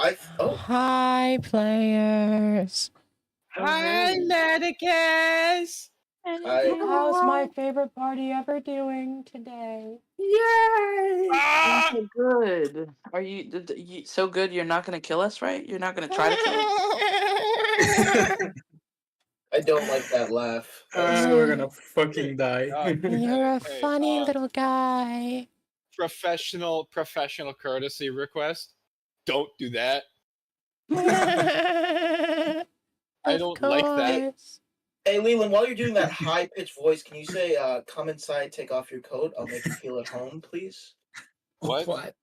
Hi, players. Hi, Medicus. How's my favorite party ever doing today? Yay! Ah! So good. Are you so good? You're not gonna kill us, right? You're not gonna try to kill us. I don't like that laugh. We're gonna fucking die. You're a Hey, funny little guy. Professional courtesy request. Don't do that. I don't like that. Hey, Leland, while you're doing that high-pitched voice, can you say, come inside, take off your coat, I'll make you feel at home, please? What?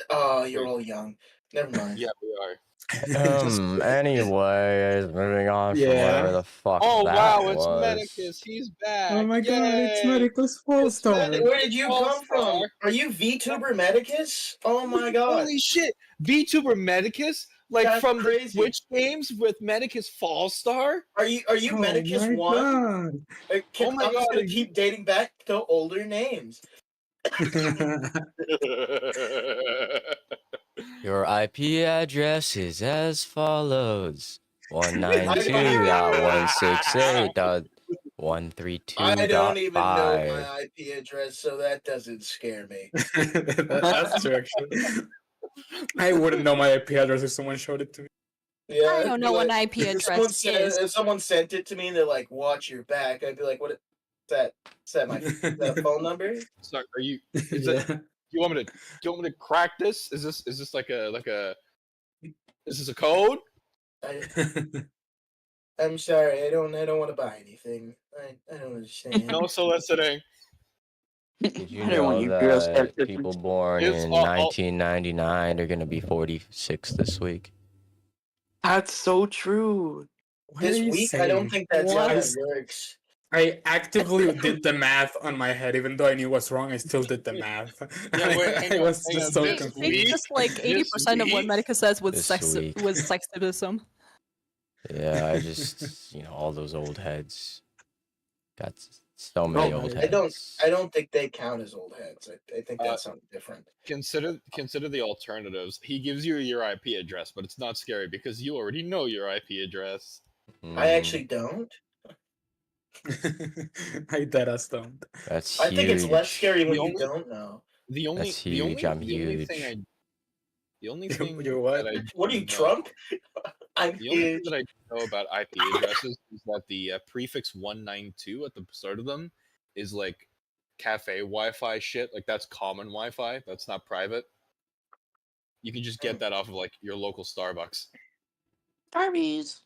Oh, you're all young. Never mind. Yeah, we are. Anyways, moving on from whatever the fuck Oh that wow, was. it's Medicus. He's back. Oh my god, it's Yay! Medicus Fullstar. Where did you come from? All-star. Are you VTuber Medicus? Oh my god. Holy shit! VTuber Medicus? Like That's from crazy. the Twitch games with Medicus Fallstar? Are you Medicus my 1? god. I'm Oh my just god, gonna keep dating back to older names. Your IP address is as follows: 192.168.132.5. I don't even know my IP address, so that doesn't scare me. That's true, actually. I wouldn't know my IP address if someone showed it to me. Yeah, I don't know what an IP address is. If someone sent it to me and they're like, "Watch your back," I'd be like, "What is that? Is that a phone number?" So are you? Is that? Do you want me to crack this? Is this like a Is this a code? I'm sorry. I don't want to buy anything. I don't understand. No soliciting. Did you I don't want know you girls that to- people born It's in all- 1999 are gonna be 46 this week? That's so true. What are This you week, I don't saying? think that's how it What? works. I actively did the math on my head, even though I knew what's wrong. I still did the math. Yeah, wait, hang I on, was hang just on. so This confused. week- It's just like 80% of what week? Medica says was This sex week. was sexism. Yeah, I just all those old heads. Got so many Oh, old I heads. I don't think they count as old heads. I think that's something different. Consider the alternatives. He gives you your IP address, but it's not scary because you already know your IP address. I actually don't. I deadass don't. That's I huge. think it's less scary when The you only- don't know. The only That's the huge, only, I'm the only huge. thing the only You- thing you what? that I What are you, know- Trump? I'm The only thing huge. that I know about IP addresses is that the prefix 192 at the start of them is like cafe Wi-Fi shit. Like that's common Wi-Fi. That's not private. You can just get that off of like your local Starbucks. Arby's.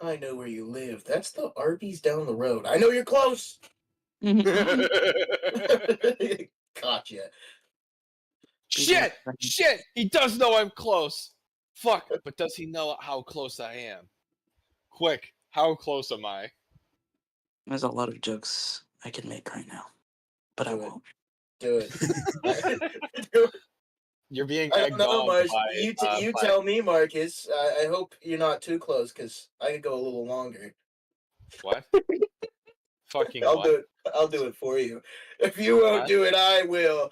I know where you live. That's the Arby's down the road. I know you're close. Gotcha. Shit! Shit! He does know I'm close. Fuck! But does he know how close I am? Quick! How close am I? There's a lot of jokes I can make right now, but I Do it. won't. Do it. Do it. You're being I egged don't know, on Marcus. by. You by- tell me, Marcus. I hope you're not too close, because I could go a little longer. What? Fucking I'll what? do it. I'll do it for you. If you won't What? do it, I will.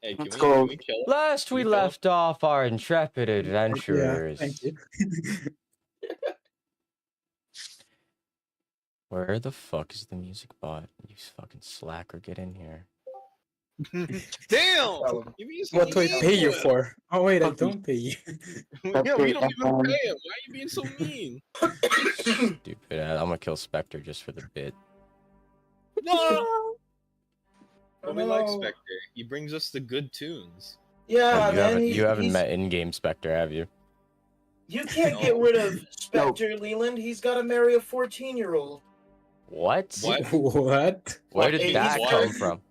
Hey, Let's can go. we kill it? Last we Can we kill left off our intrepid Yeah, adventurers. thank you. Where the fuck is the music bot? You fucking slacker, get in here. Damn! Problem. You being so What do I mean pay to you him. for? Oh wait, I don't pay you. Yeah, we don't even pay him. Why are you being so mean? Stupid ass. I'm gonna kill Spectre just for the bit. No! But we like No. Spectre. He brings us the good tunes. Yeah, you man. haven't he's- met in-game Spectre, have you? You can't get rid of Spectre, Leland. He's got to marry a 14-year-old. What? What? What? Where did Hey, that he's come very- from?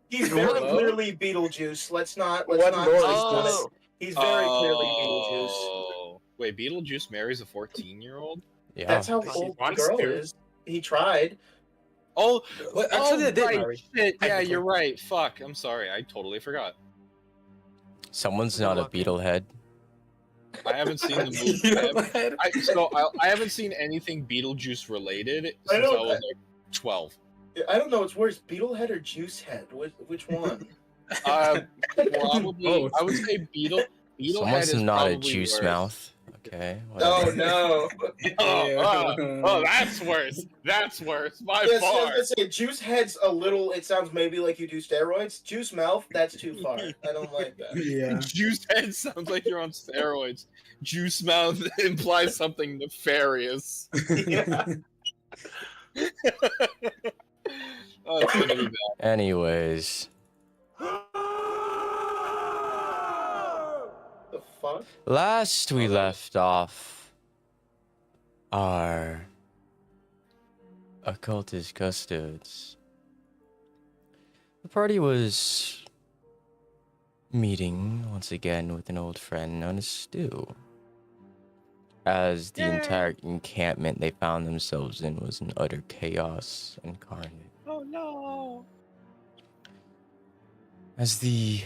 He's very Hello? clearly Beetlejuice. Let's not What take noise? on it. Oh, He's very clearly Beetlejuice. Oh. Wait, Beetlejuice marries a 14-year-old? Yeah. That's how He old the wants girl to. is. He tried. Oh, Well, actually, oh, they did right, marry. shit. Yeah, Technically. you're right. Fuck, I'm sorry. I totally forgot. Someone's not a Beetlehead. I haven't seen the movie. I haven't seen anything Beetlejuice related since I don't- was like 12. I don't know what's worse, Beetlehead or Juicehead. Which one? Probably. Both. I would say Beetlehead Someone's is not a probably juice worse. mouth. Okay. Oh Whatever. no. Oh, that's worse. That's worse by Yes, I was far. gonna say juice head's a little. It sounds maybe like you do steroids. Juice mouth, that's too far. I don't like that. Yeah. Juice head sounds like you're on steroids. Juice mouth implies something nefarious. Yeah. Oh, it's gonna be bad. Anyways, The fuck? last we left off our Occultus Custodes. The party was meeting once again with an old friend known as Stu. As the entire encampment they found themselves in was in utter chaos and carnage. Oh no! As the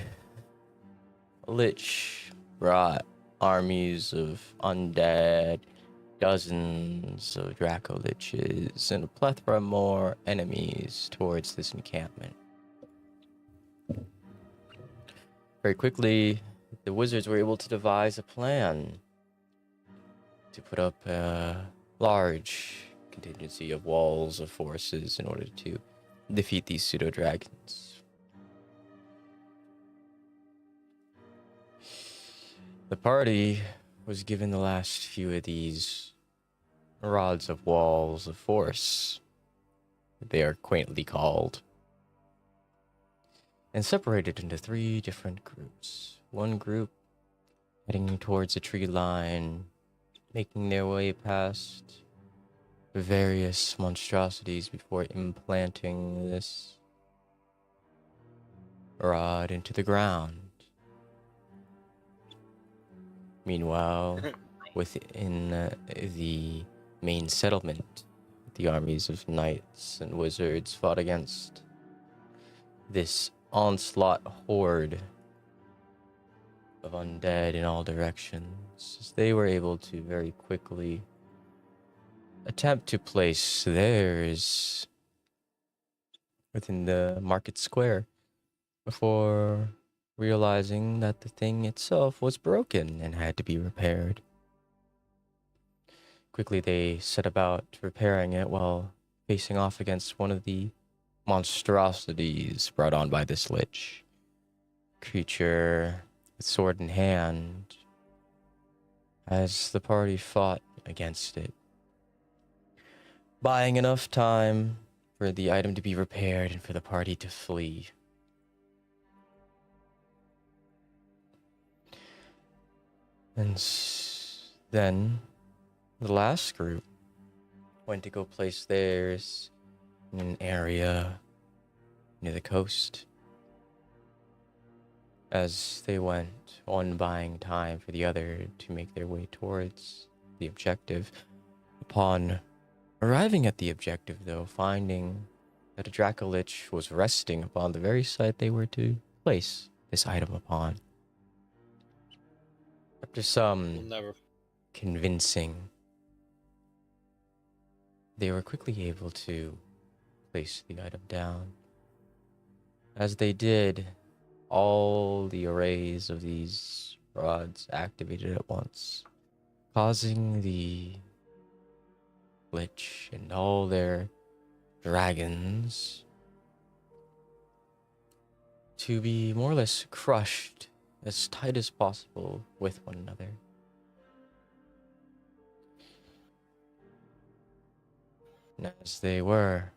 Lich brought armies of undead, dozens of Draco Liches, and a plethora more enemies towards this encampment. Very quickly, the wizards were able to devise a plan to put up a large contingency of walls of forces in order to defeat these pseudo-dragons. The party was given the last few of these rods of walls of force, they are quaintly called, and separated into 3 different groups. One group heading towards a tree line, making their way past various monstrosities before implanting this rod into the ground. Meanwhile, within the main settlement, the armies of knights and wizards fought against this onslaught horde of undead in all directions, as they were able to very quickly attempt to place theirs within the market square before realizing that the thing itself was broken and had to be repaired. Quickly they set about repairing it while facing off against one of the monstrosities brought on by this lich. Creature with sword in hand, as the party fought against it, buying enough time for the item to be repaired and for the party to flee. And then the last group went to go place theirs in an area near the coast. As they went, one buying time for the other to make their way towards the objective. Upon arriving at the objective, though, finding that a Dracolich was resting upon the very site they were to place this item upon. After We'll some never. convincing, they were quickly able to place the item down. As they did, all the arrays of these rods activated at once, causing the Lich and all their dragons to be more or less crushed as tight as possible with one another. And as they were,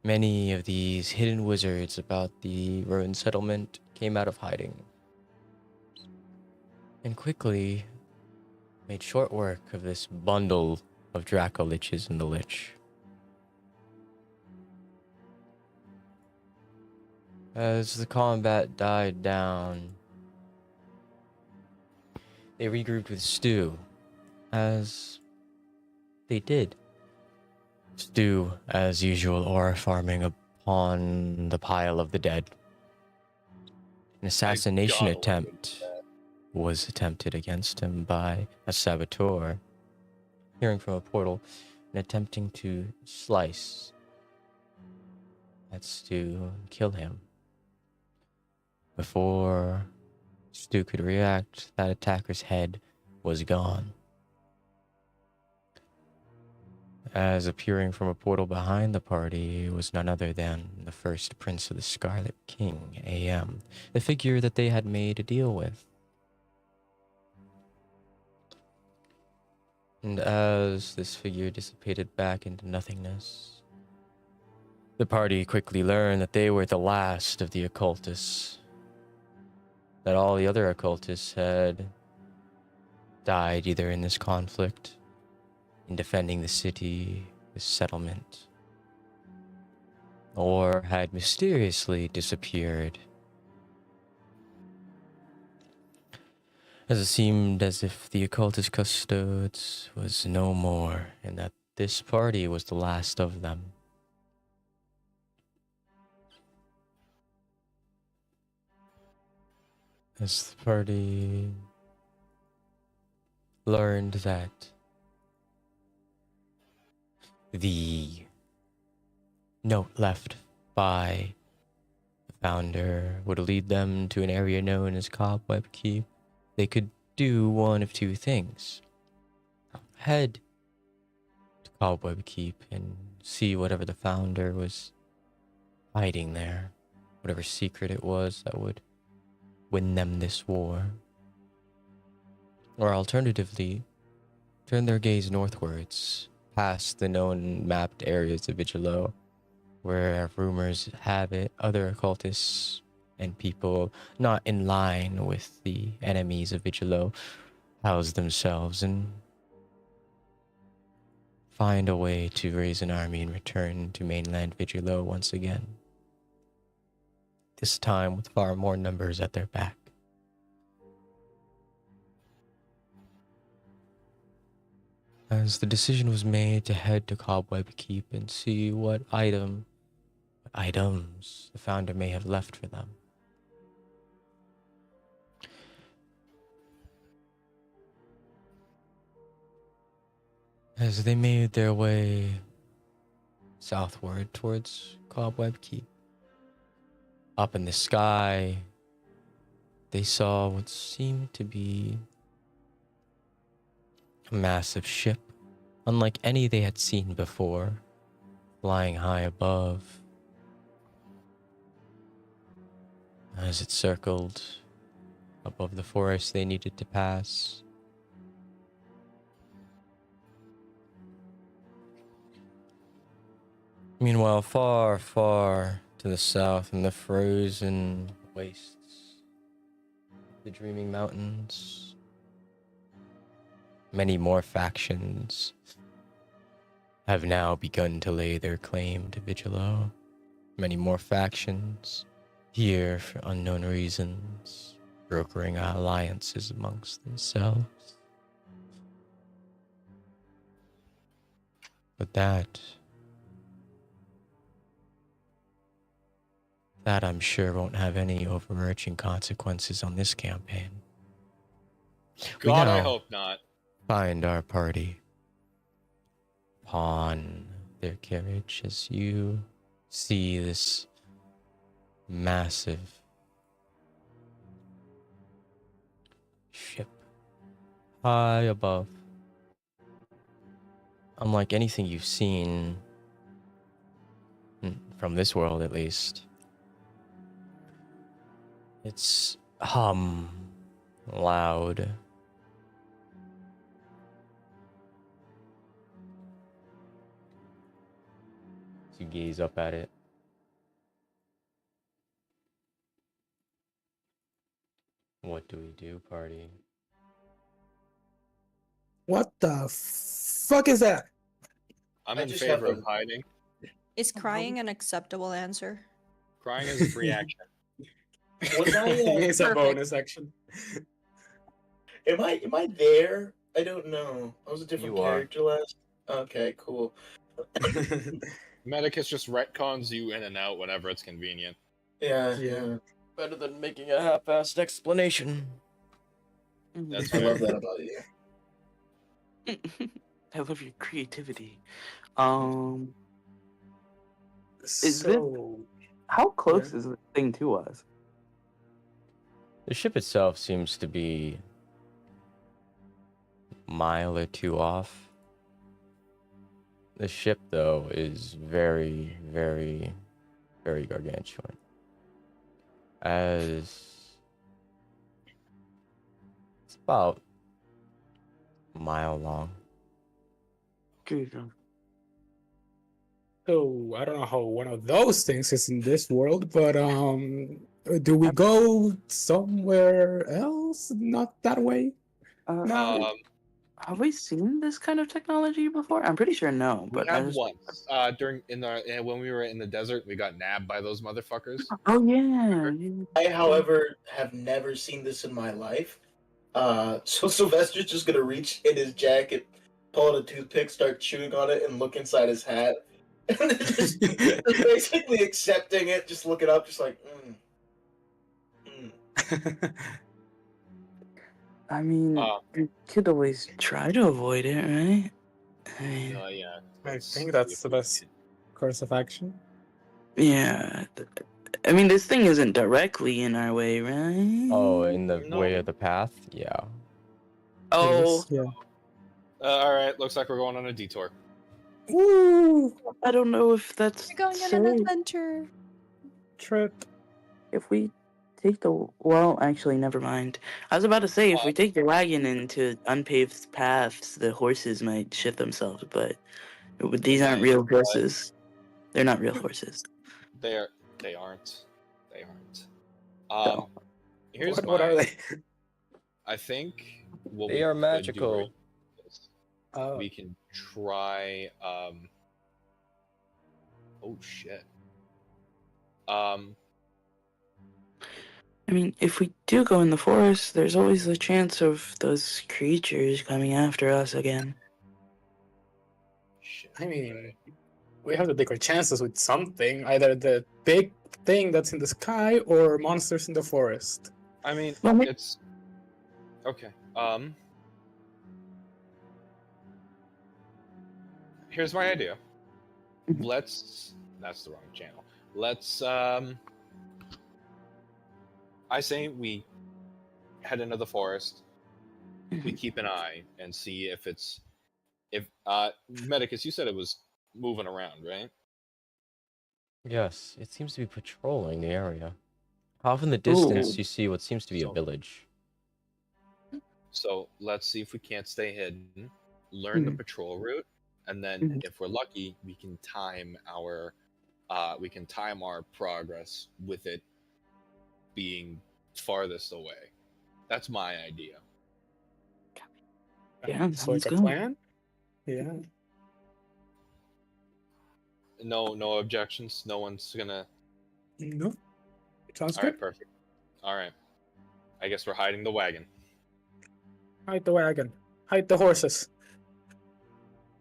many of these hidden wizards about the ruined settlement came out of hiding and quickly made short work of this bundle of Draco Liches and the Lich. As the combat died down, they regrouped with Stu, as they did. Stu, as usual, aura farming upon the pile of the dead. An assassination God, it was attempt was attempted against him by a saboteur, hearing from a portal and attempting to slice at Stu and kill him. Before Stu could react, that attacker's head was gone. As appearing from a portal behind the party was none other than the first Prince of the Scarlet King, AM, the figure that they had made a deal with. And as this figure dissipated back into nothingness, the party quickly learned that they were the last of the occultists, that all the other occultists had died either in this conflict, in defending the city, the settlement, or had mysteriously disappeared, as it seemed as if the occultist Cutodes was no more, and that this party was the last of them. As the party learned that the note left by the founder would lead them to an area known as Cobweb Keep, they could do one of two things. Head to Cobweb Keep and see whatever the founder was hiding there, whatever secret it was that would win them this war. Or alternatively, turn their gaze northwards, past the known mapped areas of Vigilo, where rumors have it other occultists and people not in line with the enemies of Vigilo house themselves, and find a way to raise an army and return to mainland Vigilo once again. This time with far more numbers at their back. As the decision was made to head to Cobweb Keep and see what items the founder may have left for them. As they made their way southward towards Cobweb Keep, up in the sky, they saw what seemed to be a massive ship, unlike any they had seen before, flying high above. As it circled above the forest they needed to pass, meanwhile, far, far to the south in the frozen wastes, the Dreaming Mountains, many more factions have now begun to lay their claim to Vigilo. Many more factions here for unknown reasons, brokering alliances amongst themselves. But that I'm sure won't have any overarching consequences on this campaign. We God, I now hope not. find our party upon their carriage as you see this massive ship high above. Unlike anything you've seen from this world, at least. It's loud. You gaze up at it. What do we do, party? What the fuck is that? I'm I in just favor have of hiding. Is crying an acceptable answer? Crying is a free action. Was I? It's a Perfect. bonus action. Am I there? I don't know. I was a different You are. character last. Okay, cool. Medicus just retcons you in and out whenever it's convenient. Yeah, Yeah. yeah. Better than making a half-assed explanation. That's I fair. love that about you. I love your creativity. So How close is the thing to us? The ship itself seems to be a mile or two off. The ship, though, is very, very, very gargantuan. As it's about a mile long. Jesus. So I don't know how one of those things is in this world, but do we go somewhere else? Not that way? No. Have we seen this kind of technology before? I'm pretty sure no, We but I have just... once when we were in the desert, we got nabbed by those motherfuckers. Oh yeah. I, however, have never seen this in my life. So Sylvester's just gonna reach in his jacket, pull out a toothpick, start chewing on it, and look inside his hat. And then just basically accepting it, just looking up, just like, I mean, you could always try to avoid it, right? I mean, Yeah. I think that's the best course of action. yeah. I mean, this thing isn't directly in our way, right? Oh, in the No. way of the path? Yeah. Oh, Yeah. All right, looks like we're going on a detour. Woo! I don't know if that's We're going on an safe. adventure. Trip. If we take the... Well, actually, never mind. I was about to say, if we take the wagon into unpaved paths, the horses might shit themselves, but these aren't real horses. They're not real horses. They aren't. No. Here's What are they? I think what They we are could do magical. right is we can try. Oh shit. I mean, if we do go in the forest, there's always the chance of those creatures coming after us again. Shit. I mean, we have to take our chances with something. Either the big thing that's in the sky or monsters in the forest. I mean, Well, it's okay. Here's my idea. That's the wrong channel. Let's I say we head into the forest. We keep an eye and see if Medicus, you said it was moving around, right? Yes, it seems to be patrolling the area. Off in the distance, Ooh. you see what seems to be a So- village. So let's see if we can't stay hidden, learn the patrol route, and then if we're lucky, we can time our progress with it being farthest away. That's my idea. Yeah, So like sounds a good. plan? Yeah. No objections. No one's gonna. No. Sounds All good. right, perfect. All right. I guess we're hiding the wagon. Hide the wagon. Hide the horses.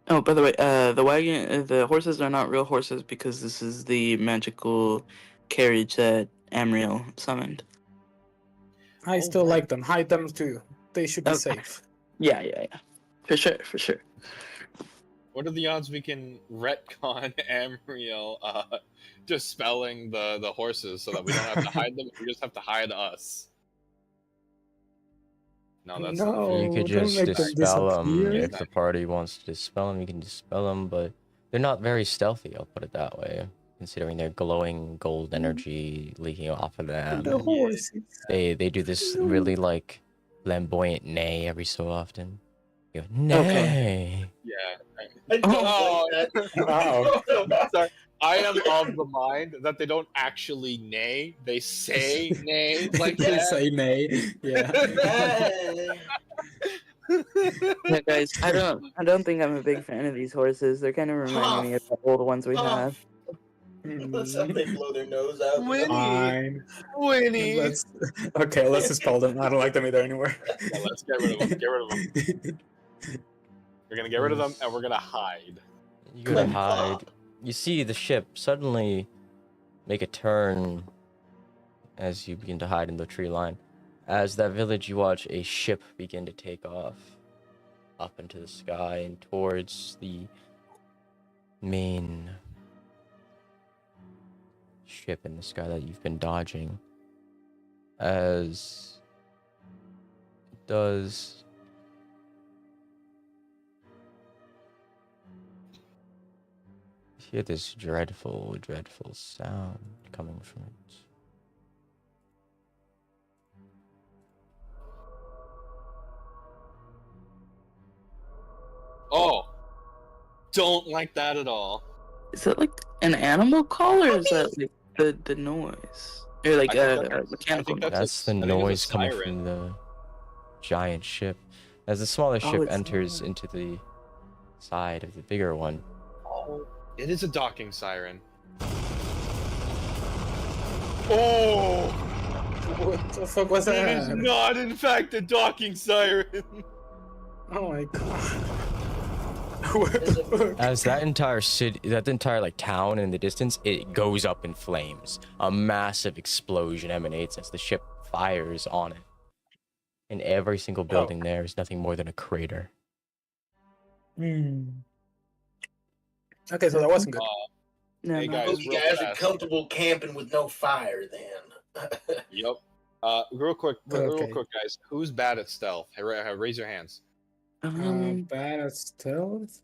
Oh, by the way, the wagon, the horses are not real horses because this is the magical carriage that Amriel summoned. I Oh, still right. like them. Hide them too. They should be Okay. safe. Yeah. For sure. What are the odds we can retcon Amriel dispelling the horses so that we don't have to hide them? We just have to hide us. No, that's not No. fair. You could don't just make them dispel them disappear. if the party wants to dispel them. You can dispel them, but they're not very stealthy. I'll put it that way. Considering their glowing gold energy leaking off of them, The horses. they do this really like flamboyant neigh every so often. You go, neigh. Yeah. I don't Oh, like that. Wow. Sorry. I am of the mind that they don't actually neigh. They say neigh like They that. say nay. Yeah. Hey. Yeah, guys, I don't think I'm a big fan of these horses. They're kind of reminding me of the old ones we have. That's how they blow their nose out. Winnie. Fine. Winnie. Let's dispel them. I don't like them either anymore. Yeah, let's get rid of them. Get rid of them. We're gonna get rid of them and we're gonna hide. You gotta hide. You see the ship suddenly make a turn as you begin to hide in the tree line. As that village, you watch a ship begin to take off up into the sky and towards the main ship in the sky that you've been dodging. As does hear this dreadful, dreadful sound coming from it. Oh, don't like that at all. Is that like an animal call or is that like the noise? Or like I think a that's- mechanical I think noise? That's the I think it's a noise coming siren. from the giant ship. As the smaller Oh, ship it's enters not. into the side of the bigger one, Oh, it is a docking siren. Oh, What the fuck was it is that? not in fact a docking siren. Oh my god. What the fuck? as that entire city, that entire like town in the distance, it goes up in flames. A massive explosion emanates as the ship fires on it. In every single building there is nothing more than a crater. Hmm. Okay, so that wasn't good. No, Hey no. guys, Hope you real guys are fast. comfortable camping with no fire then. Yep. Real quick, Okay. guys. Who's bad at stealth? Hey, raise your hands. Bad at stealth?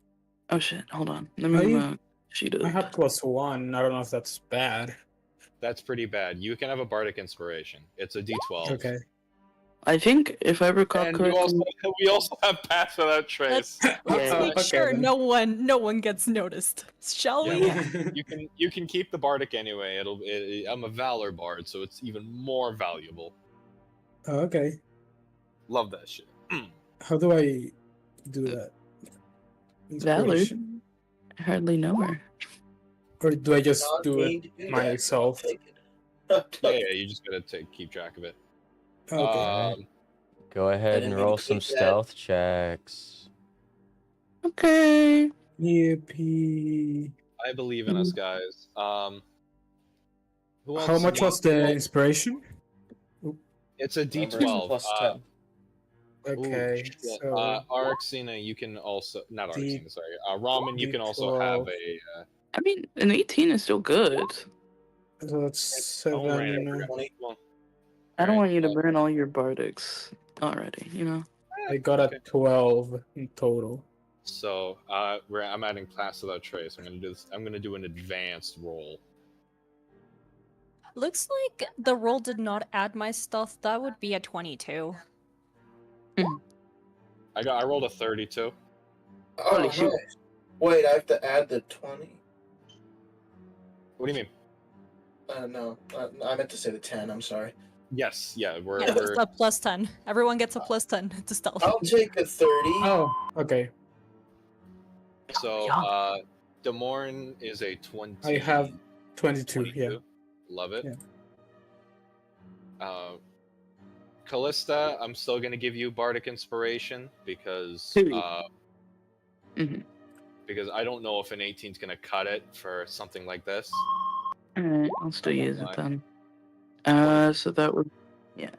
Oh shit, hold on. Let Are me you- shoot I up. have +1. I don't know if that's bad. That's pretty bad. You can have a bardic inspiration. It's a D12. Okay. I think if I recall And you correctly, also, we also have pass without trace. Let's Yeah. make Okay, sure then. no one gets noticed. Shall we? Yeah, you can keep the bardic anyway. I'm a valor bard, so it's even more valuable. Okay. Love that shit. How do I do that? Valor. Inspiration? I hardly know her. Or do I just Not do mean it to do that, myself? but I'll take it. Yeah, you just gotta keep track of it. Okay. Go ahead didn't and mean roll to some click that. stealth checks. Okay. Yippee. I believe in us, guys. Who else? How much was the inspiration? It's a Remember, D12. it's +10. Okay. Shit. So Arxena, you can also not Arxena, sorry. Ramen, you can also have D12. a. I mean, an 18 is still good. so that's Oh, right, I 7. forgot. 20. Well, I don't Alright, want you to well, burn all your bardics already, you know? I got a okay. 12 in total. So, I'm adding class without trace. I'm gonna do this. I'm gonna do an advanced roll. Looks like the roll did not add my stealth. That would be a 22. I rolled a 32. Holy Oh, shit. nice. Wait, I have to add the 20? What do you mean? No, I meant to say the 10. I'm sorry. Yes, yeah, Yeah, we're it's a +10. Everyone gets a +10 to stealth. I'll take a 30. Oh, okay. so. Demorn is a 20. I have 22, yeah. 22. Love it. Yeah. Callista, I'm still gonna give you bardic inspiration because Mhm. because I don't know if an 18 is gonna cut it for something like this. Alright, I'll still I won't use it lie. then. So that would, yeah.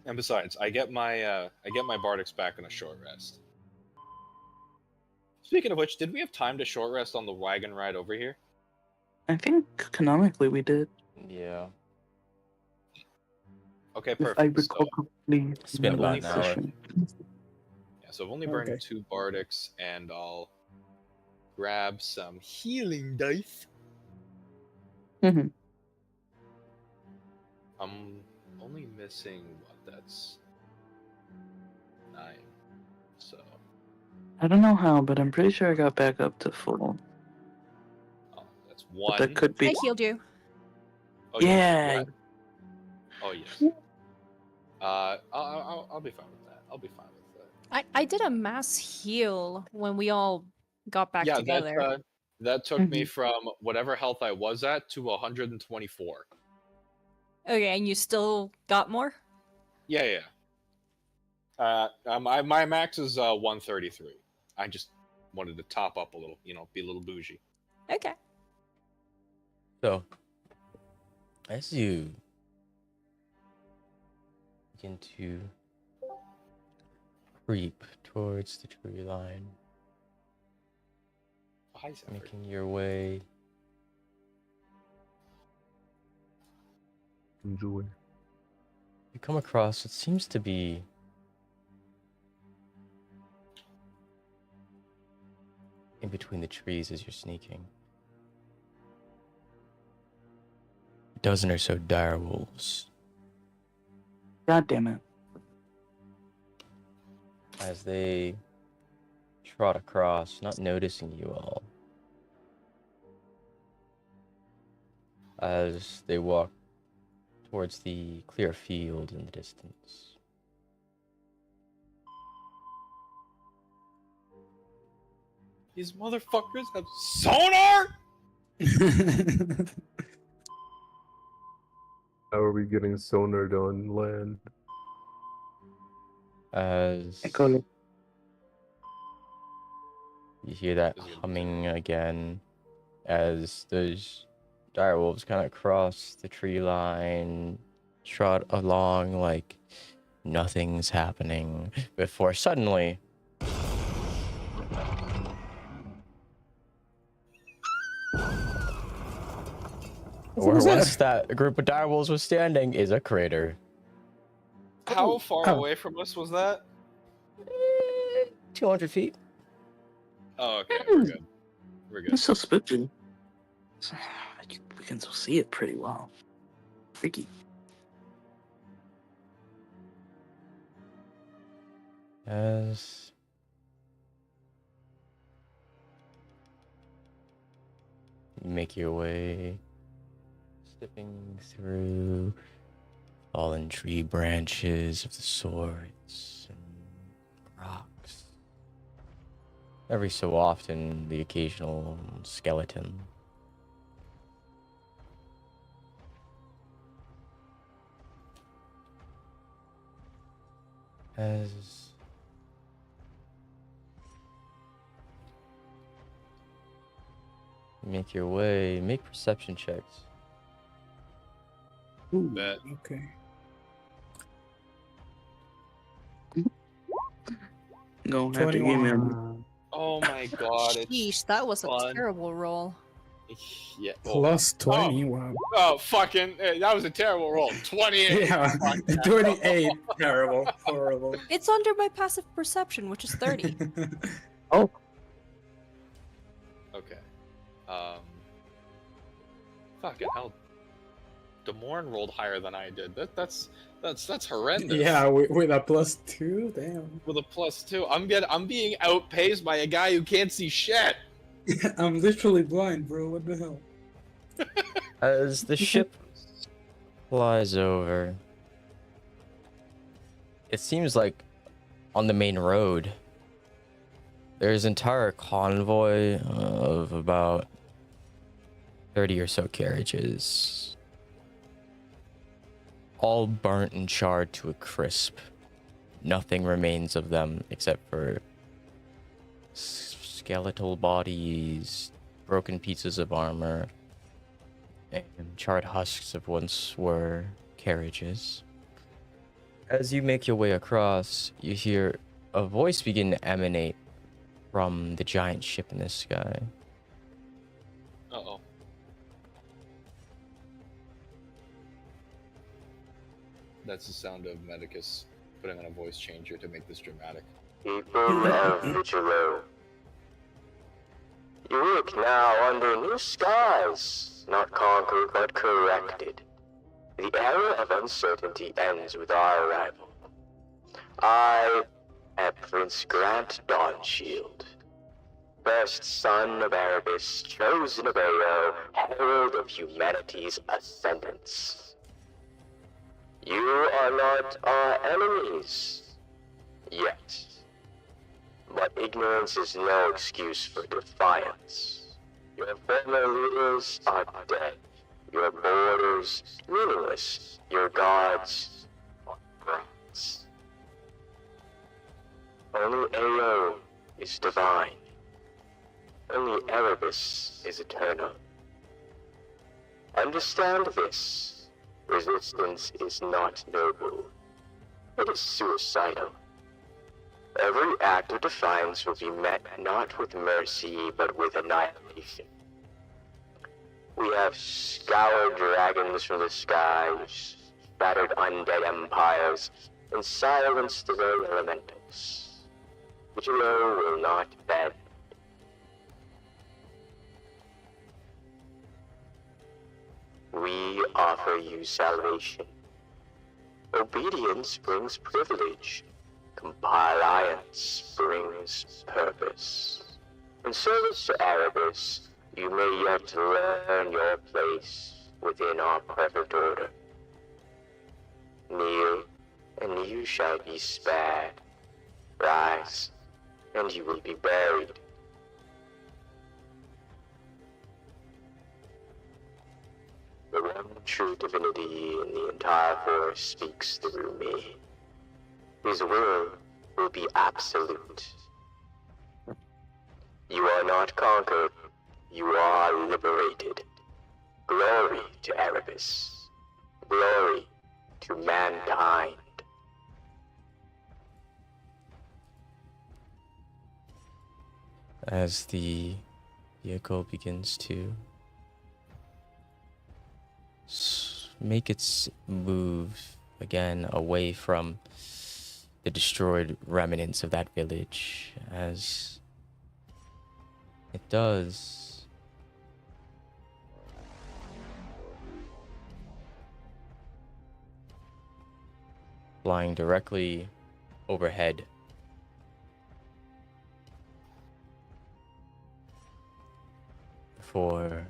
And besides, I get my bardics back on a short rest. Speaking of which, did we have time to short rest on the wagon ride over here? I think canonically we did. Yeah. Okay, If perfect. I recall correctly. It's been in the about last an hour. session. Yeah, so I've only burned Okay. 2 bardics, and I'll grab some healing dice. Mhm. I'm only missing that's 9. So I don't know how, but I'm pretty sure I got back up to full. that's But 1. that could be. I healed you. Oh, you Yeah. got it? Oh yes. I'll be fine with that. I'll be fine with that. I did a mass heal when we all got back Yeah, together. that took me from whatever health I was at to 124. Okay, and you still got more? Yeah. My max is 133. I just wanted to top up a little, be a little bougie. Okay. So, as you begin to creep towards the tree line, Hi, Zephyr. making your way You come across what seems to be in between the trees as you're sneaking. A dozen or so dire wolves. God damn it. As they trot across, not noticing you all. As they walk towards the clear field in the distance. These motherfuckers have sonar? How are we getting sonared on land? As Echo. you hear that humming again, as those direwolves kind of cross the tree line, trot along like nothing's happening, before suddenly where was that? once that group of direwolves was standing is a crater. How far Oh. away from us was that? 200 feet. Oh, okay, we're good. We're good. It's so spooky. We can still see it pretty well. Freaky. As you make your way, slipping through fallen tree branches of the swords and rocks. Every so often, the occasional skeleton. As you make your way, make perception checks. Ooh, Bet. okay. Go have to give me 21 Oh my god, it's Sheesh, that was a fun. terrible roll. yeah. plus 20. Wow. Oh, fucking! That was a terrible roll. 28. Yeah, Fuck that. 28. Terrible. Horrible. It's under my passive perception, which is 30. Oh, Okay. Fucking hell. Demorn rolled higher than I did. That's horrendous. Yeah, with a plus 2? Damn. With a +2, I'm being outpaced by a guy who can't see shit. I'm literally blind, bro. What the hell? As the ship flies over, it seems like on the main road, there's an entire convoy of about 30 or so carriages, all burnt and charred to a crisp. Nothing remains of them except for skeletal bodies, broken pieces of armor, and charred husks of once were carriages. As you make your way across, you hear a voice begin to emanate from the giant ship in the sky. Uh-oh. That's the sound of Medicus putting on a voice changer to make this dramatic. People of Vigilo. You look now under new skies, not conquered but corrected. The era of uncertainty ends with our arrival. I am Prince Grant Dawnshield, first son of Erebus, chosen of Aero, herald of humanity's ascendance. You are not our enemies, yet. But ignorance is no excuse for defiance. Your former leaders are dead. Your borders meaningless. Your gods are brats. Only Aero is divine. Only Erebus is eternal. Understand this. Resistance is not noble. It is suicidal. Every act of defiance will be met not with mercy, but with annihilation. We have scoured dragons from the skies, battered undead empires and silenced their elementals. But you know will not bend. We offer you salvation. Obedience brings privilege. Compliance brings purpose. In service to Erebus, you may yet learn your place within our perfect order. Kneel, and you shall be spared. Rise, and you will be buried. The one true divinity in the entire force speaks through me. His will be absolute. You are not conquered, you are liberated. Glory to Erebus. Glory to mankind. As the vehicle begins to make its move again away from the destroyed remnants of that village, as it does, flying directly overhead, before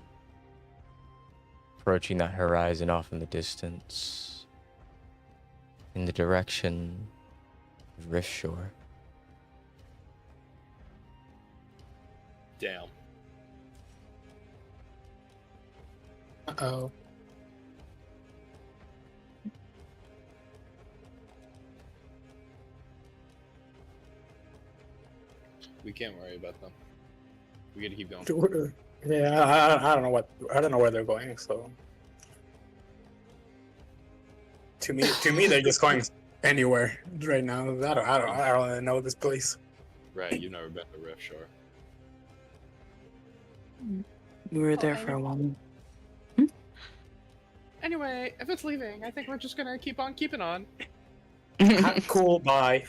approaching that horizon off in the distance, in the direction of Rift Shore. Damn. Uh-oh. We can't worry about them. We gotta keep going. Yeah, I don't know where they're going. So to me, they're just going anywhere right now. I don't really know this place. Right, you've never been to Rift Shore. We were there for a while. Anyway, if it's leaving, I think we're just gonna keep on keeping on. Cool, bye.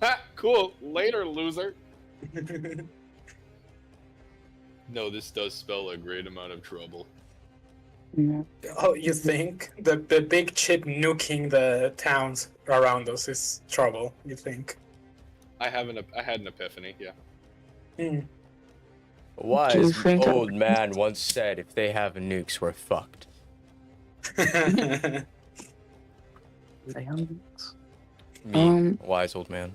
Ha! Cool. Later, loser. No, this does spell a great amount of trouble. Yeah. Oh, you think the big chip nuking the towns around us is trouble? You think? I had an epiphany. Yeah. Hmm. Do you Wise think I- old man once said, if they have nukes, we're fucked. Me, wise old man.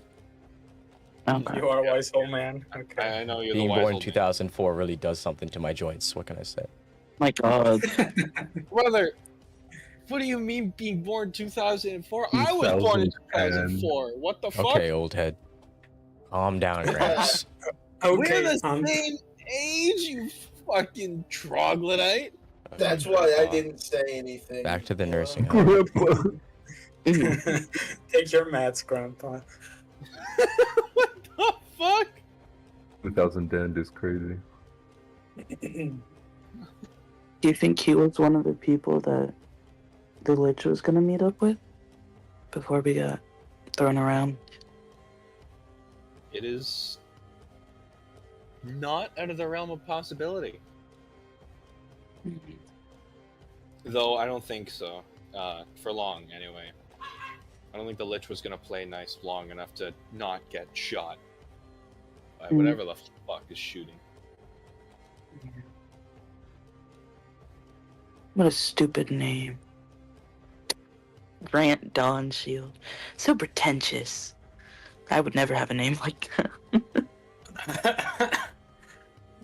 Okay. You are a wise old man. Okay. I know you're Being the wise born in old 2004 really does something to my joints. What can I say? My God. man. Brother, what do you mean being born 2004? I was born in 2004. What the fuck? Okay, old head. Calm down, Gramps. We're Okay. the same age, you fucking troglodyte. That's why I didn't say anything. Back to the you know? nursing home. Take your meds, Grandpa. What the fuck? 2010 is crazy. Do you think he was one of the people that the Lich was gonna meet up with before we got thrown around? It is not out of the realm of possibility. Though I don't think so. For long, anyway. I don't think the Lich was gonna play nice long enough to not get shot by whatever the fuck is shooting. What a stupid name. Grant Dawn Shield. So pretentious. I would never have a name like that.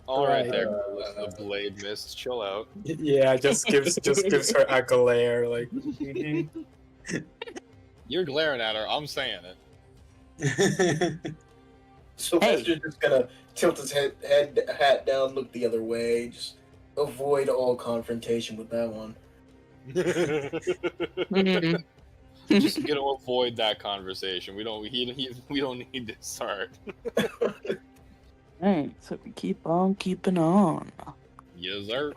All right, Right. there, the blade mist. Chill out. Yeah, just gives her a glare, like. Mhm. You're glaring at her. I'm saying it. Sylvester's just gonna tilt his hat down, look the other way, just avoid all confrontation with that one. Just gonna avoid that conversation. We don't need to start. Alright, so we keep on keeping on. Yes, sir.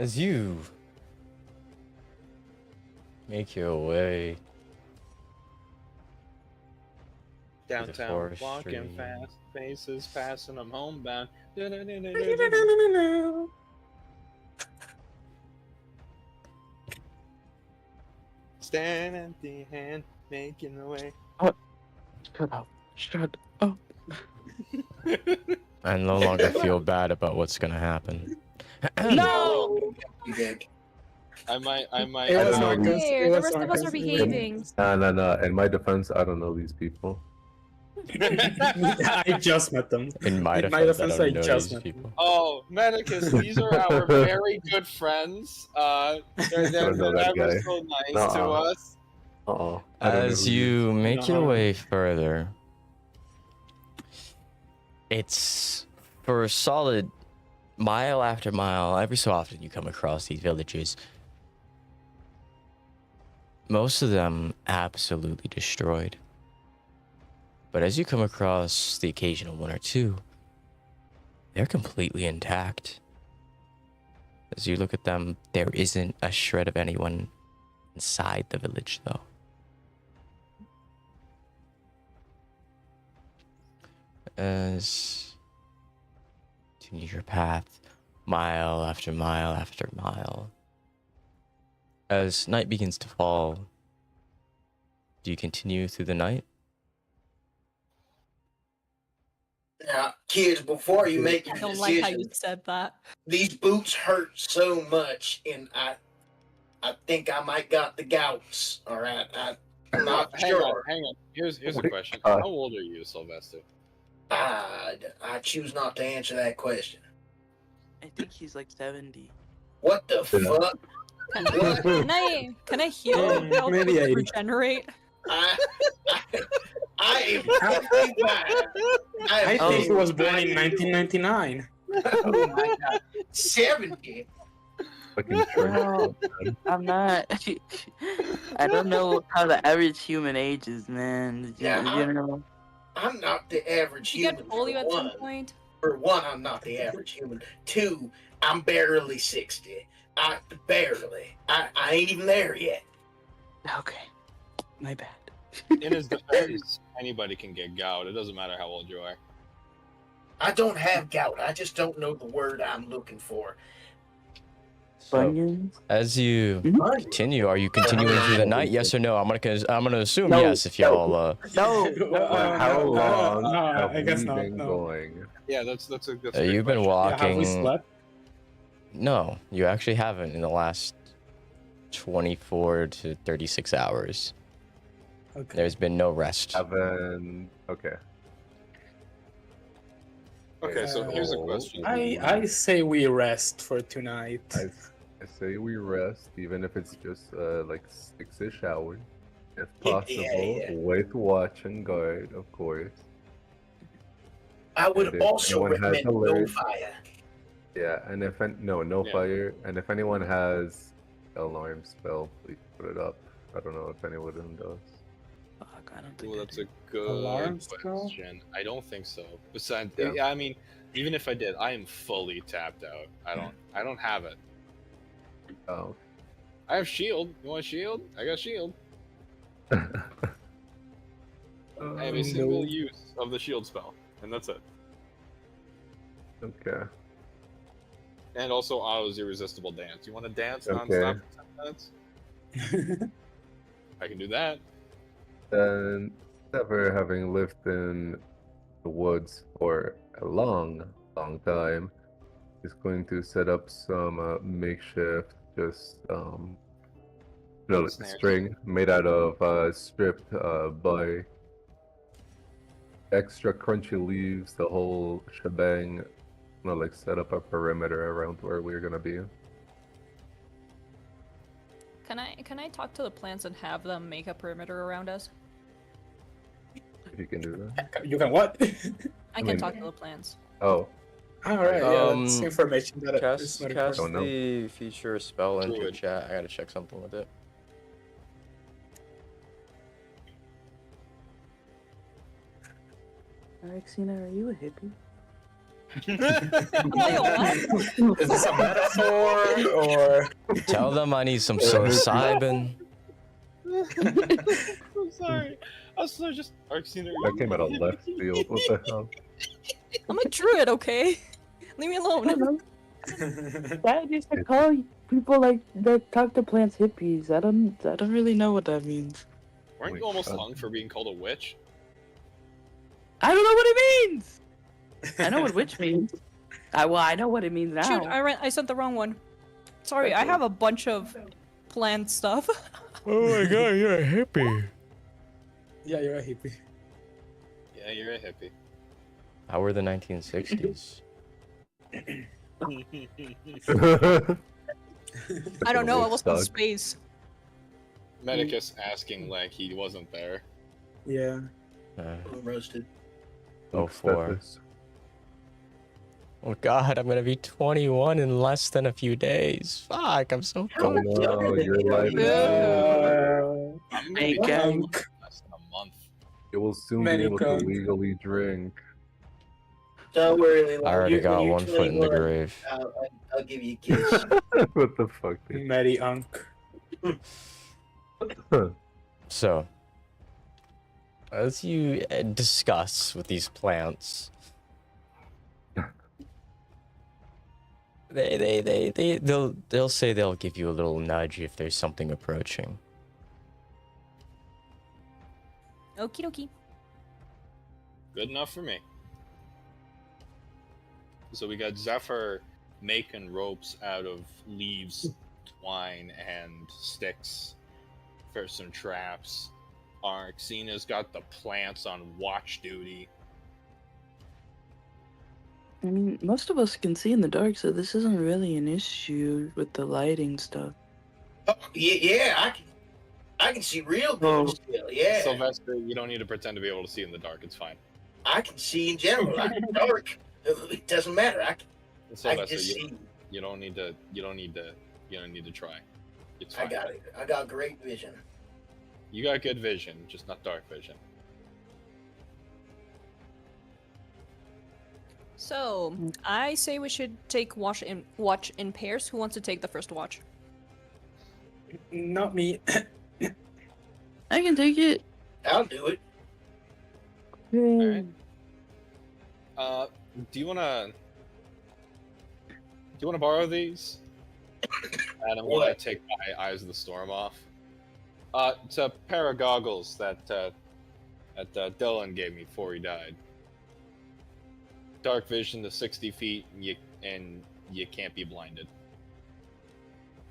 As you make your way Downtown, walking forestry. fast, faces passing them homebound. Stand empty hand, making the way. Shut up. Shut up. I no longer feel bad about what's gonna happen. No! You dick. I might. It I was don't know Marcus. these- It The was rest of us Marcus. are behaving. No. In my defense, I don't know these people. I just met them. In my In my defense, I defense, don't I know just these met them. people. Oh, Medicus, these are our very good friends. They're don't know that ever guy. so nice to Nuh-uh. us. I don't know As who he is. you make your Nuh-uh. way further, it's for a solid mile after mile. Every so often, you come across these villages. Most of them absolutely destroyed. But as you come across the occasional one or two, they're completely intact. As you look at them, there isn't a shred of anyone inside the village, though. As you continue your path, mile after mile after mile, as night begins to fall, do you continue through the night? Now, kids, before you make your I don't like how you decision, said that. these boots hurt so much, and I think I might got the gouts. All right, I'm not Hang sure. on. Here's a Wait, question. uh, How old are you, Sylvester? I choose not to answer that question. I think he's like 70. What the Yeah. fuck? Can I heal now that Maybe we 80. regenerate? I am 55. I Oh. think he was born in 1999. Oh my god, 70. Fucking Well, shrimp. I'm not. I don't know how the average human ages, man. Yeah, You know. I'm not the average You human. get polio at some one. point. For one, I'm not the average human. Two, I'm barely 60. Barely. I ain't even there yet. Okay. My bad. In his defense, anybody can get gout. It doesn't matter how old you are. I don't have gout. I just don't know the word I'm looking for. So, Bunions? as you Mhm. continue, are you continuing through the night? Yes or no? I'm gonna assume No, yes if y'all No. How long no, have I guess we not, been no. going? Yeah, that's a good. you've been Yeah, have we walking. slept? No, you actually haven't in the last 24 to 36 hours. Okay. There's been no rest. Okay. Okay, so here's a Oh. question. I say we rest for tonight. I say we rest, even if it's just like 6-ish hours, if Yeah, possible, yeah. with watch and guard, of course. I would And if also anyone has recommend no alert- fire. Yeah, and if no Yeah. fire, and if anyone has alarm spell, please put it up. I don't know if anyone does. Fuck, I don't think. Well, I that's do. a good Alarm spell? question. I don't think so. Besides, Yeah. I mean, even if I did, I am fully tapped out. I don't have it. Oh. I have shield. You want shield? I got shield. I have a single use of the shield spell, and that's it. Okay. And also Otto's irresistible dance. You want to dance Okay. nonstop for 10 minutes? I can do that. And never having lived in the woods for a long time, is going to set up some makeshift, just Snares. string made out of stripped by extra crunchy leaves, the whole shebang. Like set up a perimeter around where we're gonna be. Can I talk to the plants and have them make a perimeter around us? If you can do that. You can what? I can mean- talk to the plants. Oh, Alright, yeah, that's Um, information that is Cast, not cast important. Don't know. the feature spell into Druid. chat. I gotta check something with it. Alexina, are you a hippie? Is this a metaphor or? Tell them I need some psilocybin. I'm sorry. I was so just Arxina. That came out of left field. What the hell? I'm a druid, okay? Leave me alone. That used to call people like that talk to plants hippies. I don't really know what that means. Weren't you almost hung for being called a witch? I don't know what it means. I know what witch means. I know what it means now. Shoot, I sent the wrong one. Sorry, I have a bunch of plant stuff. Oh my god, you're a hippie. Yeah, you're a hippie. Yeah, you're a hippie. How were the 1960s? I don't know, I was in Stuck. space. Medicus asking like he wasn't there. Yeah. Roasted. Oh, 04. Oh god, I'm gonna be 21 in less than a few days. Fuck, I'm so Oh cold. no, your life I'm gonna Hey, be gang. done in less than a month. You will soon Many be able to cunts. legally drink. Don't worry, Leland. I already got one foot in the grave. I'll give you a kiss. What the fuck, dude? Mary Unk. So, as you discuss with these plants, they'll say they'll give you a little nudge if there's something approaching. Okie dokie. Good enough for me. So we got Zephyr making ropes out of leaves, twine, and sticks for some traps. Arxina's got the plants on watch duty. I mean, most of us can see in the dark, so this isn't really an issue with the lighting stuff. Oh, yeah, I can see real good Oh. still. Yeah, Sylvester, you don't need to pretend to be able to see in the dark. It's fine. I can see in general. I can dark. It doesn't matter. I can Sylvester, just you, see. you don't need to try. It's I fine. got it. I got great vision. You got good vision, just not dark vision. So, I say we should take watch in pairs. Who wants to take the first watch? Not me. I can take it. I'll do it. Alright. Do you wanna borrow these? And I'm gonna What? take my Eyes of the Storm off. It's a pair of goggles that Dylan gave me before he died. Dark vision to 60 feet, and you can't be blinded.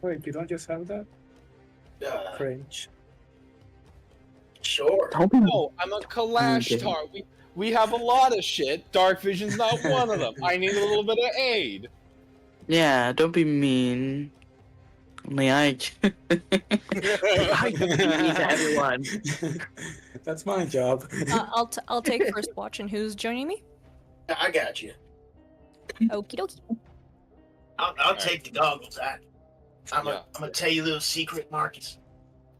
Wait, you don't just have that? French. Sure. Don't be No, I'm a Kalash Okay. Tar. We have a lot of shit. Dark vision's not one of them. I need a little bit of aid. Yeah, don't be mean. Only I can. I can be mean to everyone. That's my job. I'll take first watch, and who's joining me? I got you. Okie dokie. I'll take the goggles. I'm Yeah. gonna tell you a little secret, Marcus.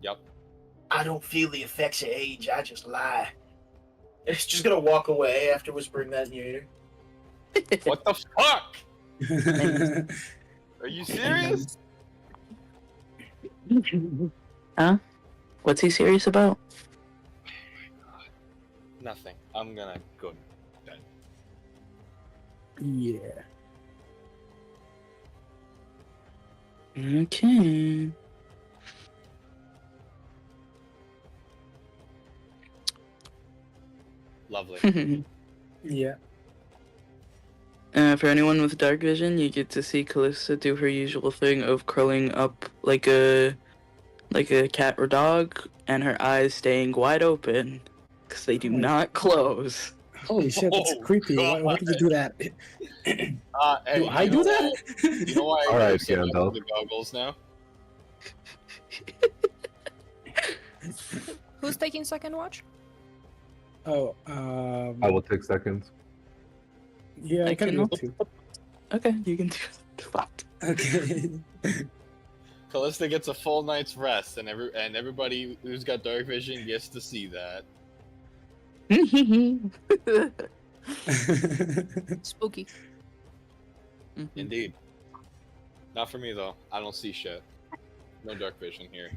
Yep. I don't feel the effects of age. I just lie. It's just gonna walk away after whispering that in your ear. What the fuck? Are you serious? Huh? What's he serious about? Nothing. I'm gonna go to bed. Yeah. Okay. Lovely. Yeah. For anyone with dark vision, you get to see Callista do her usual thing of curling up like a cat or dog, and her eyes staying wide open because they do not close. Holy shit, that's Oh, creepy. Why did you do that? Hey, Do I you do know that? what? You know why I Alright, wear so much Gandalf. of the goggles now? Who's taking second watch? Oh, I will take seconds. yeah, I I can can do also- it too. Okay, you can do it. Fuck. Okay. Callista gets a full night's rest, and everybody who's got dark vision gets to see that. Spooky. Mhm. Indeed. Not for me though. I don't see shit. No dark vision here.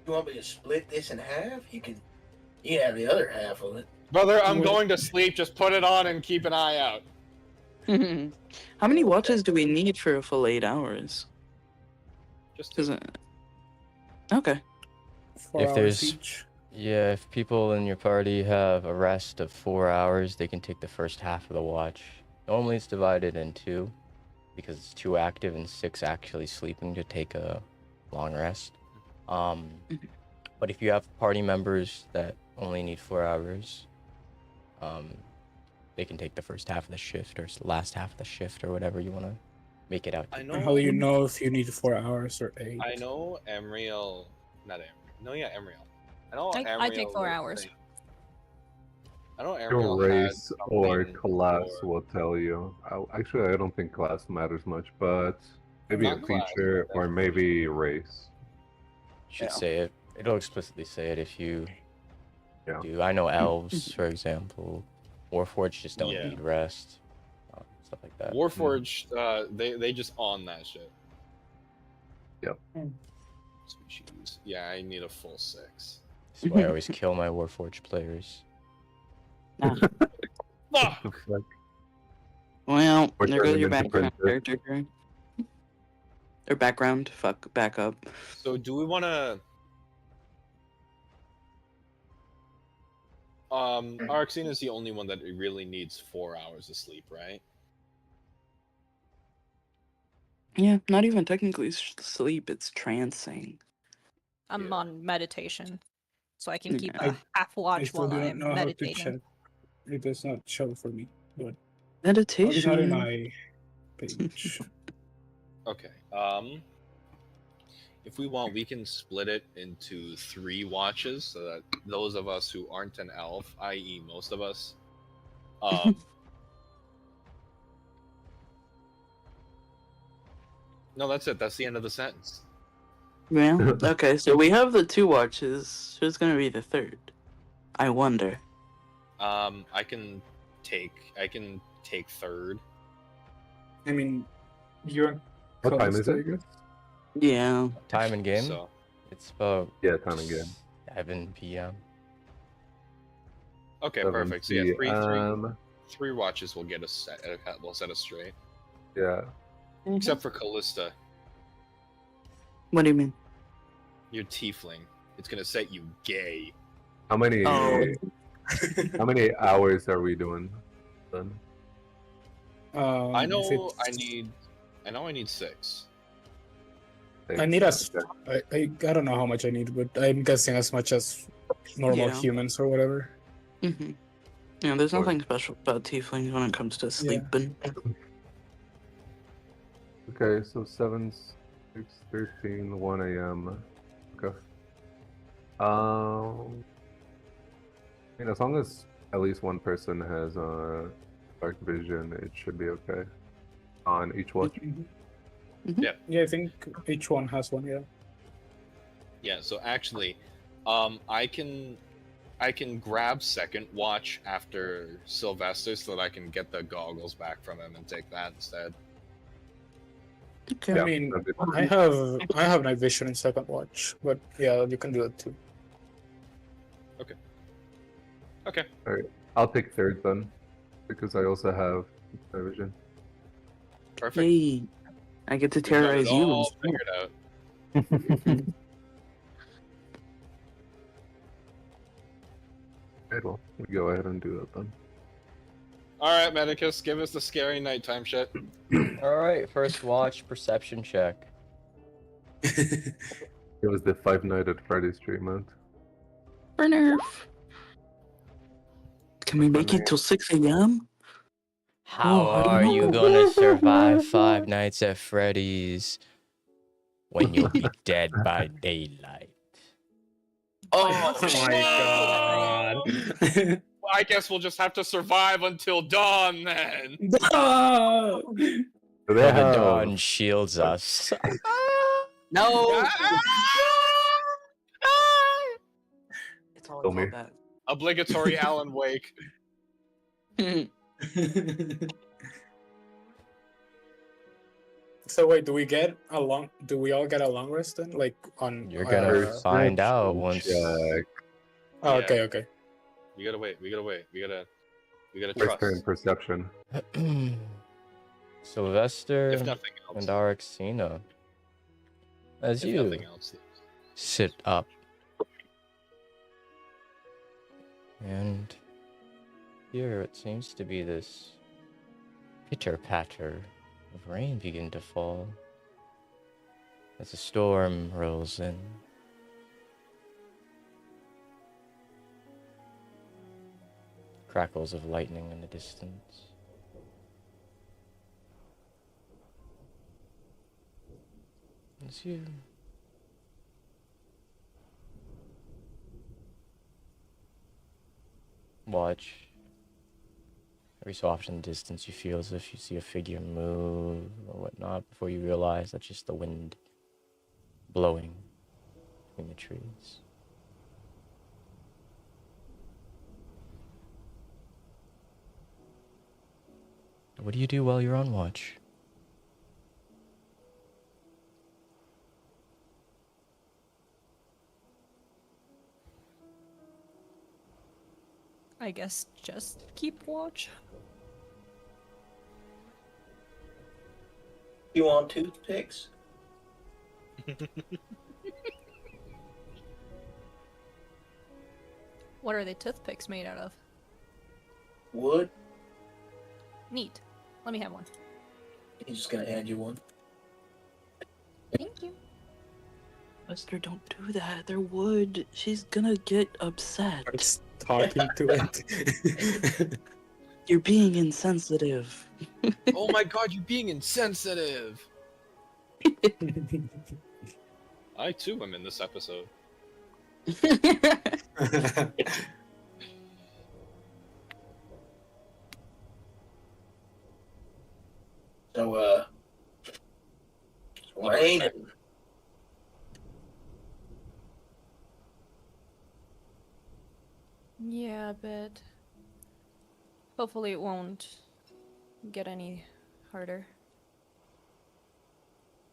You want me to split this in half? You can have the other half of it. Brother, I'm going to sleep. Just put it on and keep an eye out. How many watches do we need for a full 8 hours? Just Is it... Okay. 4 If hours there's- each. Yeah, if people in your party have a rest of 4 hours, they can take the first half of the watch. Normally it's divided in 2, because it's 2 active and 6 actually sleeping to take a long rest. But if you have party members that only need 4 hours, they can take the first half of the shift or last half of the shift or whatever you want to make it out to. I And know. how do you know if you need 4 hours or 8? I know Emriel. Not Emriel. No, yeah, Emriel. I know I take Emriel 4 was hours. saying- I know Your Emriel had race or something class for- will tell you. Actually, I don't think class matters much, but maybe a Not class, feature or definitely. maybe race. Should Yeah. say it. It'll explicitly say it if you Yeah. do. I know elves, for example. Warforged just don't Yeah. need rest. Stuff like that. Warforged. They just on that shit. Yep. Sweet cheese. Yeah, I need a full 6. That's why I always kill my Warforged players. Fuck! The fuck? Well, Or there goes turn your them into background printers. character. Greg. Or background. Fuck. Back up. So do we want to? Arxene is the only one that really needs 4 hours of sleep, right? Yeah, not even technically sleep. It's trancing. I'm Yeah. on meditation, so I can keep Yeah. a half I watch still while do not I'm know how to meditating. check. It does not show for me. But Meditation. not in my page. Okay. If we want, we can split it into 3 watches, so that those of us who aren't an elf, i.e., most of us, no, that's it. That's the end of the sentence. Well, okay, so we have the 2 watches. Who's gonna be the third? I wonder. I can take third. I mean, you're. What time close, is I it? guess. Yeah. Time in game? So It's about Yeah, time again. 7 p.m. okay, 7 perfect. So yeah, PM. three watches will get us set. Will set us straight, Yeah. except for Callista, What do you mean? your tiefling. It's gonna set you gay. How many? Oh. How many hours are we doing? Then? I If know it's- I need 6. I need Six. I don't know how much I need, but I'm guessing as much as normal Yeah. humans or whatever. Mm-hmm. Yeah, there's Or- nothing special about tieflings when it comes to sleeping. Okay, so 7, 6, 13, 1 a.m. Okay. I mean, as long as at least one person has dark vision, it should be okay. On each watch. Yeah, I think each one has one. Yeah. Yeah. So actually, I can grab second watch after Sylvester so that I can get the goggles back from him and take that instead. Okay. I mean, that'd be I have night vision in second watch, but yeah, you can do it too. Okay. I'll take third then, because I also have night vision. Perfect. Hey, I get to We got it terrorize you. all instead. figured out. Okay, well, we go ahead and do that then. All right, Medicus, give us the scary nighttime shit. Alright, first watch, perception check. It was the Five Nights at Freddy's treatment. For nerf. Can we make it till 6 a.m.? How Oh, are you no. gonna survive 5 nights at Freddy's when you'll be dead by daylight? Oh my god. Well, I guess we'll just have to survive until dawn then. Do they The have- dawn shields us. No! It's all Kill me. about Obligatory Alan Wake. that. So wait, do we all get a long rest then? Like on You're gonna find out once. Check. Oh, Yeah. okay. We gotta wait. We gotta Whisper trust. and perception. Sylvester If nothing else. and Arxena, as If you nothing else. sit up and here it seems to be this pitter-patter of rain begin to fall as a storm rolls in. Crackles of lightning in the distance. As you watch, every so often in the distance you feel as if you see a figure move or whatnot before you realize that's just the wind blowing between the trees. What do you do while you're on watch? I guess just keep watch. You want toothpicks? What are the toothpicks made out of? Wood? Neat. Let me have one. He's just gonna hand you one. Thank you. Lester, don't do that. They're wood. She's gonna get upset. It's talking to it. You're being insensitive. Oh my god, you're being insensitive! I too am in this episode. So, it's raining. Yeah, a bit. Hopefully it won't get any harder.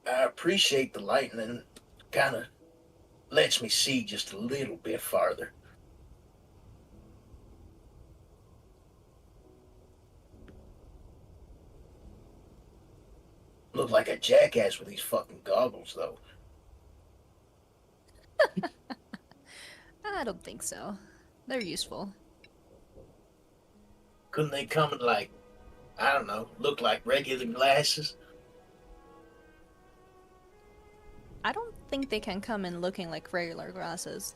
I appreciate the lightning. Kinda lets me see just a little bit farther. Look like a jackass with these fucking goggles, though. I don't think so. They're useful. Couldn't they come in like, I don't know, look like regular glasses? I don't think they can come in looking like regular glasses,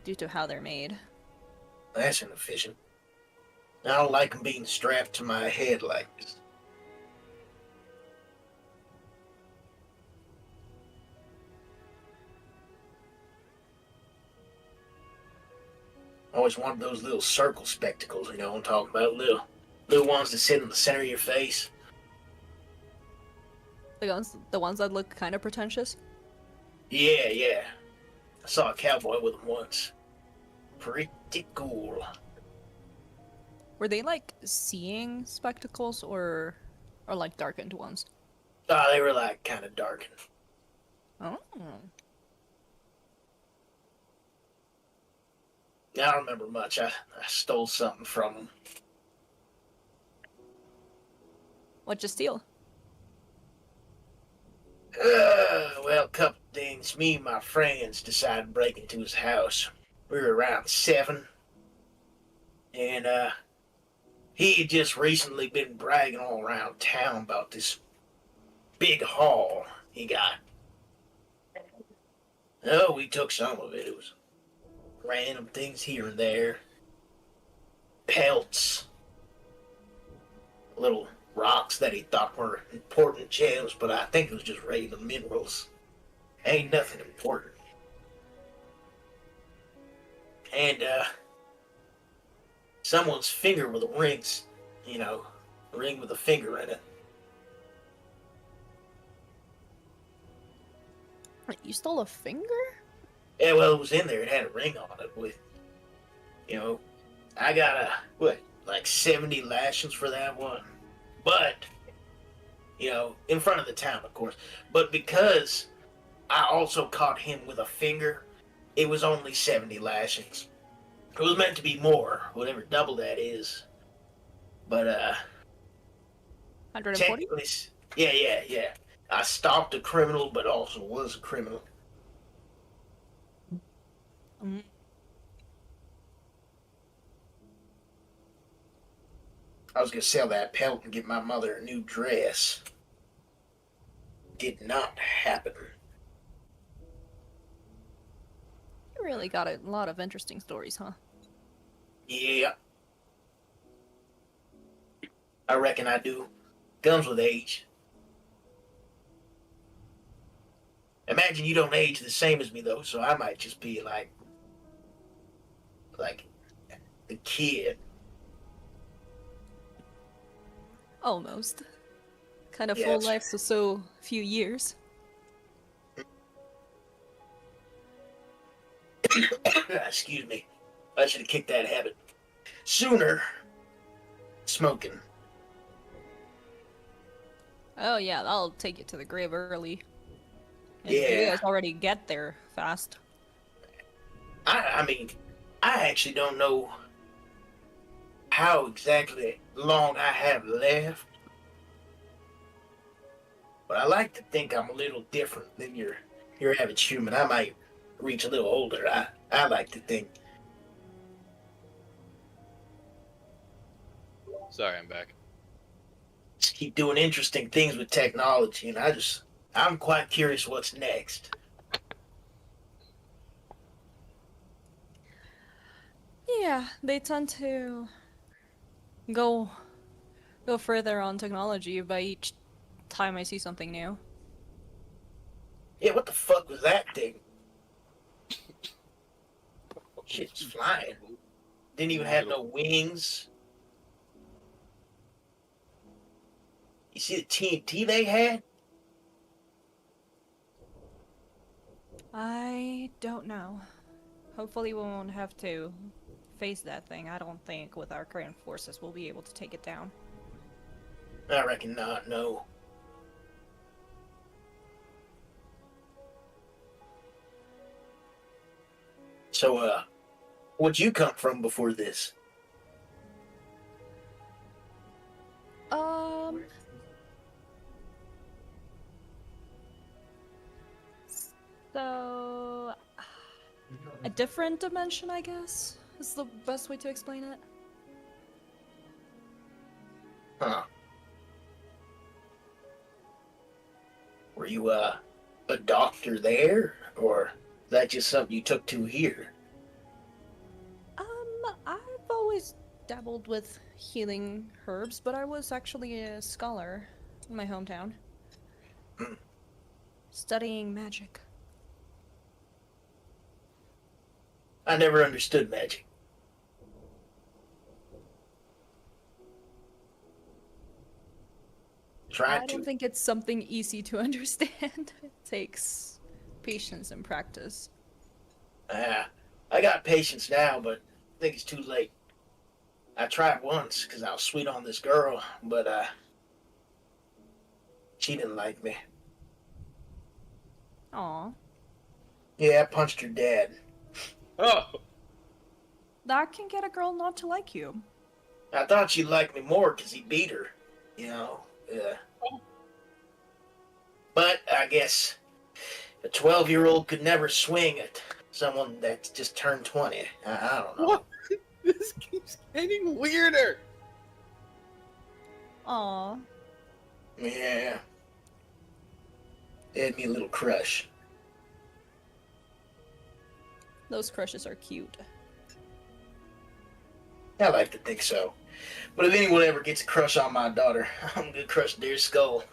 due to how they're made. That's inefficient. I don't like them being strapped to my head like this. I always wanted those little circle spectacles, you know what I'm talking about? Little ones that sit in the center of your face. The ones that look kind of pretentious? Yeah. I saw a cowboy with them once. Pretty cool. Were they like seeing spectacles or like darkened ones? Oh, they were like kind of darkened. Oh. I don't remember much. I stole something from them. What'd you steal? Well, a couple things. Me and my friends decided to break into his house. We were around 7. And, he had just recently been bragging all around town about this big haul he got. Oh, we took some of it. It was random things here and there. Pelts. Little rocks that he thought were important gems, but I think it was just regular minerals. Ain't nothing important. And, someone's finger with a ring's, you know, a ring with a finger in it. Wait, you stole a finger? Yeah, well, it was in there. It had a ring on it with, you know, I got a, like 70 lashings for that one. But, in front of the town, of course. But because I also caught him with a finger, it was only 70 lashings. It was meant to be more, whatever double that is. But, 140? technically, yeah. I stopped a criminal, but also was a criminal. Mm. I was gonna sell that pelt and get my mother a new dress. Did not happen. You really got a lot of interesting stories, huh? Yeah. I reckon I do. Comes with age. Imagine you don't age the same as me though, so I might just be like the kid. Almost. Kind of Yeah, full that's- life, so few years. Excuse me. I should have kicked that habit sooner. Smoking. Oh yeah, that'll take you to the grave early. And Yeah. You guys already get there fast. I mean, I actually don't know how exactly long I have left. But I like to think I'm a little different than your average human. I might reach a little older. I like to think. Sorry, I'm back. Just keep doing interesting things with technology, and I'm quite curious what's next. Yeah, they tend to go further on technology by each time I see something new. Yeah, what the fuck was that thing? Shit's flying. Didn't even have no wings. You see the TNT they had? I don't know. Hopefully we won't have to face that thing. I don't think with our current forces we'll be able to take it down. I reckon not, no. So, what'd you come from before this? So a different dimension, I guess, is the best way to explain it. Huh. Were you, a doctor there? Or is that just something you took to here? I've always dabbled with healing herbs, but I was actually a scholar in my hometown. Hmm. Studying magic. I never understood magic. I Tried don't to. think it's something easy to understand. It takes patience and practice. I got patience now, but I think it's too late. I tried once because I was sweet on this girl, but she didn't like me. Aw. Yeah, I punched her dad. Oh, That can get a girl not to like you. I thought she'd like me more because he beat her, Yeah. But I guess a 12-year-old could never swing at someone that's just turned 20. I don't know. what? This keeps getting weirder. Aw. Yeah. They had me a little crush. Those crushes are cute. I like to think so. But if anyone ever gets a crush on my daughter, I'm gonna crush their skull.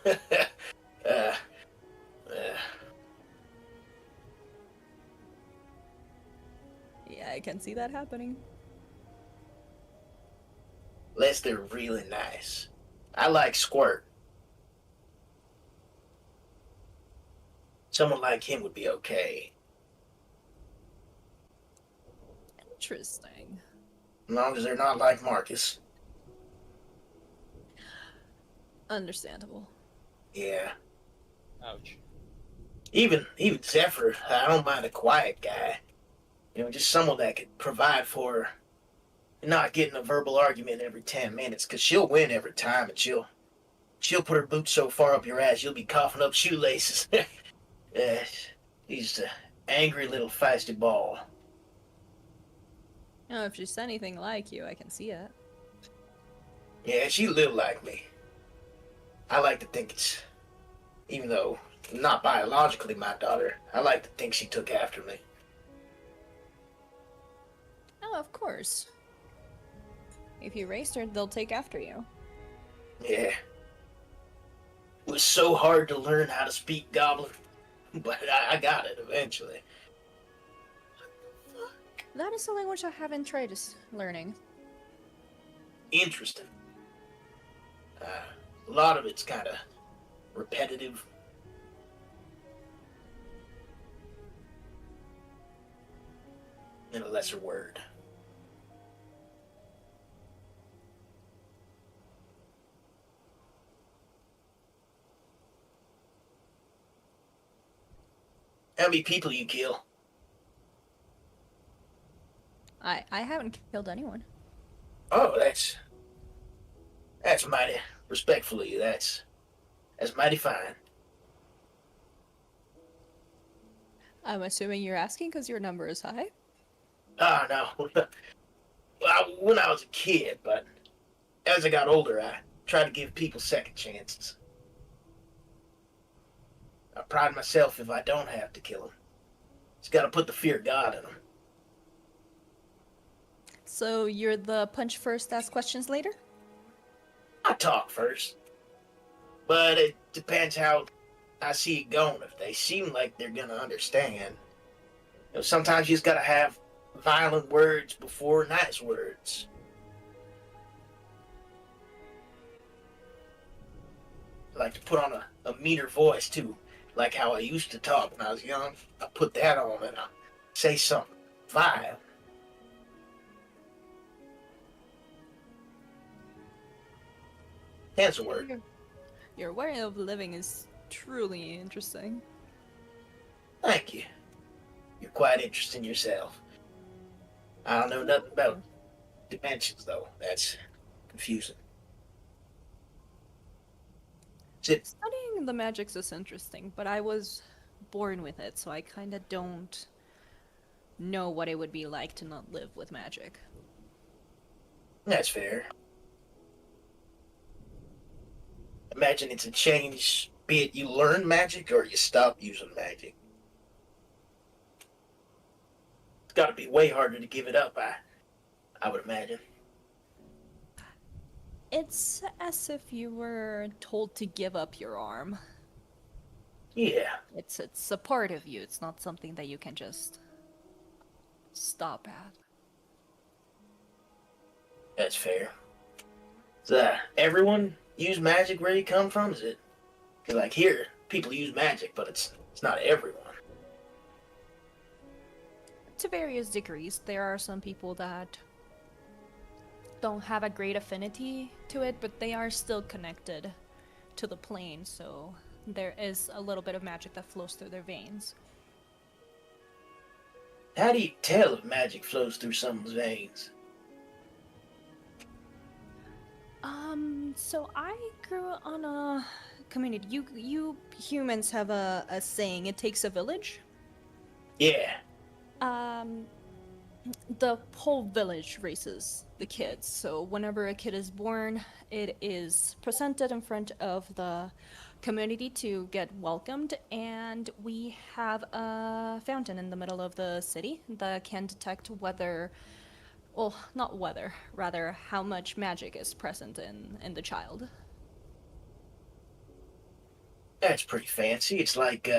Yeah, I can see that happening. Unless they're really nice. I like Squirt. Someone like him would be okay. Interesting. As long as they're not like Marcus. Understandable. Yeah. Ouch. Even Zephyr, I don't mind a quiet guy. You know, just someone that could provide for her. Not getting a verbal argument every 10 minutes, because she'll win every time, and she'll put her boots so far up your ass you'll be coughing up shoelaces. He's an angry little feisty ball. Oh, if she's anything like you, I can see it. Yeah, she lived like me. I like to think it's, even though not biologically my daughter, I like to think she took after me. Oh, of course. If you raised her, they'll take after you. Yeah. It was so hard to learn how to speak Goblin, but I got it eventually. That is a language I haven't tried learning. Interesting. A lot of it's kind of repetitive. In a lesser word. How many people you kill? I haven't killed anyone. Oh, that's mighty respectful of you. That's mighty fine. I'm assuming you're asking because your number is high? Oh, no. Well, when I was a kid, but as I got older, I tried to give people second chances. I pride myself if I don't have to kill them. Just gotta put the fear of God in them. So you're the punch first, ask questions later? I talk first. But it depends how I see it going. If they seem like they're gonna understand. You know, sometimes you just gotta have violent words before nice words. I like to put on a meaner voice too. Like how I used to talk when I was young. I put that on and I say something vile. Hence a word. Your way of living is truly interesting. Thank you. You're quite interesting yourself. I don't know nothing about dimensions, though. That's confusing. Studying the magics is interesting, but I was born with it, so I kind of don't know what it would be like to not live with magic. That's fair. Imagine it's a change, be it you learn magic or you stop using magic. It's got to be way harder to give it up, I would imagine. It's as if you were told to give up your arm. Yeah. It's a part of you. It's not something that you can just stop at. That's fair. So, everyone use magic where you come from? Is it? Cause like here, people use magic, but it's not everyone. To various degrees, there are some people that don't have a great affinity to it, but they are still connected to the plane, so there is a little bit of magic that flows through their veins. How do you tell if magic flows through someone's veins? So I grew up on a community. You humans have a saying, it takes a village? Yeah. The whole village raises the kids. So whenever a kid is born, it is presented in front of the community to get welcomed, and we have a fountain in the middle of the city that can detect whether, well, not whether, rather how much magic is present in the child. That's pretty fancy. It's like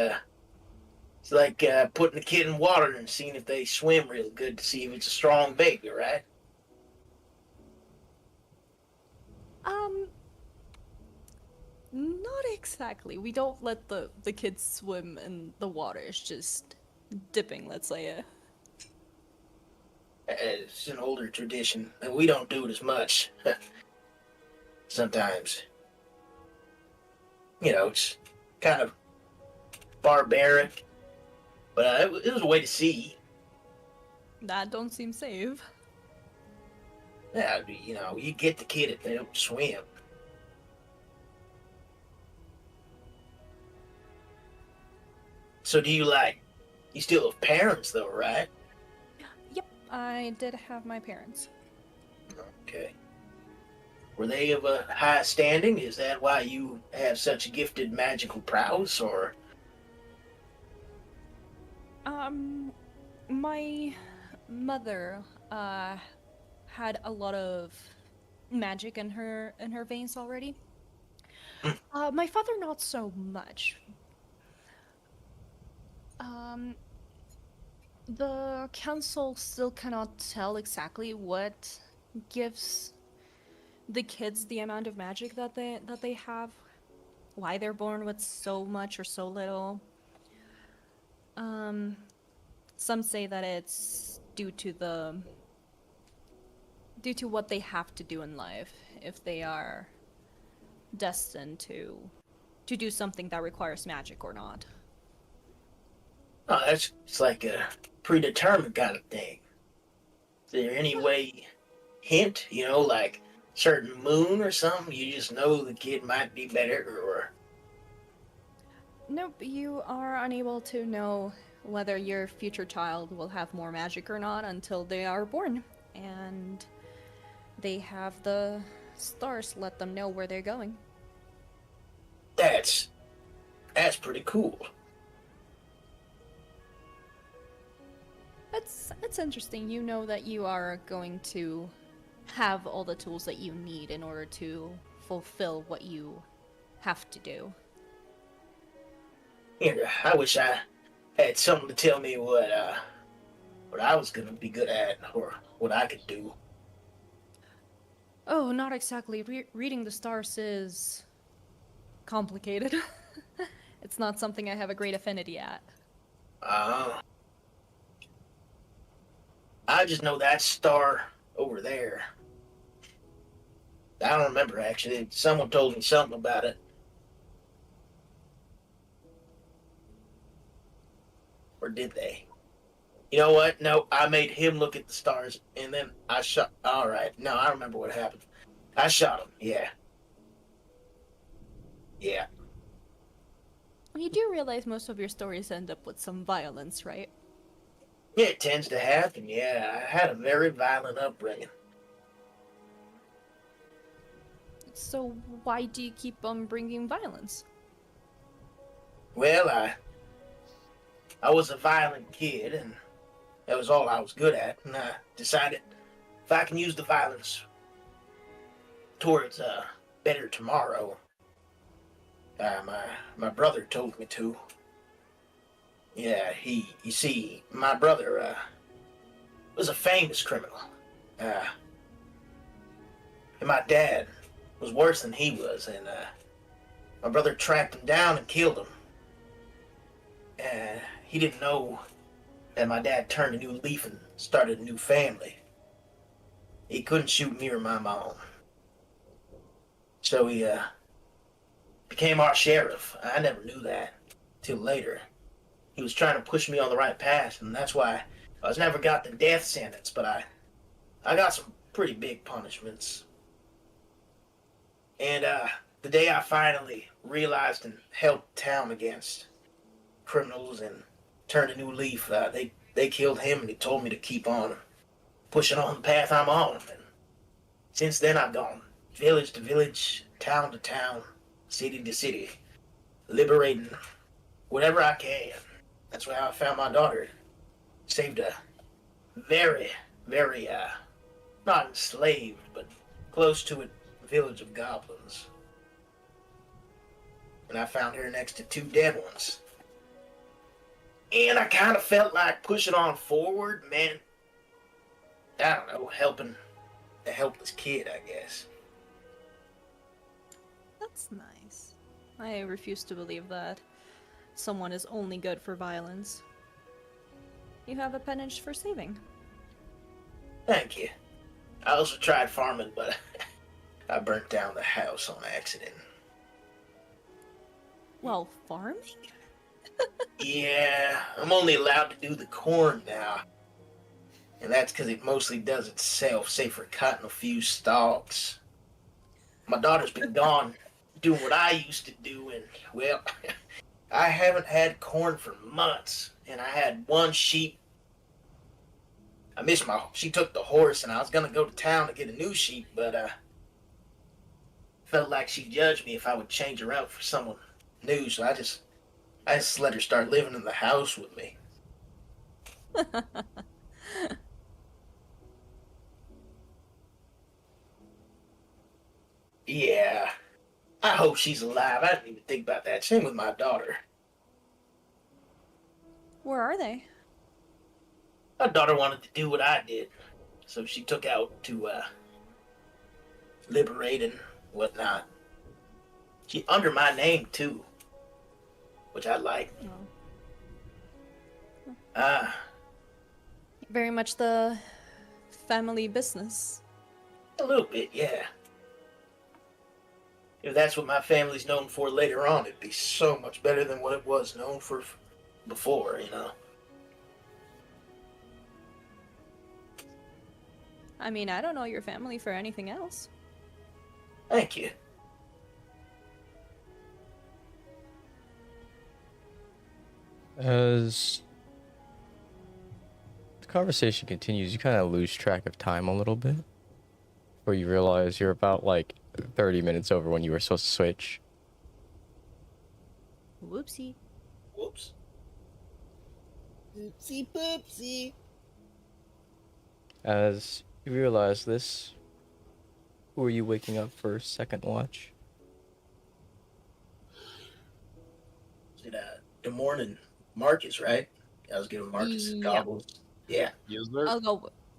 putting a kid in water and seeing if they swim real good to see if it's a strong baby, right? Not exactly. We don't let the kids swim in the water. It's just dipping, let's say. It's an older tradition, and we don't do it as much. Sometimes. It's kind of barbaric, but it was a way to see. That don't seem safe. Yeah, you get the kid if they don't swim. So do you still have parents though, right? Yep, I did have my parents. Okay. Were they of a high standing? Is that why you have such gifted magical prowess, or? My mother had a lot of magic in her veins already. My father not so much. The council still cannot tell exactly what gives the kids the amount of magic that they have, why they're born with so much or so little. Some say that it's due to what they have to do in life if they are destined to do something that requires magic or not. Oh, it's like a predetermined kind of thing. Is there any way, hint, like certain moon or something? You just know the kid might be better, or? Nope, you are unable to know whether your future child will have more magic or not until they are born. And they have the stars let them know where they're going. That's pretty cool. It's interesting. You know that you are going to have all the tools that you need in order to fulfill what you have to do. Yeah, I wish I had something to tell me what I was gonna be good at or what I could do. Oh, not exactly. Reading the stars is complicated. It's not something I have a great affinity at. I just know that star over there. I don't remember, actually. Someone told me something about it. Or did they? You know what? No, I made him look at the stars, and then I shot... Alright, no, I remember what happened. I shot him, yeah. Yeah. You do realize most of your stories end up with some violence, right? Yeah, it tends to happen, yeah. I had a very violent upbringing. So why do you keep on bringing violence? Well, I was a violent kid, and that was all I was good at, and I decided if I can use the violence towards a better tomorrow, my brother told me to. Yeah, you see, my brother was a famous criminal, and my dad was worse than he was, and my brother tracked him down and killed him. And he didn't know that my dad turned a new leaf and started a new family. He couldn't shoot me or my mom. So he became our sheriff. I never knew that till later. He was trying to push me on the right path, and that's why I was never got the death sentence, but I got some pretty big punishments. And the day I finally realized and held town against criminals and turned a new leaf, they killed him, and he told me to keep on pushing on the path I'm on. And since then I've gone village to village, town to town, city to city, liberating whatever I can. That's where I found my daughter. Saved a very, very, not enslaved, but close to it, village of goblins. And I found her next to 2 dead ones. And I kind of felt like pushing on forward, man. I don't know, helping a helpless kid, I guess. That's nice. I refuse to believe that someone is only good for violence. You have a penance for saving. Thank you. I also tried farming, but I burnt down the house on accident. Well, farming? Yeah, I'm only allowed to do the corn now. And that's because it mostly does itself, save for cutting a few stalks. My daughter's been gone doing what I used to do, and, well, I haven't had corn for months. And I had one sheep. I missed she took the horse, and I was going to go to town to get a new sheep, but, felt like she judged me if I would change her out for someone new, so I just let her start living in the house with me. Yeah. I hope she's alive. I didn't even think about that. Same with my daughter. Where are they? My daughter wanted to do what I did, so she took out to, liberate and whatnot. She under my name, too, which I like. Oh. Very much the family business. A little bit, yeah. If that's what my family's known for later on, it'd be so much better than what it was known for before, you know? I mean, I don't know your family for anything else. Thank you. As the conversation continues, you kind of lose track of time a little bit. Before you realize you're about like 30 minutes over when you were supposed to switch. Whoopsie. Whoops. Oopsie poopsie. As you realize this, who are you waking up for second watch? Is it, the morning Marcus, right? I was giving Marcus Yep. goggles. Yeah. Yes, sir.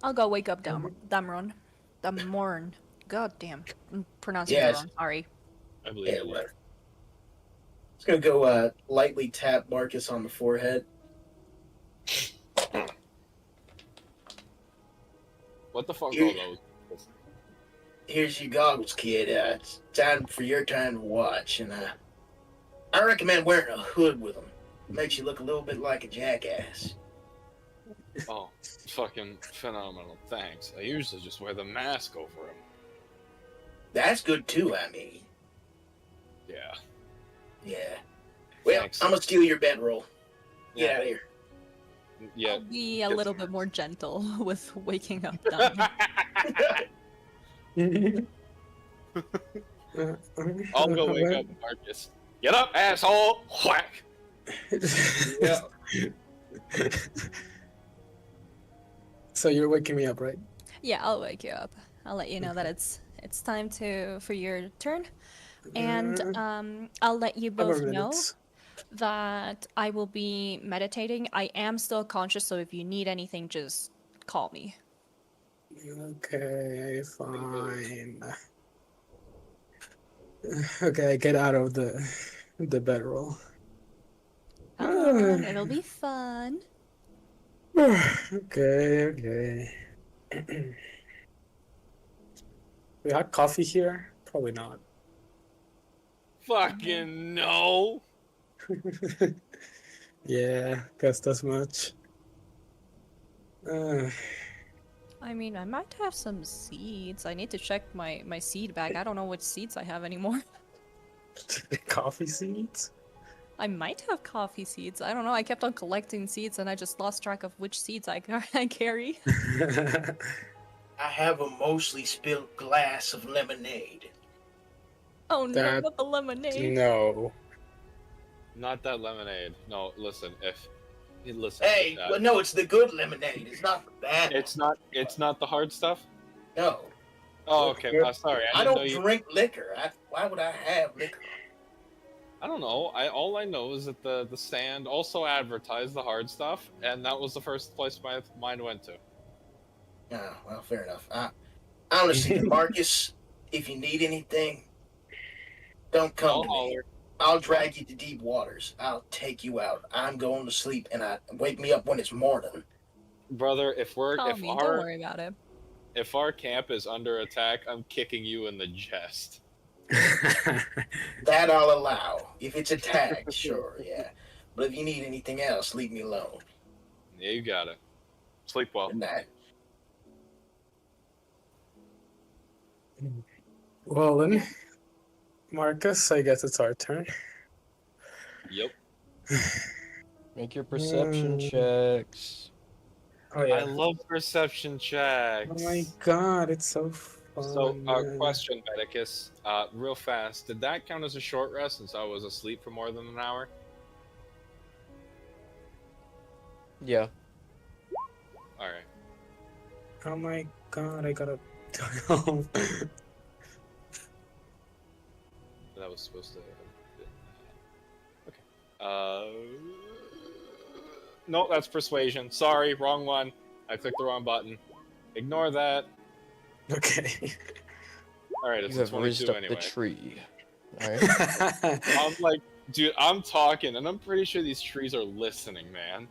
I'll go wake up Damron. Damorn. God damn. I'm pronouncing it Yes. wrong. Sorry. I believe Yeah, it. right. Just gonna go lightly tap Marcus on the forehead. What the fuck You- are those? Here's your goggles, kid. It's time for your time to watch, and I recommend wearing a hood with them. It makes you look a little bit like a jackass. Oh, fucking phenomenal. Thanks. I usually just wear the mask over them. That's good too. I mean, Yeah. yeah. Well, Thanks. I'm gonna steal your bedroll. Get Yeah. out of here. Yeah. I'll be a get little some- bit more gentle with waking up Damron. I'll go wake up Marcus. Get up, asshole! Whack! Yeah. So you're waking me up, right? Yeah, I'll wake you up. I'll let you know that it's time for your turn, and I'll let you Couple both know minutes. that I will be meditating. I am still conscious, so if you need anything, just call me. Okay, fine. Okay, get out of the bedroll. Come on, it'll be fun. Okay. We had coffee here? Probably not. Fucking no! Yeah, guessed as much. I mean, I might have some seeds. I need to check my seed bag. I don't know which seeds I have anymore. Coffee seeds? I might have coffee seeds. I don't know. I kept on collecting seeds and I just lost track of which seeds I carry. I have a mostly spilled glass of lemonade. Oh no, That- not the lemonade. No. Not that lemonade. No, listen, listen. Hey, well, no, it's the good lemonade. It's not the bad. It's not the hard stuff? No. Oh, okay. Sorry. I didn't don't know you. drink liquor. Why would I have liquor? I don't know. All I know is that the stand also advertised the hard stuff, and that was the first place my mind went to. Oh, well, fair enough. Honestly, Marcus, if you need anything, don't come I'll to me. holler. I'll drag you to deep waters. I'll take you out. I'm going to sleep, and wake me up when it's morning. Brother, if Call me. Don't worry about it. if our camp is under attack, I'm kicking you in the chest. That I'll allow. If it's attack, sure, yeah. But if you need anything else, leave me alone. Yeah, you got it. Sleep well. Good night. Well then, Marcus, I guess it's our turn. Yep. Make your perception checks. Oh yeah. I love perception checks. Oh my god, it's so fun. So, question, Medicus. Real fast. Did that count as a short rest since I was asleep for more than an hour? Yeah. Alright. Oh my god, I gotta. That was supposed to. Okay. No, that's persuasion. Sorry, wrong one. I clicked the wrong button. Ignore that. Okay. Alright, it's You a have raised 22 up anyway. the tree. Alright. I'm like, dude, I'm talking, and I'm pretty sure these trees are listening, man.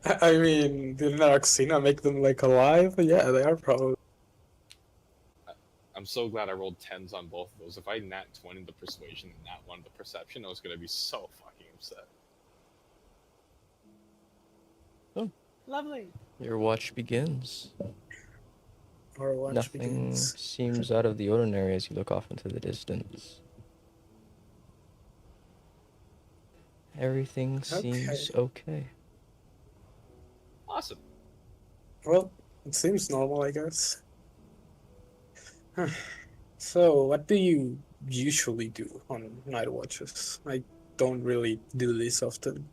I mean, didn't Arxina make them like alive? Yeah, they are probably. I'm so glad I rolled 10s on both of those. If I nat 20 the persuasion and nat 1 the perception, I was gonna be so fucking upset. Oh. Lovely. Your watch begins. Our watch Nothing begins. seems out of the ordinary as you look off into the distance. Everything seems okay. Awesome. Well, it seems normal, I guess. So, what do you usually do on night watches? I don't really do this often.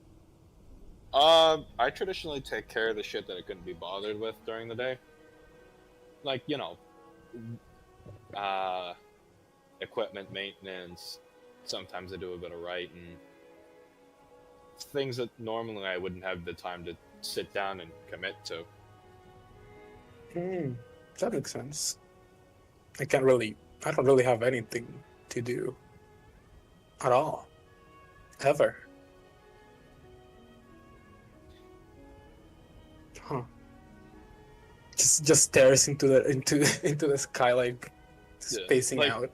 I traditionally take care of the shit that I couldn't be bothered with during the day. Like, you know, equipment maintenance. Sometimes I do a bit of writing. Things that normally I wouldn't have the time to sit down and commit to. That makes sense. I don't really have anything to do at all, ever. Huh? Just stares into the sky, like spacing like, out.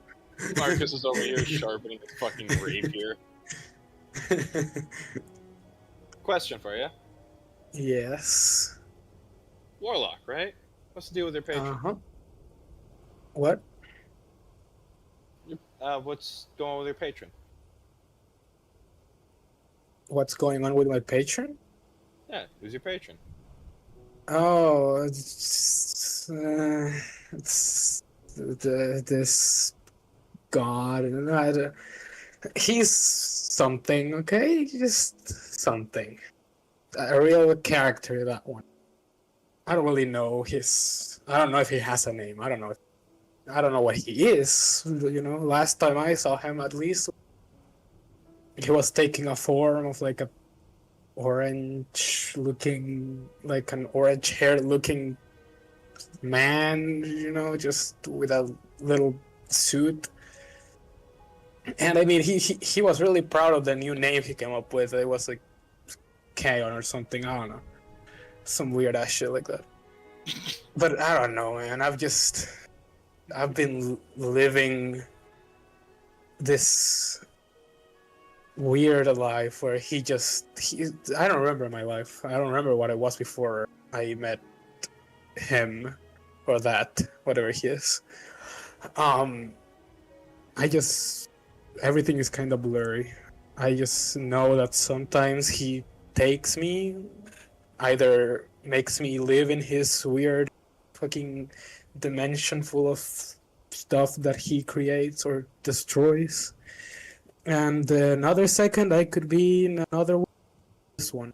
Marcus is over here sharpening his fucking rapier. Question for you. Yes. Warlock, right? What's the deal with your patron? Uh-huh. What? What's going on with your patron? What's going on with my patron? Yeah, who's your patron? Oh, it's this god. He's something, okay? Just something. A real character, that one. I don't really know I don't know if he has a name. I don't know what he is. You know, last time I saw him, at least, he was taking a form of like a orange-looking, like an orange-haired-looking man. You know, just with a little suit. And I mean, he was really proud of the new name he came up with. It was like Kaon or something. I don't know, some weird ass shit like that. But I don't know, man. I've been living this weird life where I don't remember my life. I don't remember what it was before I met him or that, whatever he is. Everything is kind of blurry. I just know that sometimes he takes me, either makes me live in his weird fucking dimension full of stuff that he creates or destroys. And another second I could be in another this one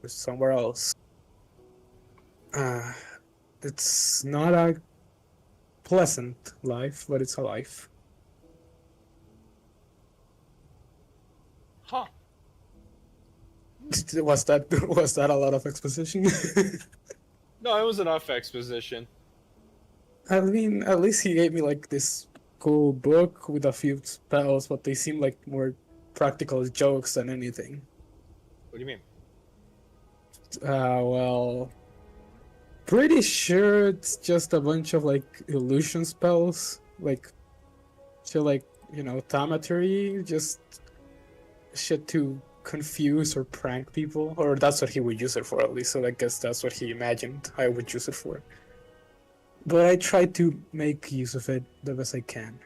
or somewhere else. It's not a pleasant life, but it's a life. Huh. Was that a lot of exposition? No, it was enough exposition. I mean, at least he gave me like this cool book with a few spells, but they seem like more practical jokes than anything. What do you mean? Well, pretty sure it's just a bunch of like illusion spells. like shit like, you know, thaumaturgy, just shit to confuse or prank people, or that's what he would use it for at least. So I guess that's what he imagined I would use it for. But I try to make use of it the best I can.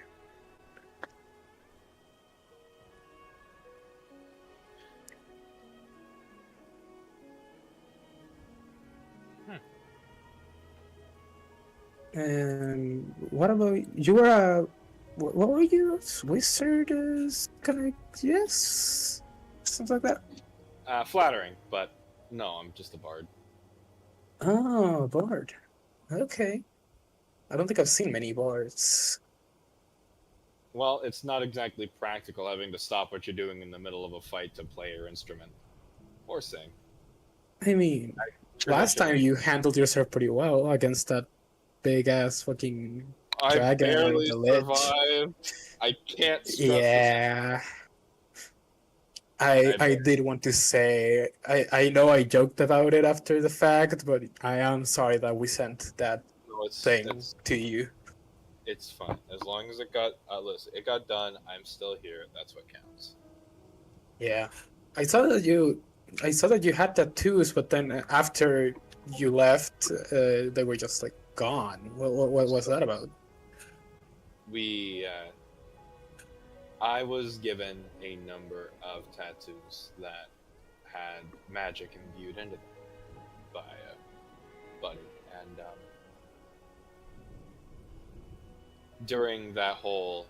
And what about you? Were a what were you? Wizard? Can I? Yes, something like that. Flattering, but no, I'm just a bard. Oh, bard. Okay. I don't think I've seen many bards. Well, it's not exactly practical having to stop what you're doing in the middle of a fight to play your instrument or sing. I mean, last time you handled yourself pretty well against that big ass fucking I dragon and barely the lich. survived. I can't stress this. Yeah. I did want to say, I know I joked about it after the fact, but I am sorry that we sent that No, thing to you. It's fine. As long as it got, listen, it got done, I'm still here. That's what counts. Yeah. I saw that you had tattoos, but then after you left, they were just like gone. What was that about? I was given a number of tattoos that had magic imbued into them by a buddy, and during that whole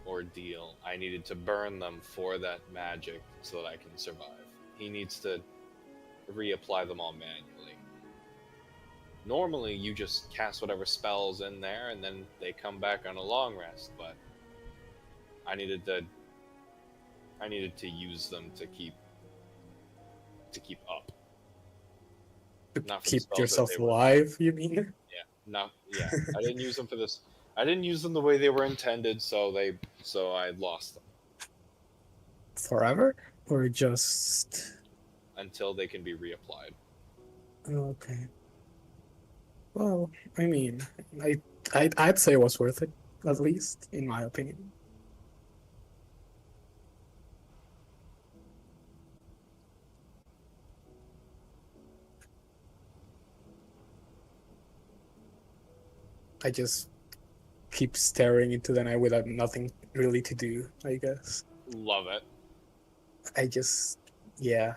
ordeal, I needed to burn them for that magic so that I can survive. He needs to reapply them all manually. Normally, you just cast whatever spells in there, and then they come back on a long rest, but I needed to use them to keep up. To keep yourself alive, you mean? Yeah. I didn't use them for this. I didn't use them the way they were intended, so I lost them. Forever? Or just until they can be reapplied. Okay. Well, I mean, I'd say it was worth it, at least, in my opinion. I just keep staring into the night without nothing really to do, I guess. Love it. I just, yeah.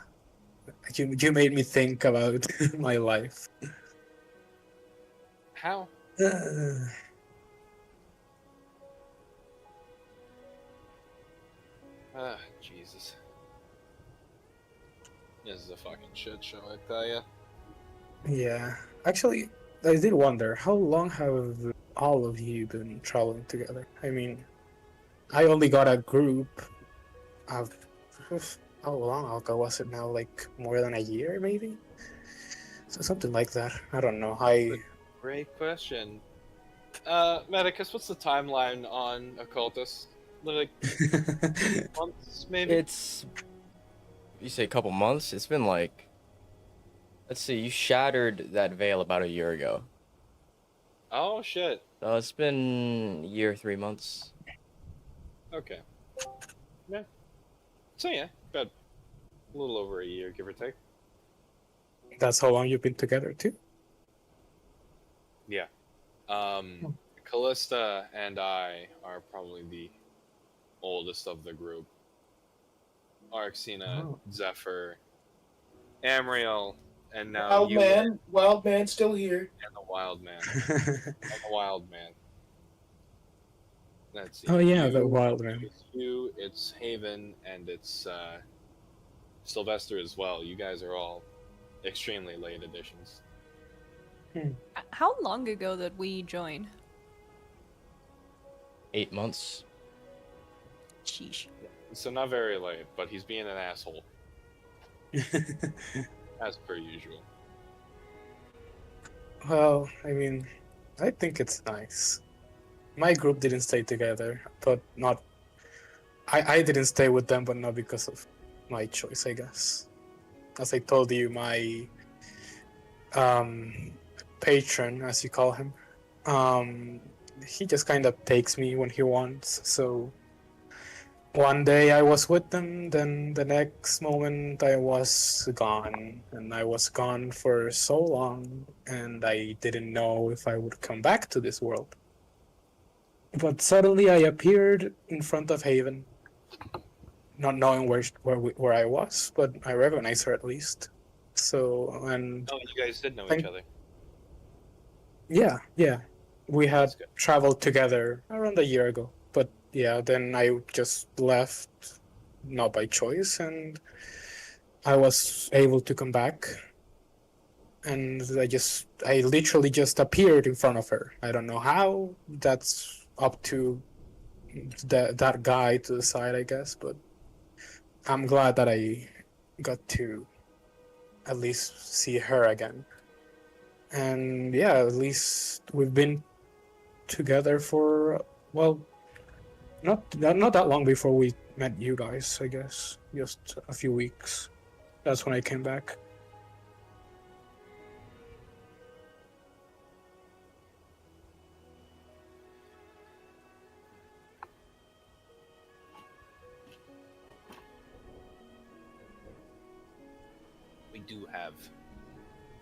You made me think about my life. How? Jesus. This is a fucking shit show, I tell ya. Yeah. Actually, I did wonder, how long have all of you been traveling together? I mean, I only got a group of... How long ago was it now? Like, more than a year, maybe? So something like that. I don't know. Great question. Medicus, what's the timeline on Occultus? Like, months, maybe? It's... You say a couple months? It's been like... Let's see, you shattered that veil about a year ago. Oh, shit. So it's been a year, 3 months. Okay. Yeah. So yeah, about a little over a year, give or take. That's how long you've been together, too? Yeah. Callista and I are probably the oldest of the group. Arxina, Zephyr, Amriel, and now Wild man still here. And the Wild Man. Let's see. Oh yeah, the Wild Man. It's you, it's Haven, and it's Sylvester as well. You guys are all extremely late additions. How long ago did we join? 8 months. Sheesh. So not very late, but he's being an asshole. As per usual. Well, I mean, I think it's nice. My group didn't stay together, but not... I didn't stay with them, but not because of my choice, I guess. As I told you, my patron, as you call him, he just kind of takes me when he wants. So one day I was with them, then the next moment I was gone, and I was gone for so long, and I didn't know if I would come back to this world. But suddenly I appeared in front of Haven, not knowing where I was, but I recognized her at least. So, and Oh, you guys did know Thank- each other. yeah, we had That's good. traveled together around a year ago. But yeah, then I just left, not by choice, and I was able to come back. And I literally just appeared in front of her. I don't know how. That's up to that guy to decide, I guess. But I'm glad that I got to at least see her again. And yeah, at least we've been together for, well, not that long before we met you guys, I guess. Just a few weeks. That's when I came back.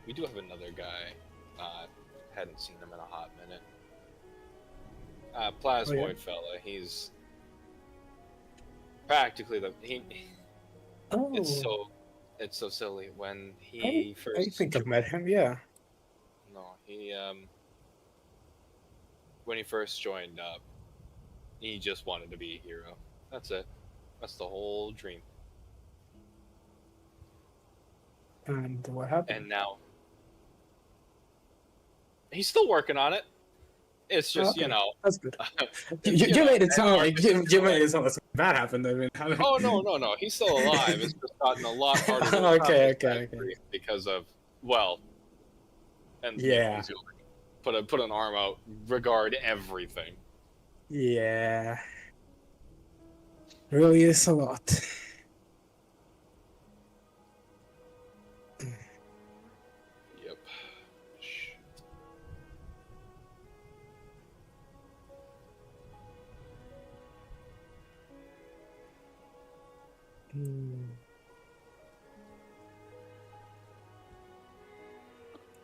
We do have another guy. Hadn't seen him in a hot minute. Plasmoid fella. He's practically Oh, it's so silly when he first. I think I've met him, yeah. No, when he first joined up, he just wanted to be a hero. That's it. That's the whole dream. And what happened? And now he's still working on it. It's just, Okay. That's good. you You know, made it sound like artists you made it sound like something bad happened. I mean, Oh no, he's still alive. It's just gotten a lot harder to Okay, accomplish that okay. dream because of and Yeah. put an arm out, regard everything. Yeah. Really is a lot. Yep.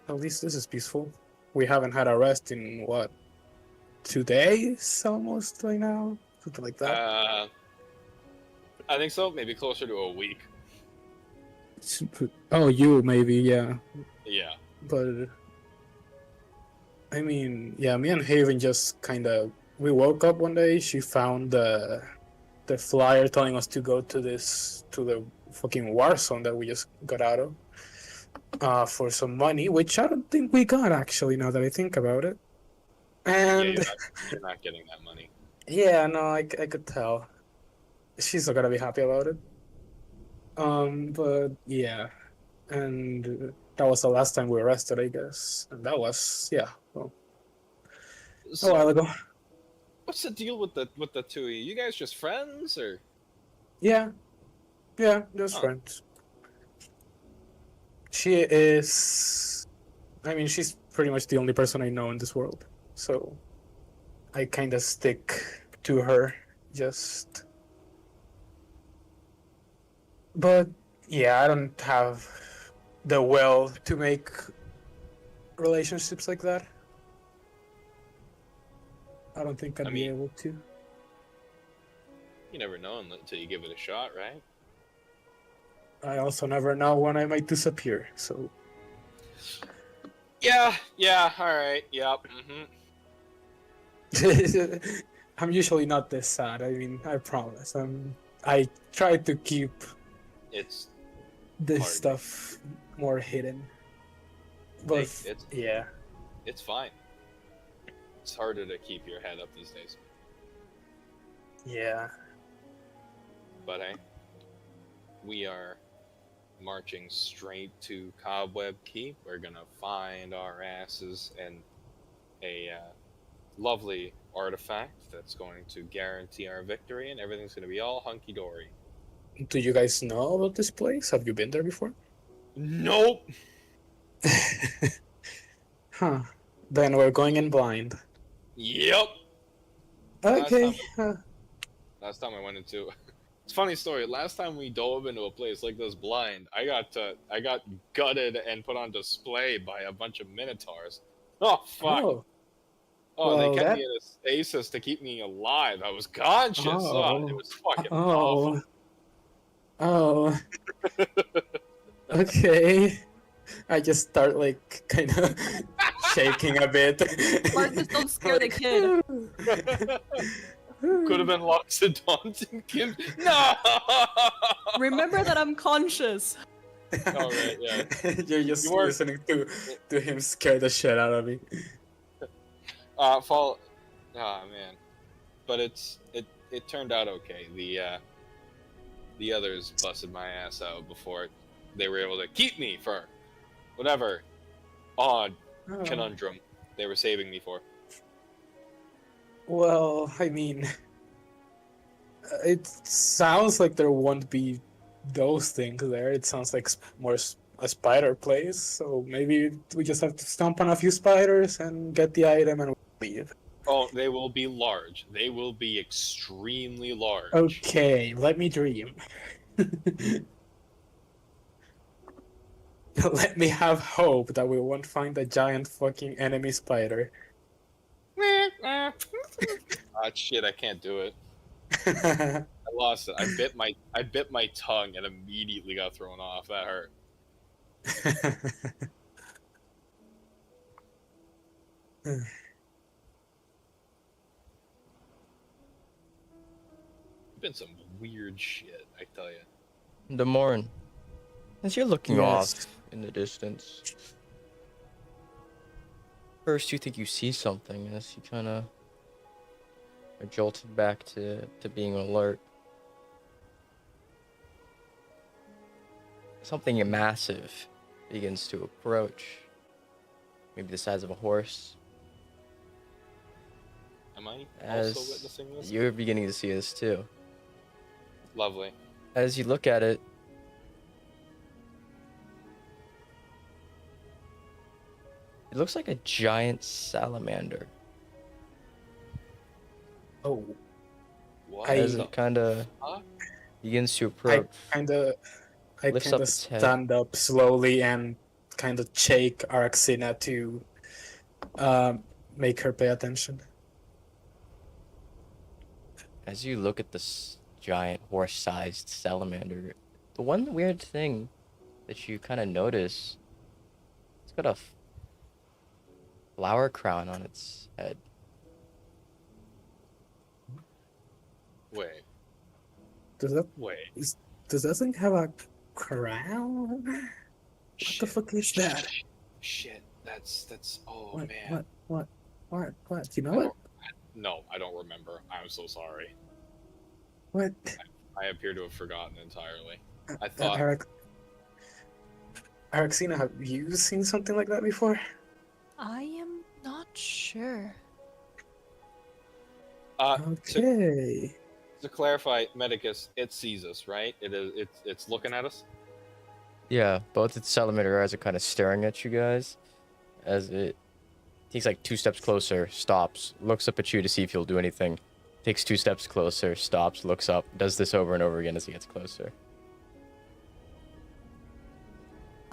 At least this is peaceful. We haven't had a rest in what, 2 days almost right now? Something like that. I think so. Maybe closer to a week. Oh, you maybe, yeah. Yeah. But I mean, yeah, me and Haven just kinda we woke up one day, she found the flyer telling us to go to the fucking war zone that we just got out of. For some money, which I don't think we got actually. Now that I think about it, and you're not getting that money. yeah, no, I could tell. She's not gonna be happy about it. But yeah, and that was the last time we were arrested, I guess, and that was well, a while ago. What's the deal with the two of you? You guys just friends, or? Yeah, just friends. She is. I mean, she's pretty much the only person I know in this world, so I kind of stick to her. Just. But yeah, I don't have the will to make relationships like that. I don't think I'd be able to. You never know until you give it a shot, right? I also never know when I might disappear, so. Yeah, alright, yep, I'm usually not this sad, I mean, I promise. I try to keep this hard. stuff more hidden. But It's fine. It's harder to keep your head up these days. Yeah. But hey, we are marching straight to Cobweb Keep. We're gonna find our asses in a lovely artifact that's going to guarantee our victory, and everything's gonna be all hunky-dory. Do you guys know about this place? Have you been there before? Nope! Huh. Then we're going in blind. Yep. Okay. Last time I went into, it's a funny story. Last time we dove into a place like this blind, I got gutted and put on display by a bunch of minotaurs. Oh fuck! Oh. Oh, they Well, kept that. me in a stasis to keep me alive. I was conscious. Oh, it Oh. was fucking Oh. awful. Oh. Okay. I just start like kind of shaking a bit. Marcus, don't scare the kid. Could have been Loxodontin Kim. No. Remember that I'm conscious. Oh right, yeah. You're just You weren't- listening to him scare the shit out of me. Fall. Oh man, but it turned out okay. The others busted my ass out before they were able to keep me for whatever odd Oh. conundrum they were saving me for. Well, I mean, it sounds like there won't be those things there. It sounds like more a spider place. So maybe we just have to stomp on a few spiders and get the item and leave. Oh, they will be large. They will be extremely large. Okay, let me dream. Let me have hope that we won't find a giant fucking enemy spider. Ah shit! I can't do it. I lost it. I bit my tongue and immediately got thrown off. That hurt. Been some weird shit, I tell you. The morn. As you're looking Yes. off in the distance, first you think you see something, as you kind of are jolted back to being alert. Something massive begins to approach. Maybe the size of a horse. Am I As also witnessing this? you're beginning to see this too. Lovely. As you look at it, it looks like a giant salamander. Oh, What? As the it kind of fuck? begins to I approach. kind of Lifts up its head. stand up slowly and kind of shake Araxina to make her pay attention. As you look at this giant horse-sized salamander, the one weird thing that you kind of notice, it's got a flower crown on its head. Wait. Does that Wait. does that thing have a crown? What Shit. the fuck is that? Shit. That's. Oh What? man. What? You know I what? don't- No, I don't remember. I'm so sorry. What? I appear to have forgotten entirely. I thought. Araxina, have you seen something like that before? I am not sure. To, Okay. to clarify, Medicus, it sees us, right? It's looking at us. Yeah, both its salamander eyes are kind of staring at you guys, as it takes like 2 steps closer, stops, looks up at you to see if you'll do anything, takes 2 steps closer, stops, looks up, does this over and over again as he gets closer.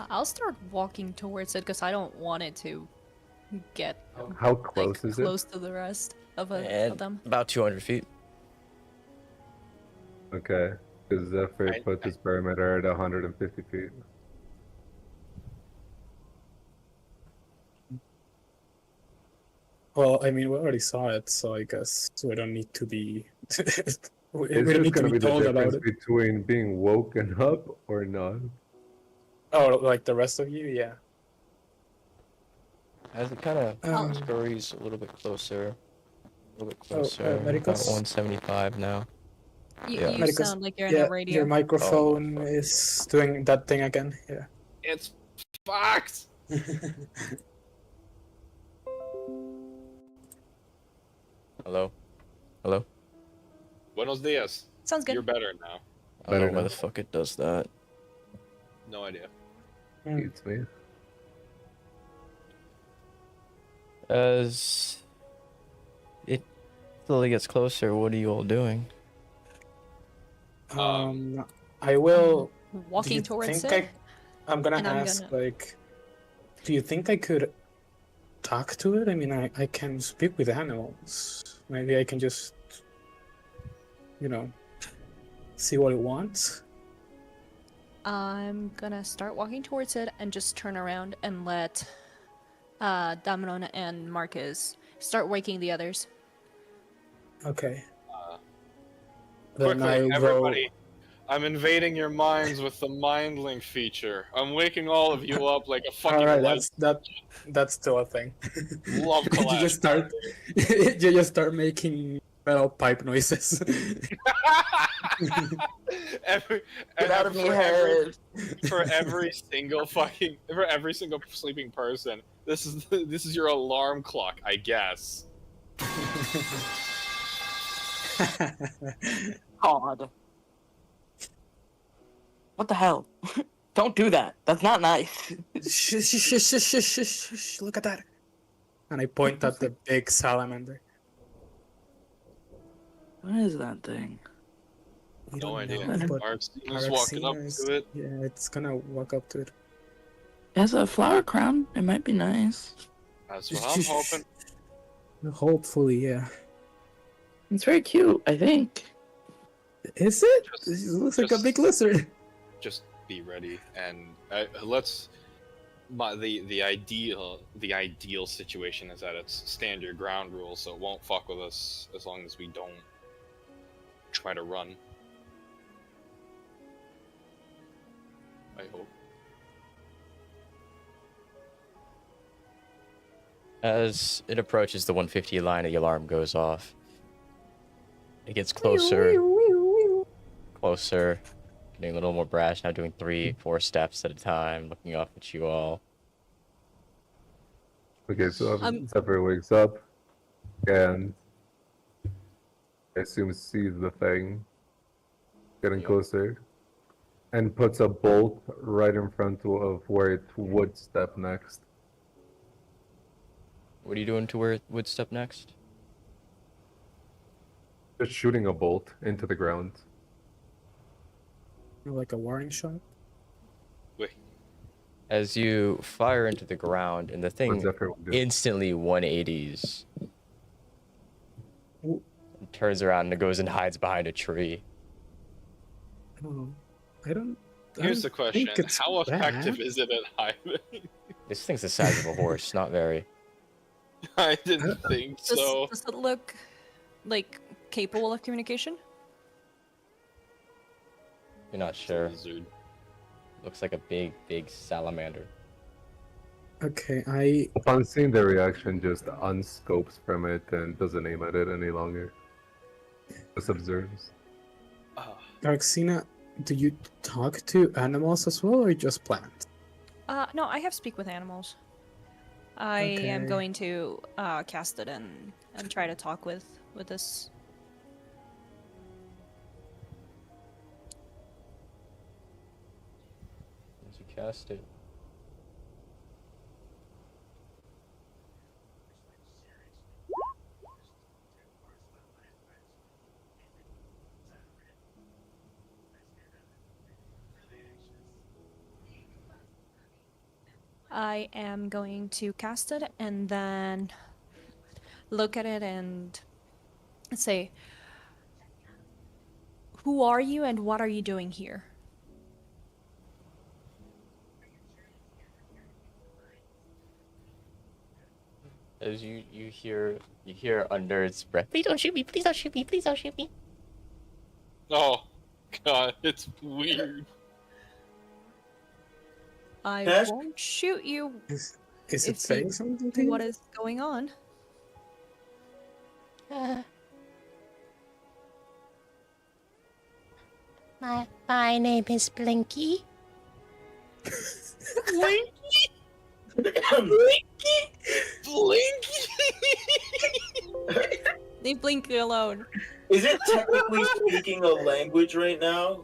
I'll start walking towards it because I don't want it to get How close is close to the rest of And them. about 200 feet. it? Okay. Because Zephyr I- puts his perimeter at 150 feet. Well, I mean, we already saw it, so I guess we don't need to be. we Is don't this need to going to be be the told about difference it. between being woken up or not? Oh, like the rest of you, yeah. As it kind of Um, scurries a little bit closer, about Medicus? 175 now. You, Yeah. you Medicus, sound like you're in Yeah, a radio. your microphone fuck. is doing that thing again. Yeah. It's fucked. Hello? Hello? Buenos dias. Sounds good. You're better now. I don't Better know why now. the fuck it does that. No idea. It's me. As slowly gets closer, what are you all doing? I will. Walking do you towards think it. I'm gonna and I'm ask, gonna- like, do you think I could talk to it? I mean, I can speak with animals. Maybe I can just, see what it wants. I'm gonna start walking towards it and just turn around and let Damanon and Marcus start waking the others. Okay. Quickly, I'll everybody. I'm invading your minds with the mind link feature. I'm waking all of you up like a fucking All right, light. that's still a thing. Love you collage. just start. You just start making metal pipe noises. Get out of my head. For every single sleeping person, this is your alarm clock, I guess. God. What the hell? Don't do that. That's not nice. Shh, look at that. And I point at the big salamander. What is that thing? We No don't idea. know, but Arxena's walking up to it. Yeah, it's gonna walk up to it. It has a flower crown. It might be nice. That's what I'm hoping. Hopefully, yeah. It's very cute, I think. Is it? It looks like a big lizard. Just be ready, and let's. The ideal situation is that it's stand your ground rule, so it won't fuck with us as long as we don't try to run. I hope. As it approaches the 150 line, the alarm goes off. It gets closer, closer, getting a little more brash, now doing 3-4 steps at a time, looking off at you all. Okay, so Zephyr wakes up and I assume sees the thing getting closer and puts a bolt right in front of where it would step next. What are you doing to where it would step next? Just shooting a bolt into the ground. Like a warning shot. Wait. As you fire into the ground, and the thing What Zephyr will do. instantly 180s. Ooh. And turns around and it goes and hides behind a tree. Oh, I don't. Here's the question: think it's how effective bad. is it at hiding? This thing's the size of a horse, not very. I didn't think so. Does it look like capable of communication? You're not sure. Lizard. Looks like a big, big salamander. Okay, Upon seeing the reaction, just unscopes from it and doesn't aim at it any longer. Just observes. Arxena, do you talk to animals as well, or just plants? No, I have speak with animals. I am Okay. going to cast it and try to talk with this. As you cast it. I am going to cast it and then look at it and say, "Who are you and what are you doing here?" As you hear under its breath, "Please don't shoot me! Please don't shoot me! Please don't shoot me!" Oh, God, it's weird. I Dash- won't shoot you. Is it If saying you- something to you? What is going on? My name is Blinky. Blinky! Leave Blinky alone. Is it technically speaking a language right now?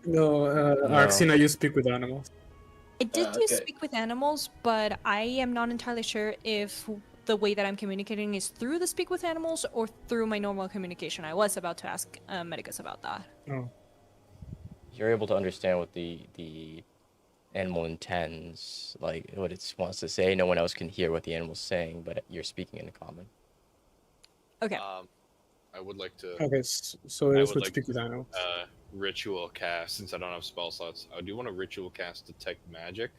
No, Arxena, you speak with animals. I did Okay. speak with animals, but I am not entirely sure if the way that I'm communicating is through the speak with animals or through my normal communication. I was about to ask Medicus about that. Oh. You're able to understand what the animal intends, like what it wants to say. No one else can hear what the animal's saying, but you're speaking in common. Okay. I would like to. Okay, so it I is would with like speak with animals. Ritual cast, since I don't have spell slots. I do want to ritual cast detect magic.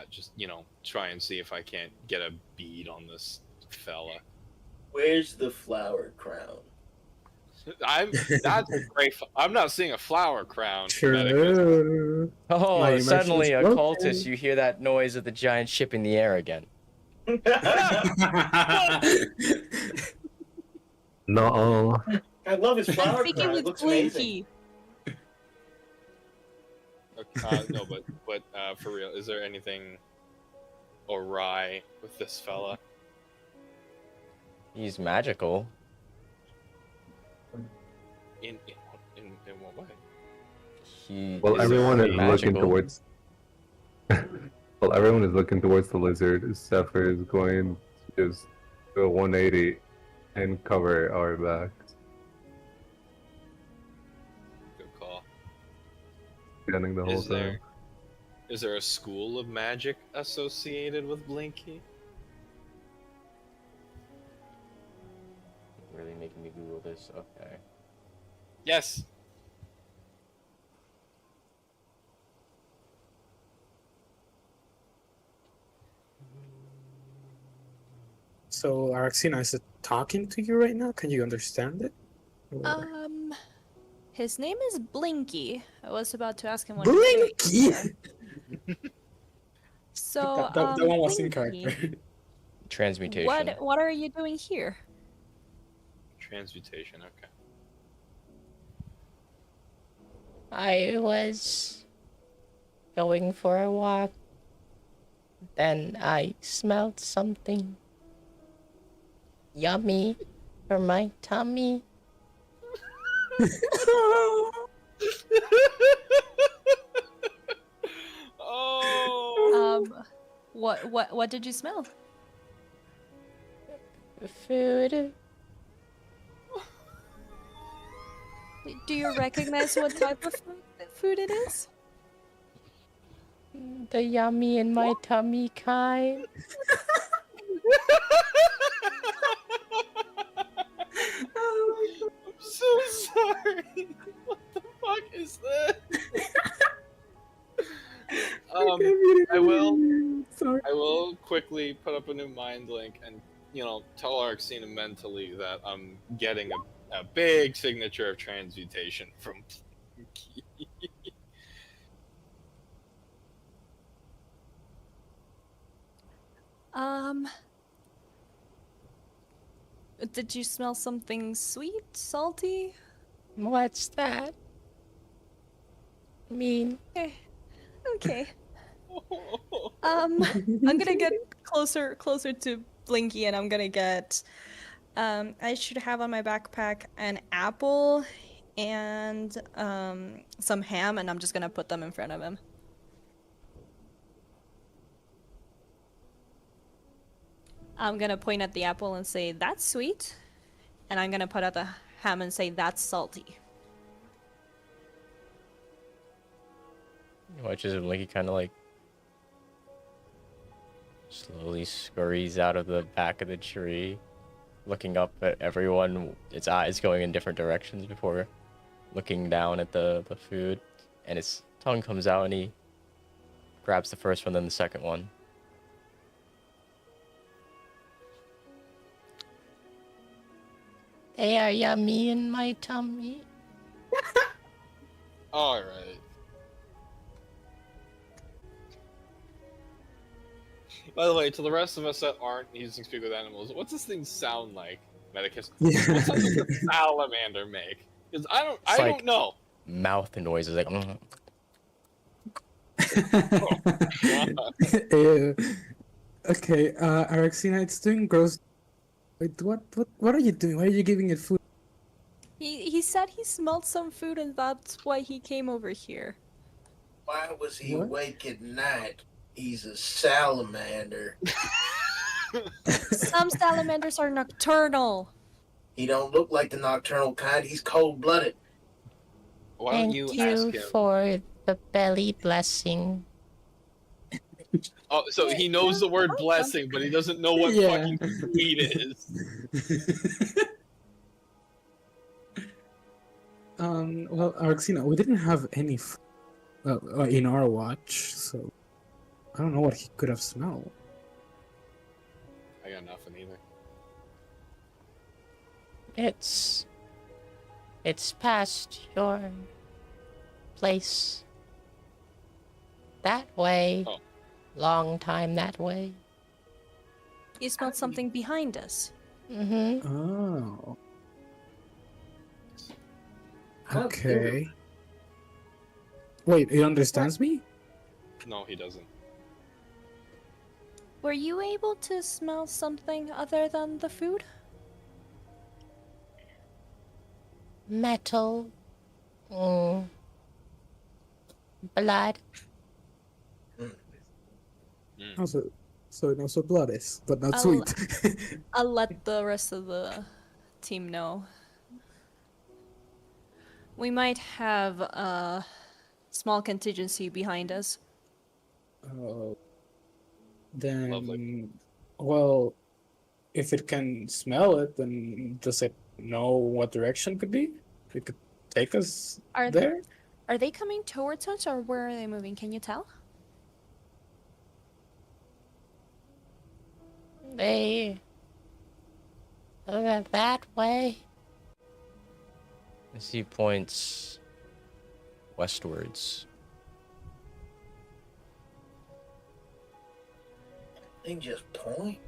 Just try and see if I can't get a bead on this fella. Where's the flower crown? That's a great. I'm not seeing a flower crown. Medicus. True. Oh, My suddenly, immersion's Occultus, broken. you hear that noise of the giant ship in the air again. No. I love his flower Speaking crown. It with looks amazing. Blinky. No, but for real, is there anything awry with this fella? He's magical. In what way? He Well, is everyone is looking magical. towards. Well, everyone is looking towards the lizard. Zephyr is going to just do a 180 and cover our backs. Good call. Standing the whole time. Is there a school of magic associated with Blinky? Really making me Google this. Okay. Yes. So Araxina, is it talking to you right now? Can you understand it? Or- His name is Blinky. I was about to ask him what he's doing. Blinky! So, that one was in Blinky, character. Transmutation. what are you doing here? Transmutation. Okay. I was going for a walk. Then I smelled something yummy for my tummy. Oh. What did you smell? Food. Do you recognize what type of food it is? The yummy in my tummy kind. I'm so sorry. What the fuck is that? I will quickly put up a new mind link and tell Arxena mentally that I'm getting a big signature of transmutation from Blinky. Did you smell something sweet, salty? What's that mean? Okay. I'm gonna get closer to Blinky, and I'm gonna get. I should have on my backpack an apple and some ham, and I'm just gonna put them in front of him. I'm gonna point at the apple and say, "That's sweet," and I'm gonna put out the ham and say, "That's salty." Watches him like he kind of like slowly scurries out of the back of the tree, looking up at everyone, its eyes going in different directions before looking down at the food, and his tongue comes out and he grabs the first one, then the second one. They are yummy in my tummy. All right. By the way, to the rest of us that aren't using Speak with Animals, what's this thing sound like, Medicus? What sound does a salamander make? Because I don't know. Mouth noises like. Ew. Okay, Araxina, it's doing gross. Wait, what are you doing? Why are you giving it food? He said he smelled some food, and that's why he came over here. Why was he What? awake at night? He's a salamander. Some salamanders are nocturnal. He don't look like the nocturnal kind. He's cold-blooded. Why don't Thank you you ask him? for the belly blessing. Oh, so he knows the word blessing, but he doesn't know what fucking weed is. Well, Arxina, we didn't have any in our watch, so I don't know what he could have smelled. I got nothing either. It's past your place. That way. Oh. Long time that way. You smelled something behind us. Mm-hmm. Oh. How Okay. Wait, he understands me? No, he doesn't. Were you able to smell something other than the food? Metal. Blood. Also, so it also blood is, but not I'll- sweet. I'll let the rest of the team know. We might have a small contingency behind us. Then, Lovely. well, if it can smell it, then does it know what direction could be? It could take us Are there? Are they coming towards us or where are they moving? Can you tell? They look that way. As he points westwards. They just point.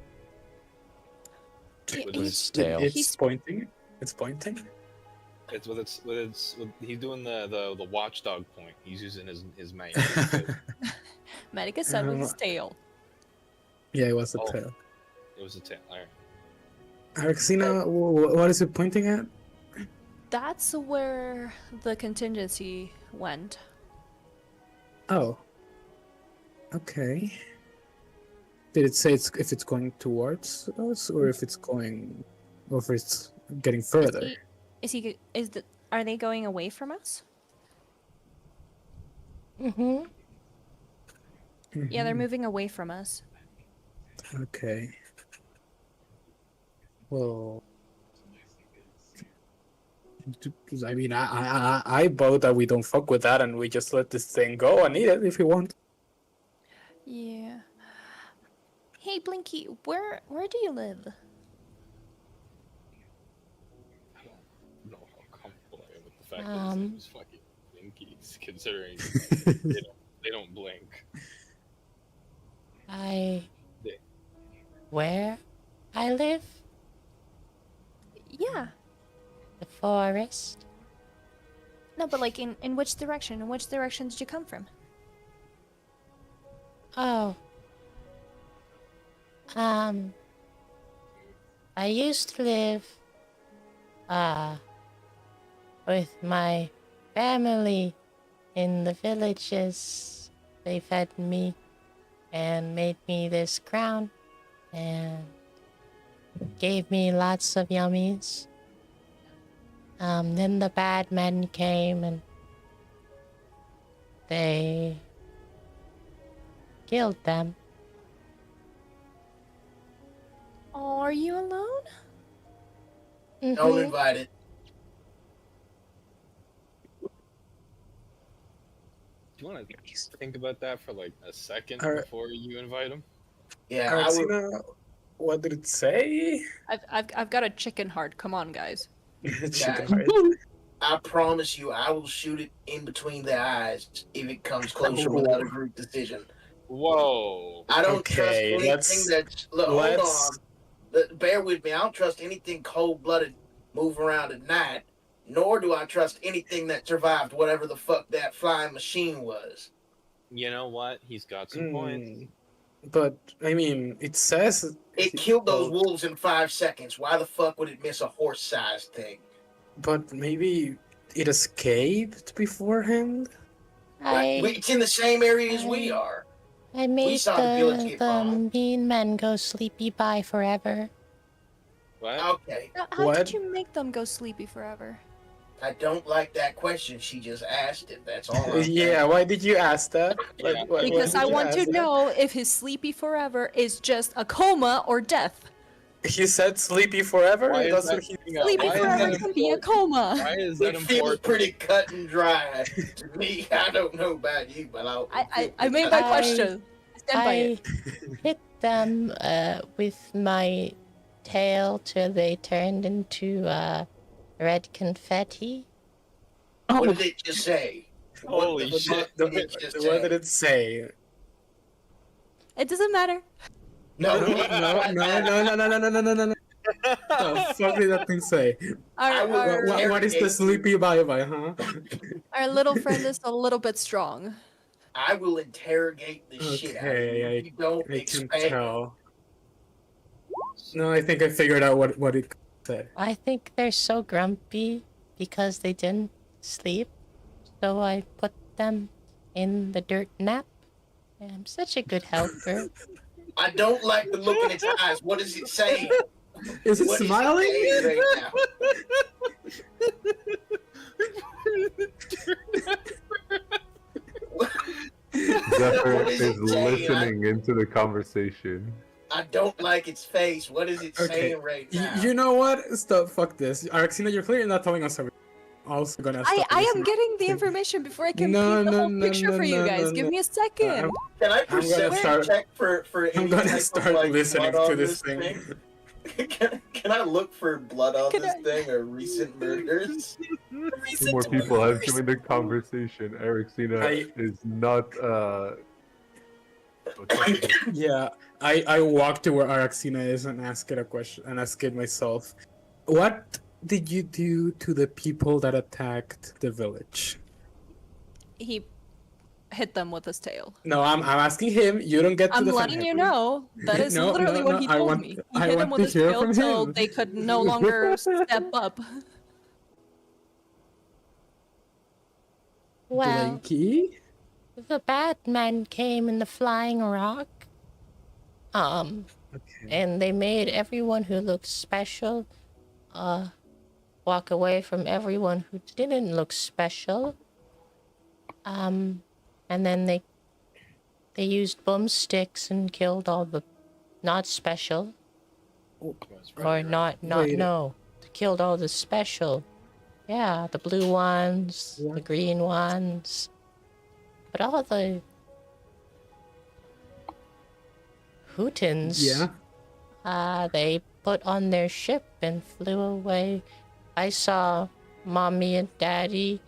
Yeah, With With his, his tail. It's pointing. It's pointing. he's doing the watchdog point. He's using his mouth. Medica said with his tail. Yeah, it was a Oh. tail. It was a tail. Alright. Arxina, what is it pointing at? That's where the contingency went. Oh. Okay. Did it say if it's going towards us or if it's going, or if it's getting further? Are they going away from us? Mm-hmm. Yeah, they're moving away from us. Okay. Well, I mean, I vote that we don't fuck with that and we just let this thing go and eat it if we want. Yeah. Hey, Blinky, where do you live? I don't know how comfortable I am with the fact that his name is fucking Blinkies, considering they don't blink. Where I live? Yeah. The forest. No, but like in which direction? In which direction did you come from? Oh. I used to live, with my family in the villages. They fed me and made me this crown and gave me lots of yummies. Then the bad men came and they killed them. Oh, are you alone? Don't Mhm. invite it. Do you want to think about that for like a second Alright. before you invite him? Yeah, I would. Arxina, what did it say? I've got a chicken heart. Come on, guys. Chicken heart. I promise you, I will shoot it in between the eyes if it comes closer without a group decision. Whoa. I don't Okay, trust anything let's- that's. Look, hold on. Bear with me. I don't trust anything cold-blooded move around at night. Nor do I trust anything that survived whatever the fuck that flying machine was. You know what? He's got some points. But I mean, it says It killed those wolves in 5 seconds. Why the fuck would it miss a horse-sized thing? But maybe it escaped beforehand. It's in the same area as we are. I made saw the village get the bombed. mean men go sleepy bye forever. What? Okay. How What? did you make them go sleepy forever? I don't like that question. She just asked it. That's all. I'm Yeah, saying. why did you ask that? Yeah. Why Because did I you want ask to that? know if his sleepy forever is just a coma or death. He said sleepy forever? Why is That's that- what he hang on, Sleepy why is forever that can be a important? coma. Why is that It feels important? pretty cut and dry to me. I don't know about you, but I made my I- question. Stand by it. I hit them with my tail till they turned into red confetti. What did it just say? Holy What shit. did it just What did say? it say? It doesn't matter. No, No, no. The fuck did that thing say? I will What is the interrogate sleepy bye-bye, huh? Our little friend is a little bit strong. I will interrogate the shit out of you. Okay, If you don't I can expand. tell. No, I think I figured out what it said. I think they're so grumpy because they didn't sleep. So I put them in the dirt nap. I'm such a good helper. I don't like the look in its eyes. What is it saying? Is it What smiling? saying right now? Zephyr What is is it saying? listening into the conversation. I don't like its face. What is it Okay. saying right now? You know what? Stop. Fuck this. Araxina, you're clearly not telling us everything. Also gonna stop I am listening. getting the information before I can No, paint the no, whole no, picture no, for you no, guys. no, Give no. me a second. Can I I'm gonna perception start- check for any I'm gonna type start of, like, listening blood to on this thing. Can I look for blood on Can this I- thing or recent murders? Two more people have joined the conversation. Ericina is not. Yeah, I walk to where Araxina is and ask it a question and ask it myself. What did you do to the people that attacked the village? He hit them with his tail. No, I'm asking him. You don't get to I'm defend letting him. you know. That is No, literally no, what no, he I told want- me. I He hit want him with to his hear tail from till him. they could no longer step up. Well, Blinky? the bad men came in the flying rock. Okay. And they made everyone who looked special walk away from everyone who didn't look special. And then they used boomsticks and killed all the not special. Or not Wait. no. They killed all the special. Yeah, the blue ones, the What? green ones. But all the Hootens, Yeah. they put on their ship and flew away. I saw Mommy and Daddy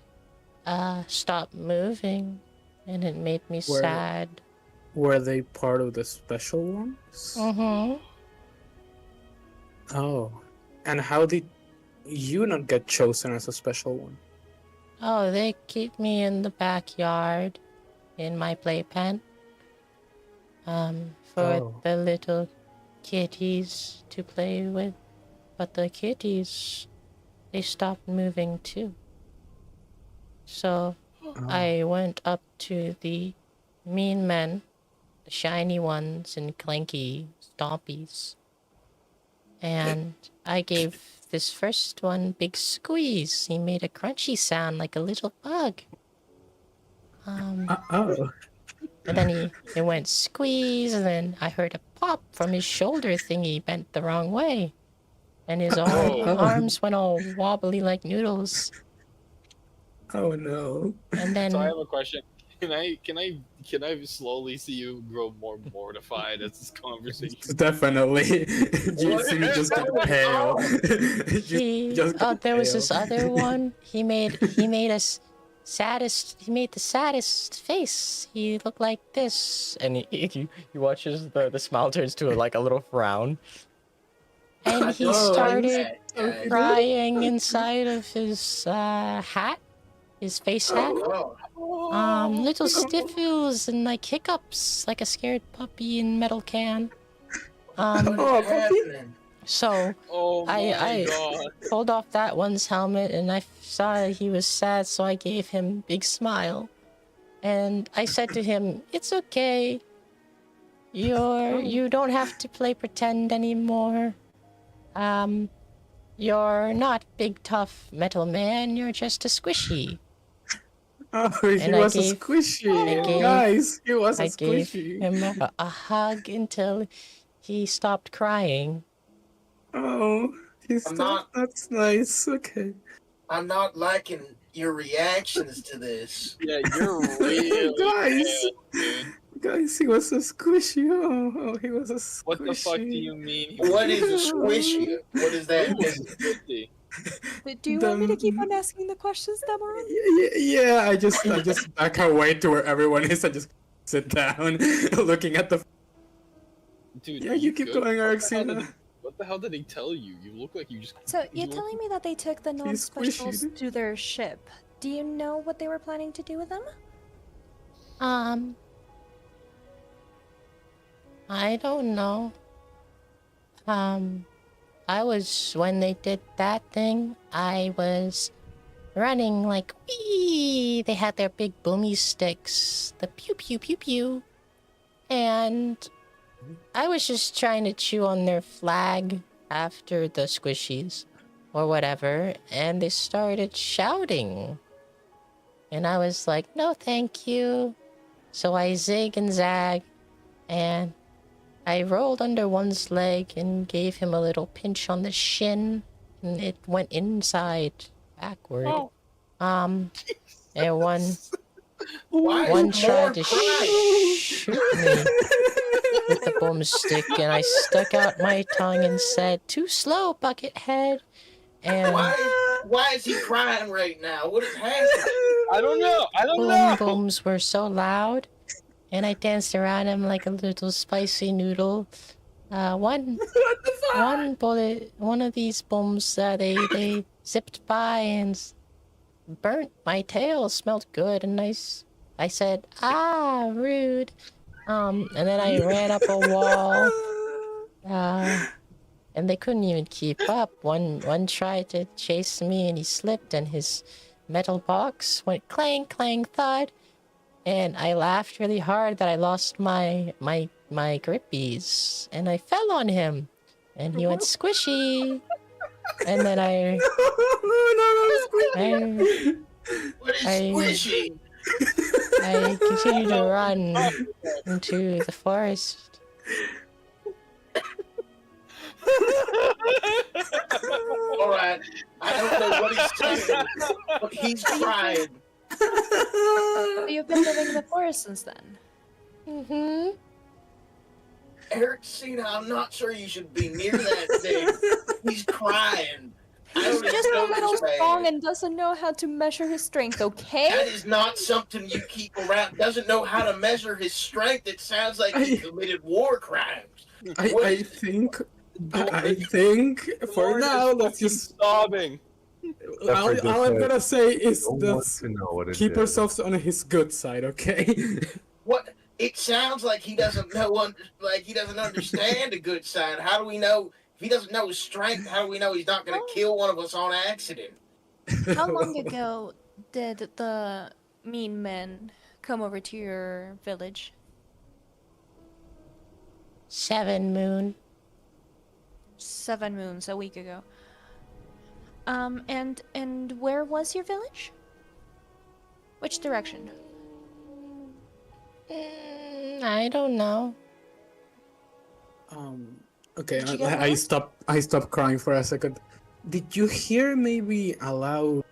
stop moving, and it made me Where- sad. Were they part of the special ones? Mm-hmm. Oh. And how did you not get chosen as a special one? Oh, they keep me in the backyard in my playpen. For Oh. the little kitties to play with. But the kitties, they stopped moving too. So Oh. I went up to the mean men, the shiny ones and clanky stompies. And I gave this first one big squeeze. He made a crunchy sound like a little bug. Oh. And then he went squeeze, and then I heard a pop from his shoulder thingy bent the wrong way. And his arms went all wobbly like noodles. Oh no. And then So I have a question. Can I slowly see you grow more mortified as this conversation? Definitely. You see me just get pale. You just get there was pale. this other one. He made the saddest face. He looked like this. And he watches the smile turns to like a little frown. And he Oh, started yeah. crying inside of his hat, his face hat. Oh, Little sniffles and like hiccups, like a scared puppy in metal can. Oh, puppy. So Oh my I god. pulled off that one's helmet, and I saw he was sad, so I gave him a big smile. And I said to him, "It's okay. You don't have to play pretend anymore. You're not big tough metal man, you're just a squishy. Oh, he And was a squishy. Guys, he was a I gave squishy. him a hug until he stopped crying. Oh, that's nice. Okay. I'm not liking your reactions to this. Yeah, you're really Guys. pale, dude. Guys, he was a squishy. Oh, he was a squishy. What the fuck do you mean? What is a squishy? What is that? Who was squishy? Do you want me to keep on asking the questions, Demaran? Yeah, I just back away to where everyone is. I just sit down, looking at the. Dude, Yeah, you keep good? going, Arxina. What the hell did he tell you? You look like you just. So you're telling me that they took the non-specials squishy. to their ship. Do you know what they were planning to do with them? I don't know. When they did that thing, I was running like, wee! They had their big boomy sticks, the pew pew pew pew. And I was just trying to chew on their flag after the squishies or whatever, and they started shouting. And I was like, no, thank you. So I zig and zag, and I rolled under one's leg and gave him a little pinch on the shin, and it went inside backward. And one tried to shoot me with the boomstick, and I stuck out my tongue and said, "Too slow, Buckethead." And why is he crying right now? What is happening? I don't know. boom booms were so loud, and I danced around him like a little spicy noodle. One bullet, one of these booms, they zipped by and burnt my tail. Smelled good and nice. I said, "Ah, rude." And then I ran up a wall. And they couldn't even keep up. One tried to chase me, and he slipped, and his metal box went clang, clang, thud. And I laughed really hard that I lost my grippies, and I fell on him, and he went squishy. And then What is squishy? I continued to run into the forest. Alright, I don't know what he's saying, but he's crying. So you've been living in the forest since then? Mm-hmm. Ericina, I'm not sure you should be near that thing. He's crying. He's just a little strong and doesn't know how to measure his strength, okay? That is not something you keep around. Doesn't know how to measure his strength. It sounds like he committed war crimes. I think for now, let's just sobbing. All I'm gonna say is let's let's keep ourselves on his good side, okay? What? It sounds like he doesn't know. Like he doesn't understand the good side. How do we know? If he doesn't know his strength, how do we know he's not going to kill one of us on accident? How long ago did the mean men come over to your village? 7 moon. 7 moons, a week ago. And where was your village? Which direction? I don't know. Okay, Did you get I lost? stopped crying for a second. Did you hear maybe a loud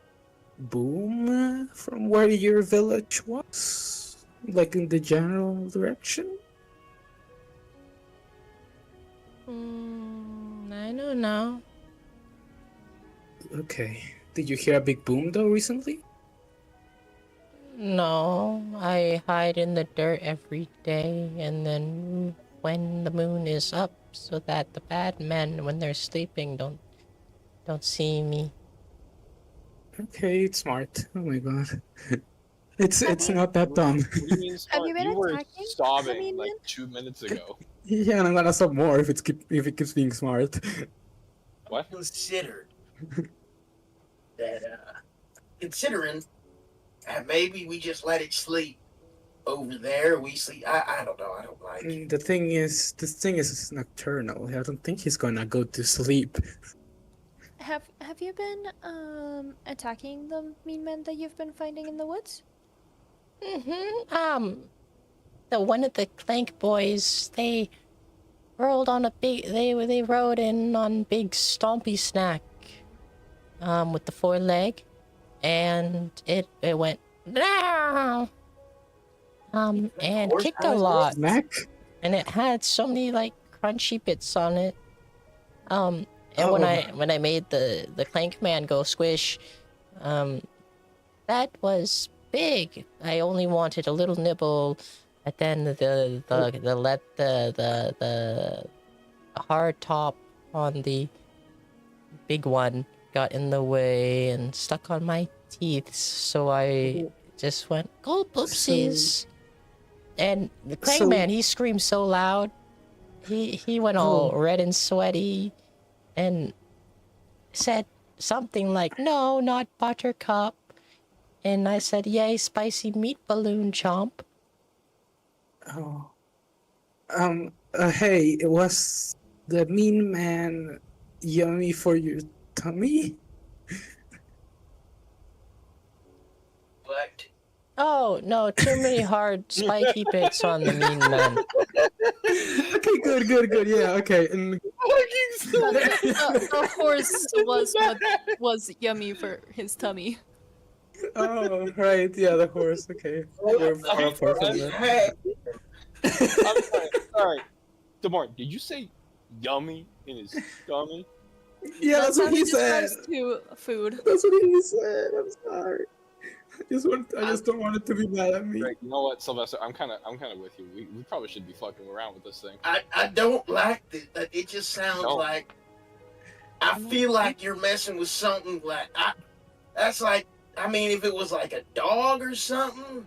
boom from where your village was? Like in the general direction? I don't know. Okay. Did you hear a big boom though recently? No, I hide in the dirt every day, and then when the moon is up, so that the bad men, when they're sleeping, don't see me. Okay, it's smart. Oh my god. It's not that dumb. What do you mean Have you been you were attacking the sobbing mean like men? 2 minutes ago. Yeah, and I'm gonna stop more if it keeps being smart. What? Considered that, considering maybe we just let it sleep. over there. We see. I don't know. I don't like. The thing is, this thing is nocturnal. I don't think he's gonna go to sleep. Have you been attacking the mean men that you've been finding in the woods? The one of the Clank boys, they rode in on big stompy snack, with the 4-leg, and it went and kicked a lot, and it had so many like crunchy bits on it. And when I made the Clank man go squish, that was big. I only wanted a little nibble, but then the hard top on the big one got in the way and stuck on my teeth, so I just went, "Oh, oopsies!" And the Clank man, he screamed so loud, he went all red and sweaty, and said something like, "No, not Buttercup." And I said, "Yay, spicy meat balloon chomp." Oh. Hey, was the mean man yummy for your tummy? What? Oh, no, too many hard spiky bits on the mean man. Okay, good. Yeah, okay. And The horse was yummy for his tummy. oh, right, yeah, the horse. Okay, we're far apart from that. Hey, I'm sorry. Demorn, did you say yummy in his tummy? Yeah, that's what he said. To food. That's what he said. I'm sorry. I just don't want it to be mad at me. Right, you know what, Sylvester? I'm kind of with you. We probably should be fucking around with this thing. I don't like it. It just sounds like I feel like you're messing with something like that's like. I mean, if it was like a dog or something.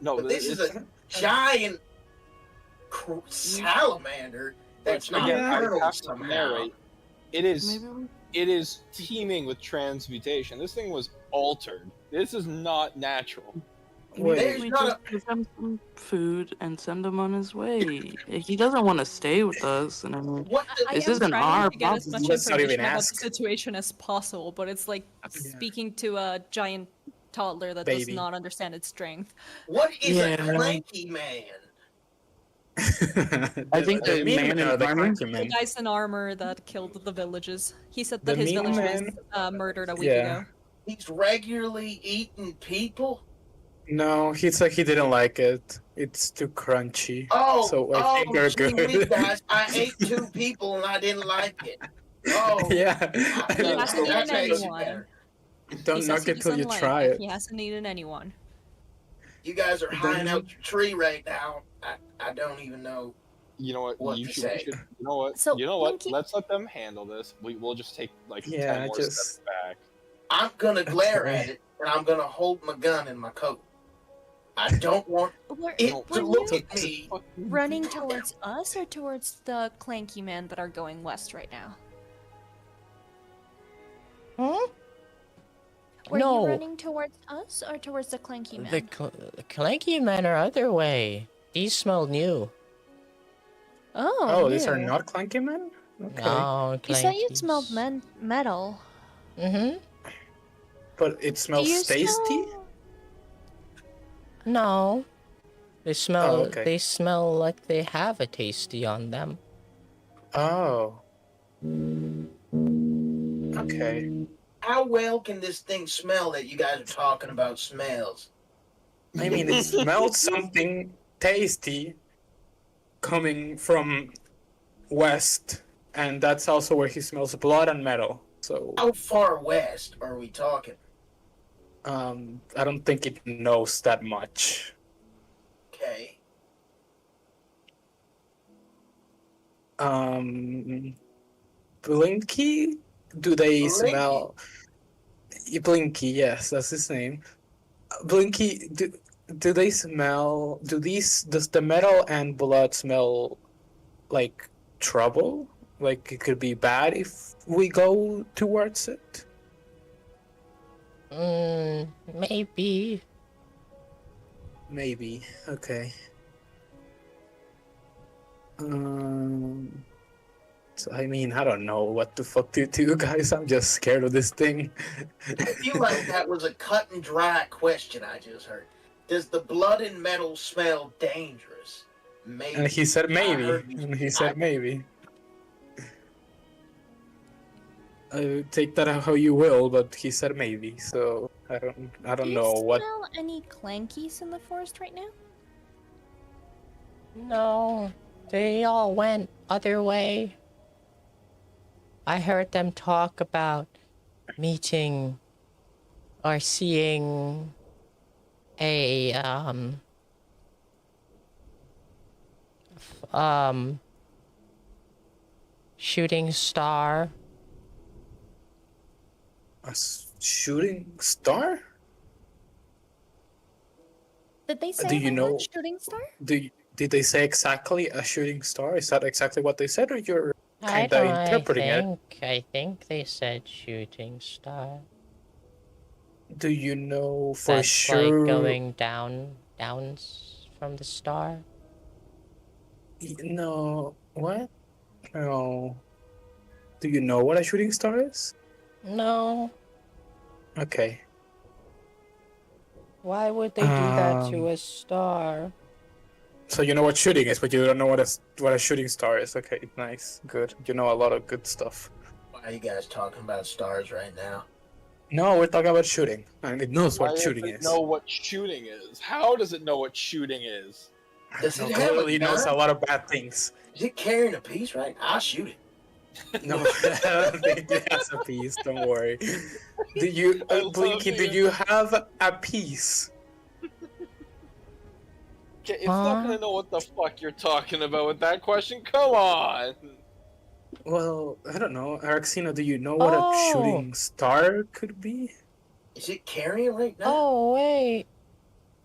No, but this is a giant salamander that's not nocturnal somehow. It is teeming with transmutation. This thing was altered. This is not natural. We just give him some food and send him on his way. He doesn't want to stay with us, and I mean, this isn't our to get as much problem. information about the situation as possible, but it's like speaking to a giant toddler that does not understand its strength. What is a clanky man? I think the man in armor. The guys in armor that killed the villages. He said that his village was murdered a week ago. He's regularly eating people? No, he said he didn't like it. It's too crunchy. Oh, so I think they're good. Guys, I ate 2 people and I didn't like it. Oh, yeah. That makes it better. Don't knock it till you try it. He hasn't eaten anyone. You guys are high out the tree right now. I don't even know. You know what? You should. You know what? So, you know what? Let's let them handle this. We'll just take like 10 more steps back. I'm gonna glare at it and I'm gonna hold my gun in my coat. I don't want it to look at me. Running towards us or towards the clanky men that are going west right now? Were you running towards us or towards the clanky men? The clanky men are other way. These smell new. Oh, these are not clanky men? Okay. No, you said you smelled metal. But it smells tasty? No. They smell okay. Like they have a tasty on them. Oh. Okay. How well can this thing smell that you guys are talking about smells? I mean, it smells something tasty coming from west, and that's also where he smells blood and metal. So how far west are we talking? I don't think it knows that much. Okay. Blinky? Do they smell? Blinky, yes, that's his name. Blinky, do they smell? Does the metal and blood smell like trouble? Like it could be bad if we go towards it? Maybe. Maybe. Okay. So, I mean, I don't know what the fuck to do, guys. I'm just scared of this thing. I feel like that was a cut and dry question I just heard. Does the blood and metal smell dangerous? Maybe. And he said maybe. I heard you- And he said maybe. Take that how you will, but he said maybe. So I don't know Do you what. smell any clankies in the forest right now? No, they all went other way. I heard them talk about meeting or seeing a shooting star. A shooting star? Did they say Do you the know- word shooting star? Did they say exactly a shooting star? Is that exactly what they said, or you're I kinda interpreting it? I think they said shooting star. Do you know for That's sure? like going downs from the star. No, what? No. Do you know what a shooting star is? No, Okay. why would they do that to a star? So you know what shooting is, but you don't know what a shooting star is. Okay, nice, good. You know a lot of good stuff. Why are you guys talking about stars right now? No, we're talking about shooting, and it knows Why what does shooting it is. know what shooting is? How does it know what shooting is? Does No, it have a clearly knows a gun? lot of bad things. Is it carrying a piece right? I'll shoot it. No, I don't think it has a piece. Don't worry. Do you, I love Blinky? Do it. you have a piece? Okay, it's not gonna know what the fuck you're talking about with that question. Come on. Well, I don't know. Araxino, do you know what a Oh. shooting star could be? Is it carrying right now? Oh wait,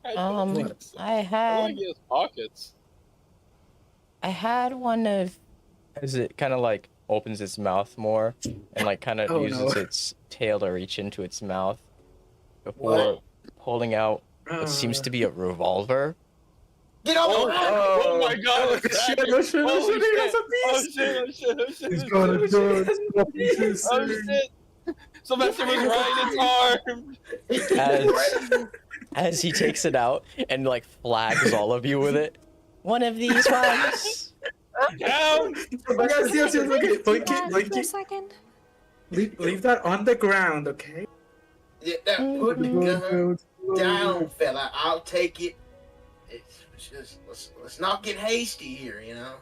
I don't think What? so. I I don't had think he has pockets. one of As it kind of like opens its mouth more and like kind of Oh, uses no. its tail to reach into its mouth before What? pulling out what seems to be a revolver. Get on the Oh, ground! oh my god! Oh, it's shit, cracking. oh, shit, oh, Holy shit, he has a Oh piece! shit! Oh shit! Oh shit! He's Oh gonna shit! do it. Oh shit! Sylvester was right. It's armed. As he takes it out and like flags all of you with it. one of these ones. Down. Yes, yes, yes, okay. Blinky, For a Blinky, second. leave that on the ground, okay? Yeah, now put the gun down, fella. I'll take it. It's just let's not get hasty here, you know.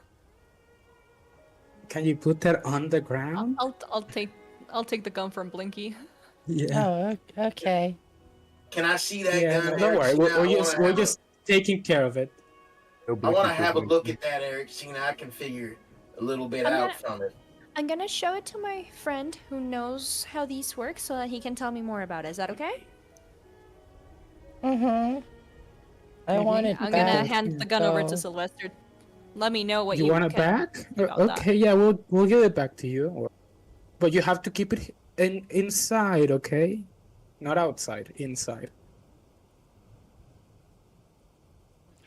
Can you put that on the ground? I'll take the gun from Blinky. Yeah. Oh, okay. Can I see that Yeah, gun, no, don't worry. Eric? We're just taking care of it. I want to have a look at that, Eric. See, I can figure a little bit I'm out not- from it. I'm gonna show it to my friend who knows how these work so that he can tell me more about it. Is that okay? Mm-hmm. I want it I'm back. gonna hand the gun over to so- Sylvester. Let me know what You want it can back? do about that. Okay, yeah, we'll give it back to you. But you have to keep it inside, okay? Not outside, inside.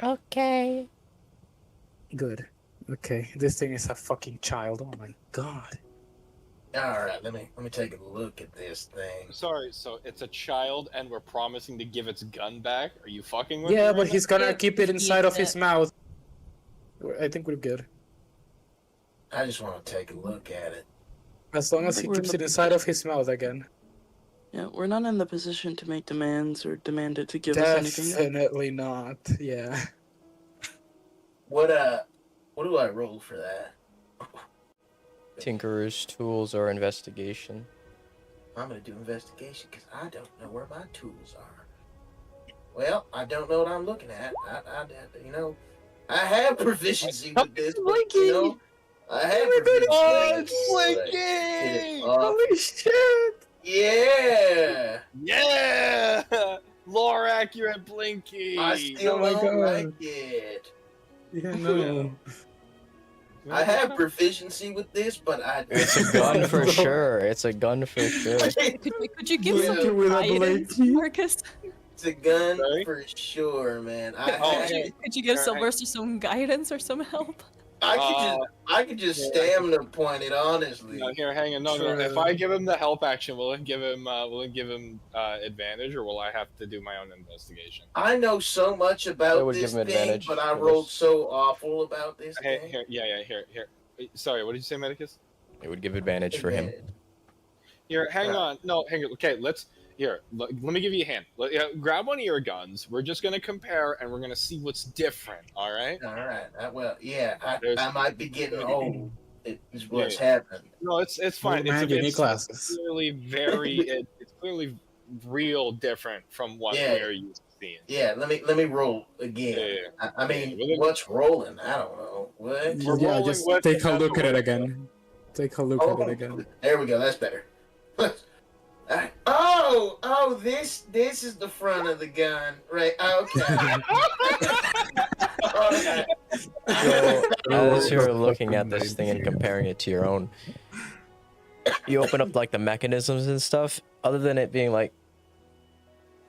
Okay. Good. Okay, this thing is a fucking child. Oh my god. All right, let me take a look at this thing. Sorry, so it's a child, and we're promising to give its gun back. Are you fucking with me? Yeah, right but now? he's gonna Yeah, keep it he inside of eats his mouth. I think we're good. I just want to take a look at it. As long as he think we're in keeps the it inside of his mouth again. Yeah, we're not in the position to make demands or demand it to give us anything. Definitely not. Yeah. What do I roll for that? Tinkerer's tools or investigation. I'm gonna do investigation because I don't know where my tools are. Well, I don't know what I'm looking at. I have proficiency with this, but I have proficiency. Oh, with it's this, Blinky! but- Holy shit! Yeah! Yeah! Lore accurate Blinky! I still Oh my don't God. like it. Yeah, no. I have proficiency with this, but I. It's a gun for sure. It's a gun for sure. Could you give Blinky some with a guidance, Blinky. Marcus? It's a gun Sorry? for sure, man. Could you give Alright. Sylvester some guidance or some help? I could just stamina point it, honestly. No, here, hang on. No. If True. I give him the help action, will it give him advantage, or will I have to do my own investigation? I know so much That about would this give him thing, advantage but I for rolled this. so awful about this Here, thing. here. Sorry, what did you say, Medicus? It would give advantage for him. Here, hang Right. on. No, hang on. Okay, let me give you a hand. Grab one of your guns. We're just gonna compare, and we're gonna see what's different. All right? All right. Well, yeah, There's- I might be getting old. Is what's happening. No, it's fine. Oh, man, you need it's glasses. clearly it's clearly real different from what Yeah. we're used to seeing. Yeah, let me roll again. Yeah. I mean, Yeah, what's rolling? I don't know. What? We're Yeah, rolling just with take a it, look at that's it what again. Take a look at it again. There we go. That's better. This is the front of the gun, right? Okay. Alright. So, as you're Fucking looking at this thing and idea. comparing it to your own, you open up like the mechanisms and stuff. Other than it being like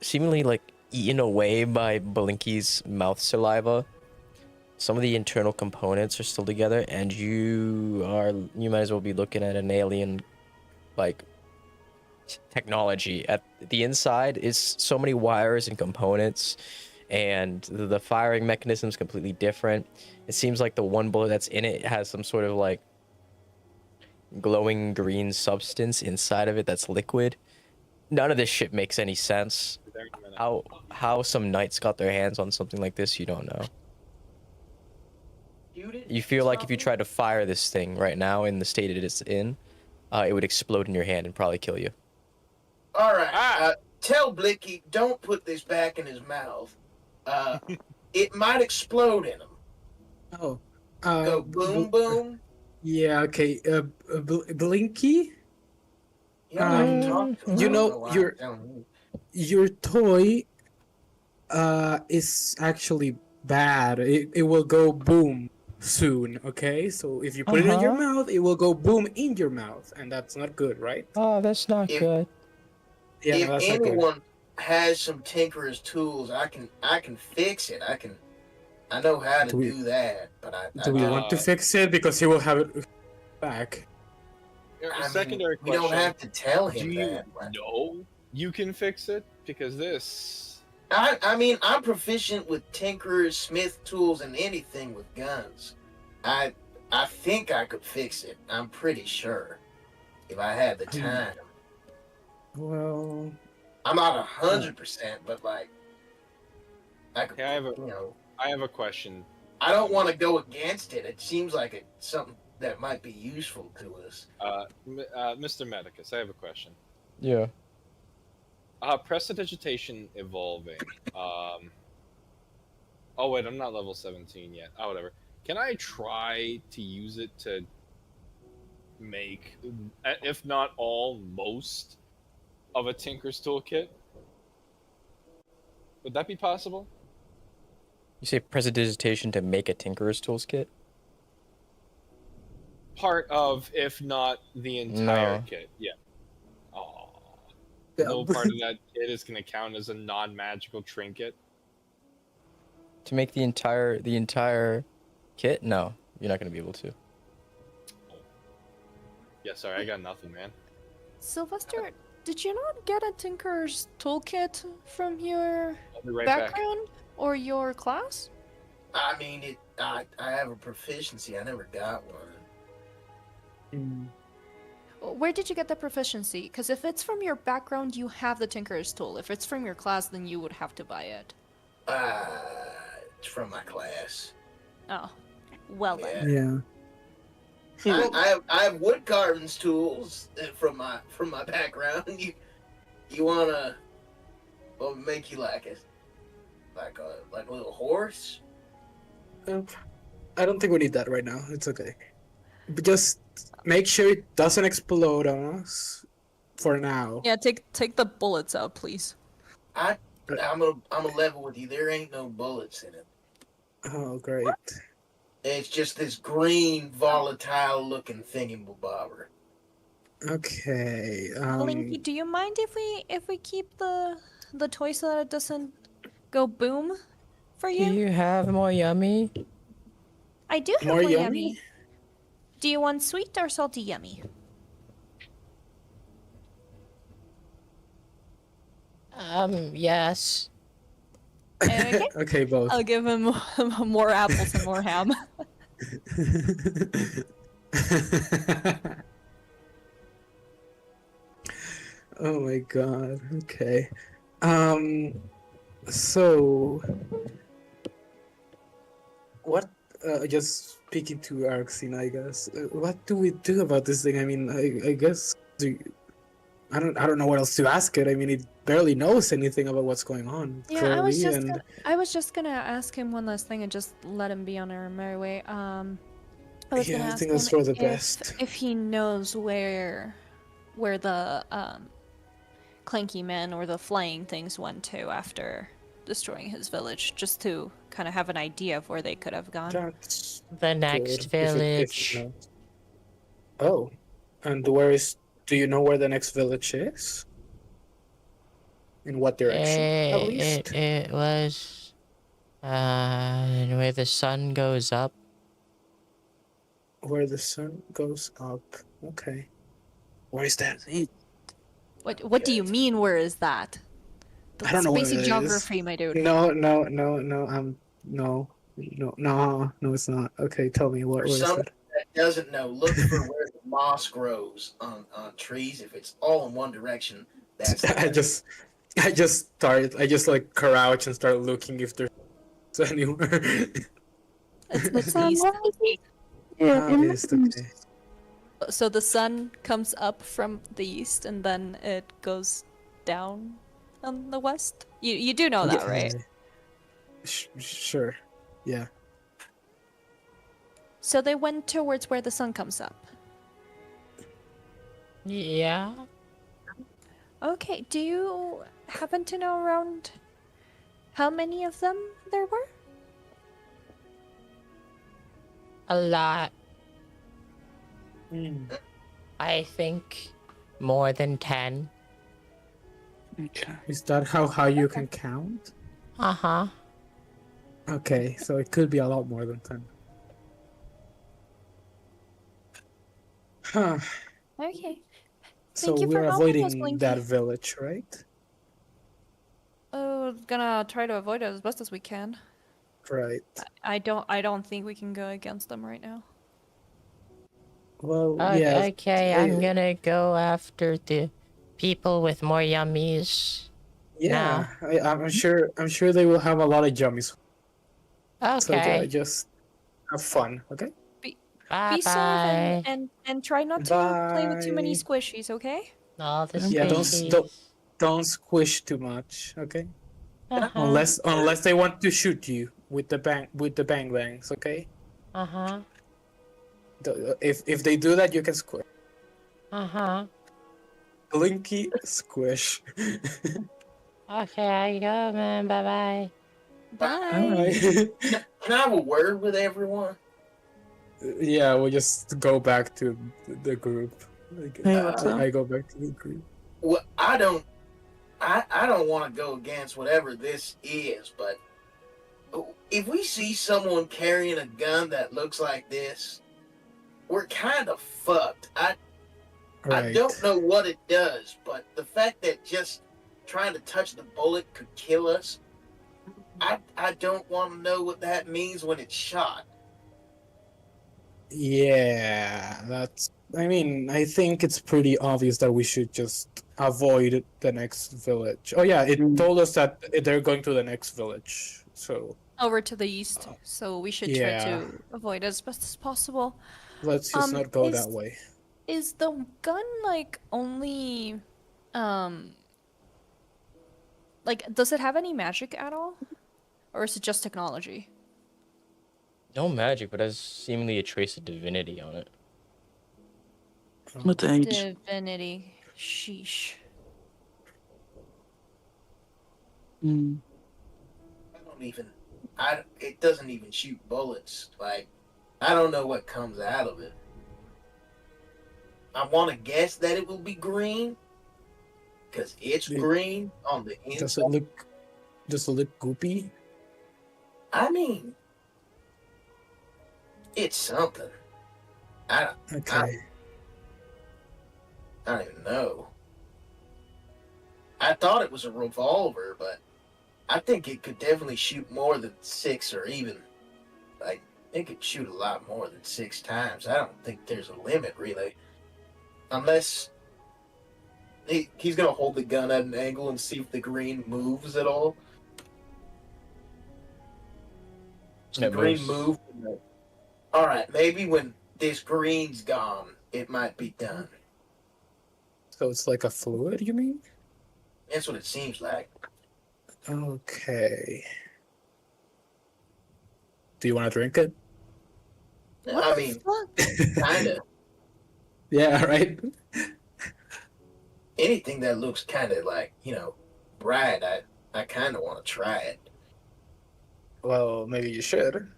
seemingly like eaten away by Blinky's mouth saliva, some of the internal components are still together, and you might as well be looking at an alien like technology. At the inside is so many wires and components, and the firing mechanism is completely different. It seems like the one bullet that's in it has some sort of like glowing green substance inside of it that's liquid. None of this shit makes any sense. How some knights got their hands on something like this, you don't know. You feel like if you tried to fire this thing right now in the state it is in, it would explode in your hand and probably kill you. All right. Tell Blicky, don't put this back in his mouth. It might explode in him. Oh. Go boom, boom. Yeah, okay. Blinky? You know, I can talk to him. you I don't know, why I'm you're- telling you. Your toy is actually bad. It will go boom soon, okay? So if you put it in your mouth, it will go boom in your mouth, and that's not good, right? Oh, that's not If- good. Yeah, If that's not good. anyone has some tinkerer's tools, I can fix it. I know how to Do we- do that, but I Do we don't- want to fix it? Because he will have it back. I mean, Secondary we question. don't have to tell Do him you that. but- know you can fix it? Because this. I mean, I'm proficient with tinkerers, smith tools, and anything with guns. I think I could fix it. I'm pretty sure if I had the time. Well, I'm not 100%, but like, I could. Yeah, I I have a question. I don't want to go against it. It seems like it's something that might be useful to us. Mr. Medicus, I have a question. Yeah. Prestidigitation evolving. Oh wait, I'm not level 17 yet. Oh, whatever. Can I try to use it to make, if not all, most of a Tinker's Toolkit? Would that be possible? You say prestidigitation to make a Tinkerer's Tools kit? Part of, if not the entire No. kit. Yeah. Oh. No part of that kit is going to count as a non-magical trinket. To make the entire kit? No, you're not gonna be able to. Yeah, sorry, I got nothing, man. Sylvester, did you not get a Tinker's Toolkit from your I'll be right back. background or your class? I mean, I have a proficiency. I never got one. Where did you get the proficiency? Because if it's from your background, you have the Tinker's Tool. If it's from your class, then you would have to buy it. It's from my class. Oh, well then. yeah. I have wood carving tools from my background. You wanna make you like a little horse? I don't think we need that right now. It's okay. But just make sure it doesn't explode on us for now. Yeah, take the bullets out, please. I'm a level with you. There ain't no bullets in it. Oh, great. It's just this green, volatile-looking thingamabobber. Okay. Blinky, do you mind if we keep the toy so that it doesn't go boom for Do you? you have more yummy? I do have More more yummy? yummy. Do you want sweet or salty yummy? Yes. Okay. Okay, both. I'll give him more apples and more ham. Oh my god. Okay. So what just speaking to Arxine, I guess. What do we do about this thing? I mean, I guess I don't know what else to ask it. I mean, it barely knows anything about what's going on, Yeah, clearly, I was just gonna ask him one last thing and just let him be on our merry way. I was yeah, gonna I ask think him that's for the if best. he knows where the clanky men or the flying things went to after destroying his village, just to kind of have an idea of where they could have gone. That's The next good, village. if it knows. Oh, and where is? Do you know where the next village is? In what direction, at least? It was where the sun goes up. Where the sun goes up. Okay. Where is that? What do you mean? Where is that? I don't know where Basic it is. geography, my dude. No. No, it's not. Okay, tell me where For is someone that? that doesn't know, look for where the moss grows on trees. If it's all in one direction, that's the I just like crouch and start looking if there's anywhere. It's east. East, okay. So the sun comes up from the east and then it goes down on the west. You do know that, right? Sure. Yeah. So they went towards where the sun comes up. Yeah. Okay, do you happen to know around how many of them there were? A lot. Hmm. I think more than 10. Okay. Is that how you can count? Uh-huh. Okay, so it could be a lot more than 10. Huh. Okay. So Thank you for we're helping us, avoiding Blinky. that village, right? Oh, gonna try to avoid it as best as we can. Right. I don't think we can go against them right now. Well, yeah. Okay, I'm gonna go after the people with more yummies. Yeah, I'm sure they will have a lot of jummies. So Okay. just have fun, okay? Be Bye safe bye. and try not to play with too many Bye. squishies, okay? All the Yeah, squishies. don't squish too much, okay? Uh-huh. Unless they want to shoot you with the bang bangs, okay? Uh-huh. If they do that, you can squish. Uh-huh. Blinky squish. Okay, I go, man. Bye-bye. Bye. Alright. Can I have a word with everyone? Yeah, we'll just go back to the group. Hey, what's up? I go back to the group. Well, I don't want to go against whatever this is, but if we see someone carrying a gun that looks like this, we're kind of fucked. I don't know what it does, but the fact that just trying to touch the bullet could kill us, I don't want to know what that means when it's shot. Yeah, I mean, I think it's pretty obvious that we should just avoid the next village. Oh yeah, it told us that they're going to the next village. So Over to the east, so we should try to avoid as best as possible. let's just not go that way. Is the gun like only like does it have any magic at all? Or is it just technology? No magic, but has seemingly a trace of divinity on it. What the age? Divinity. Sheesh. Mm. It doesn't even shoot bullets. Like, I don't know what comes out of it. I want to guess that it will be green because it's green on the inside. Does it look goopy? I mean, it's something. I Okay. don't even know. I thought it was a revolver, but I think it could definitely shoot more than 6 or even, like, it could shoot a lot more than 6 times. I don't think there's a limit, really. Unless he's going to hold the gun at an angle and see if the green moves at all. The green move. Alright, maybe when this green's gone, it might be done. So it's like a fluid, you mean? That's what it seems like. Okay. Do you want to drink it? I mean, kinda. Yeah, right? Anything that looks kinda like, bright, I kinda want to try it. Well, maybe you should.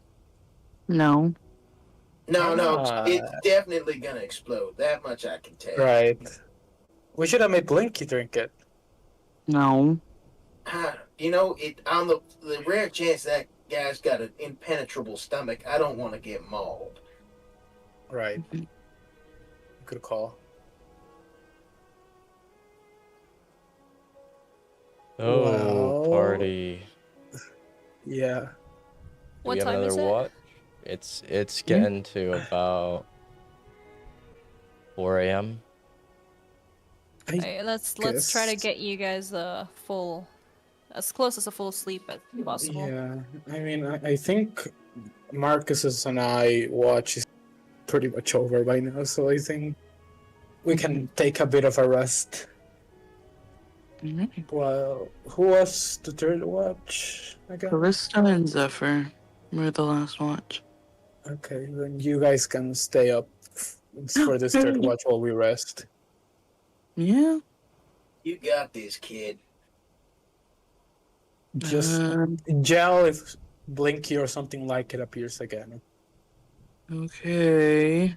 No. No, it's definitely gonna explode. That much I can tell. Right. We should have made Blinky drink it. No. It on the rare chance that guy's got an impenetrable stomach, I don't want to get mauled. Right. Good call. Oh, Well, party. Yeah. Do What we have time another is it? watch? It's getting to about 4 a.m. Alright, let's try to get you guys as close as a full sleep as possible. Yeah. I mean, I think Marcus's and I watch is pretty much over by now, so I think we can take a bit of a rest. Well, who was the third watch again? Callista and Zephyr were the last watch. Okay, then you guys can stay up for this third watch while we rest. Yeah. You got this, kid. Just gel if Blinky or something like it appears again. Okay.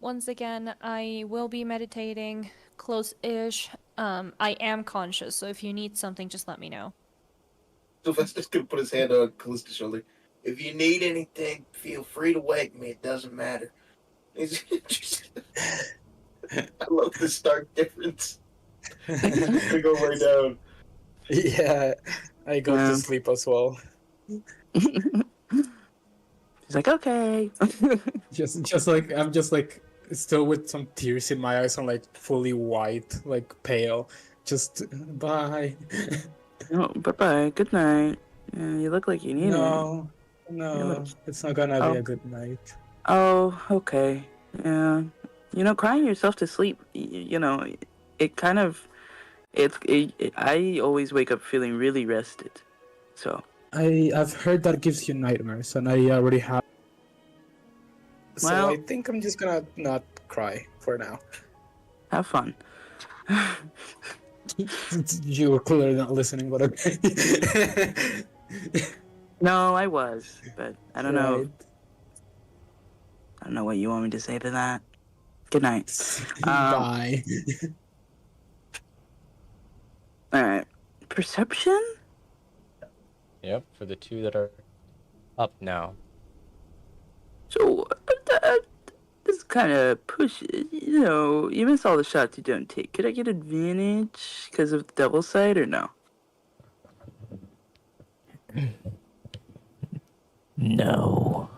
Once again, I will be meditating close-ish. I am conscious, so if you need something, just let me know. Sylvester's gonna put his hand on Callista's shoulder. If you need anything, feel free to wake me. It doesn't matter. I love the stark difference. We go way down. Yeah, I go to sleep as well. He's like, okay. just like I'm just like still with some tears in my eyes. I'm like fully white, like pale. Just bye. No, bye-bye. Good night. You look like you need it. No, it's not gonna be a good night. Oh, okay. Yeah. Crying yourself to sleep, it kind of, I always wake up feeling really rested. So. I've heard that gives you nightmares, and I already have. So Well, I think I'm just gonna not cry for now. Have fun. You were clearly not listening, but okay. No, I was, but I don't know. I don't know what you want me to say to that. Good night. Bye. Alright. Perception? Yep, for the two that are up now. So, this kind of pushes, you miss all the shots you don't take. Could I get advantage because of the double sight or no? No.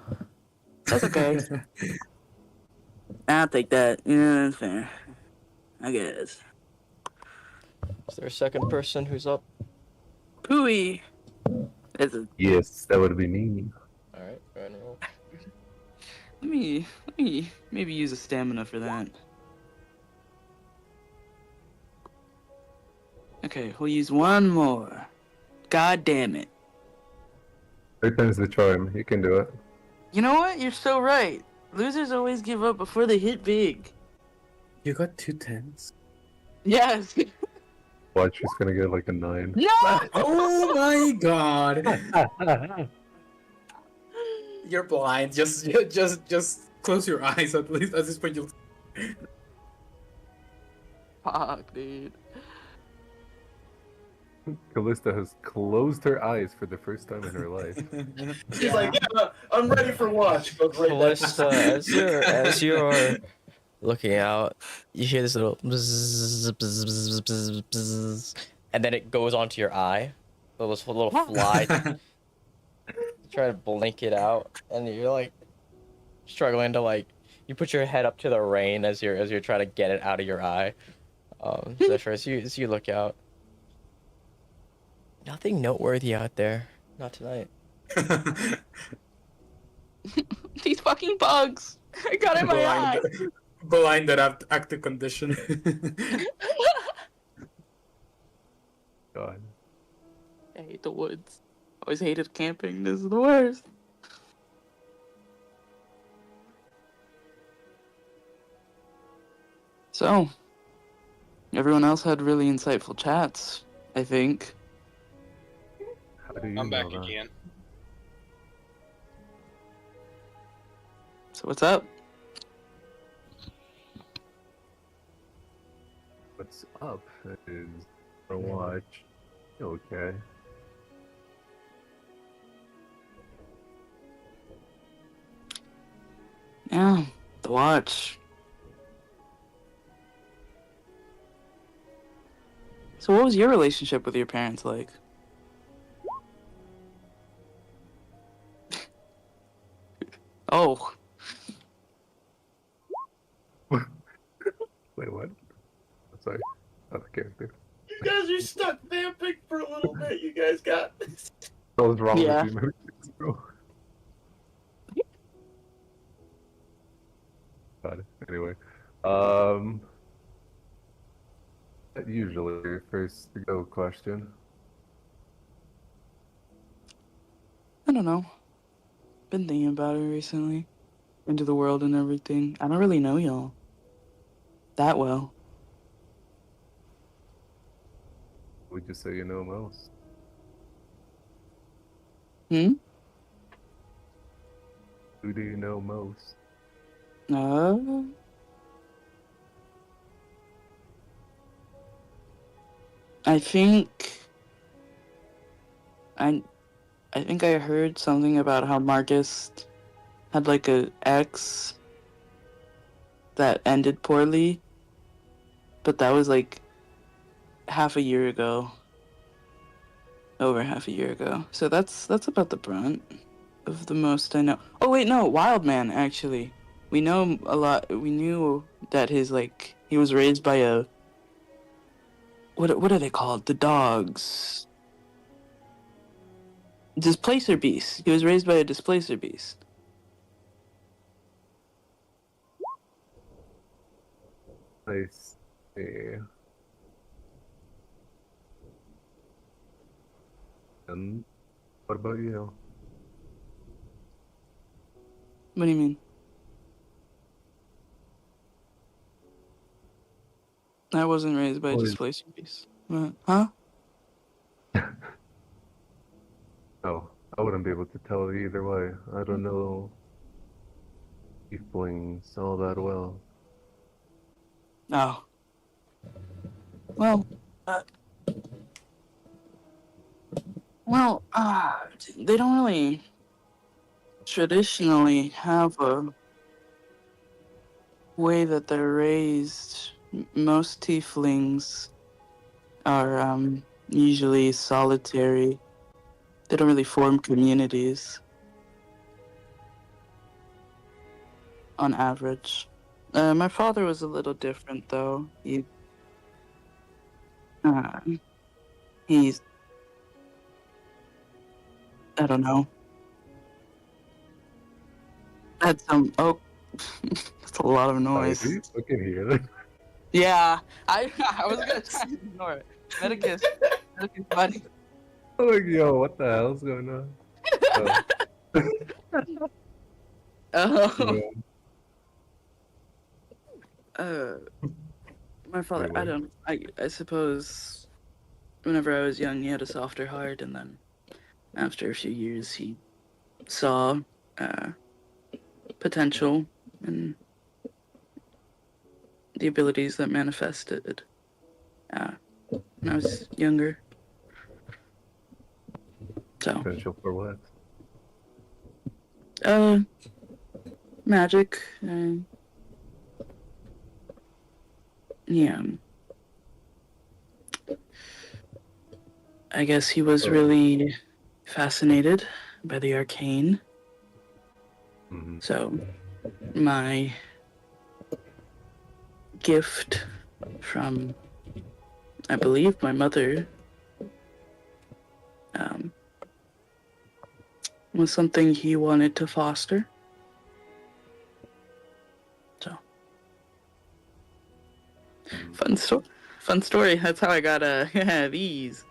That's okay. I'll take that. Yeah, that's fair. I guess. Is there a second person who's up? Pooey! Yes, that would be me. Alright, go ahead and roll. Let me maybe use a stamina for that. Okay, we'll use one more. God damn it. Third time's the charm. You can do it. You know what? You're so right. Losers always give up before they hit big. You got 2 10s? Yes. Watch, she's gonna get like a 9. No! Oh my god. You're blind. Just close your eyes at least. At this point, Fuck, dude. Callista has closed her eyes for the first time in her life. She's like, yeah, I'm ready for watch. Goes right back to Callista, as you're looking out, you hear this little bzzz, bzzz, bzzz, bzzz, bzzz, and then it goes onto your eye. Little fly. Try to blink it out, and you're like struggling to like. You put your head up to the rain as you're trying to get it out of your eye. Zephyr, as you look out, nothing noteworthy out there. Not tonight. These fucking bugs. I got in my eye. Blinded active condition. God. I hate the woods. Always hated camping. This is the worst. So, everyone else had really insightful chats, I think. How do you I'm back know that? again. So what's up? What's up is for watch. Okay. Yeah, the watch. So what was your relationship with your parents like? Oh, Wait, what? Sorry. Other character. You guys are stuck vamping for a little bit. You guys got this. What was wrong Yeah. with you, bro? Got it. Anyway, usually your first to go question. I don't know. Been thinking about it recently. Into the world and everything. I don't really know y'all that well. Would you say you know most? Hmm? Who do you know most? I think I I think I heard something about how Marcus had like a ex that ended poorly, but that was like half a year ago. Over half a year ago. So that's about the brunt of the most I know. Oh wait, no, Wildman actually. We know a lot. We knew that his like he was raised by a what are they called? The dogs. Displacer beast. He was raised by a displacer beast. I see. And what about you? What do you mean? I wasn't raised by a Well, displacer beast. What? Huh? Oh, I wouldn't be able to tell you either way. I don't know tieflings all that well. Oh. Well, they don't really traditionally have a way that they're raised. Most tieflings are usually solitary. They don't really form communities on average. My father was a little different though. He's I don't know. Had some that's a lot of Do noise. you fucking hear that? Yeah, I was gonna try to ignore it. Medicus, buddy. I'm like, yo, what the hell's going on? Oh. Yeah. My father. I Anyway. don't. I suppose. Whenever I was young, he had a softer heart, and then after a few years, he saw potential and the abilities that manifested when I was younger. So, Potential for what? magic. Yeah. I guess he was really fascinated by the arcane. Mm-hmm. So, my gift from, I believe, my mother was something he wanted to foster. So, fun story. That's how I got these.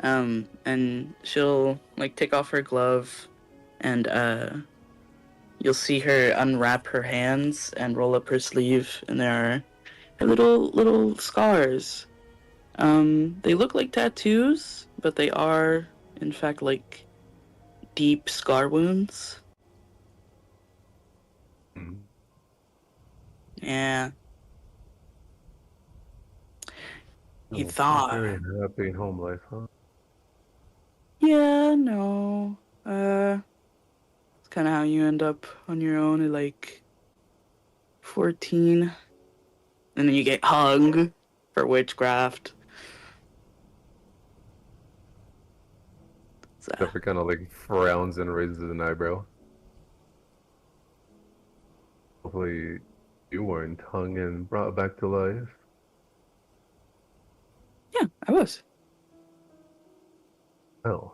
And she'll like take off her glove, and you'll see her unwrap her hands and roll up her sleeve, and there are her little scars. They look like tattoos, but they are in fact like deep scar wounds. Mm-hmm. Yeah. He Oh, thought. very happy home life, huh? Yeah, no. It's kind of how you end up on your own at like 14. And then you get hung for witchcraft. So, Pepper kind of like frowns and raises an eyebrow. Hopefully you weren't hung and brought back to life. yeah, I was. Oh.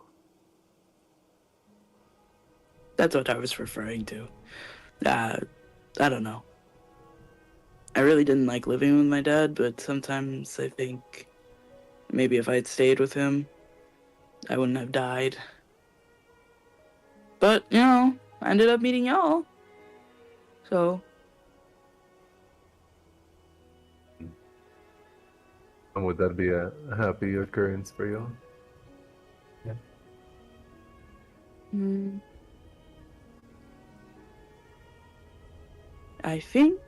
That's what I was referring to. I don't know. I really didn't like living with my dad, but sometimes I think maybe if I had stayed with him, I wouldn't have died. But, you know, I ended up meeting y'all. So. And would that be a happy occurrence for you? Yeah. I think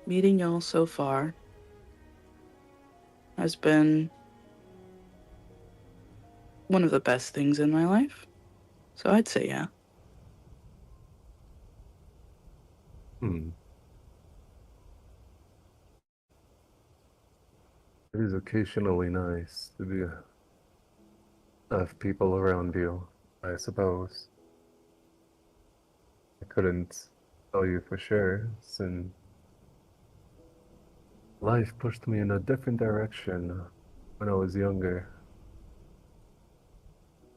meeting y'all so far has been one of the best things in my life. So I'd say yeah. It is occasionally nice to have people around you, I suppose. I couldn't tell you for sure, since life pushed me in a different direction when I was younger.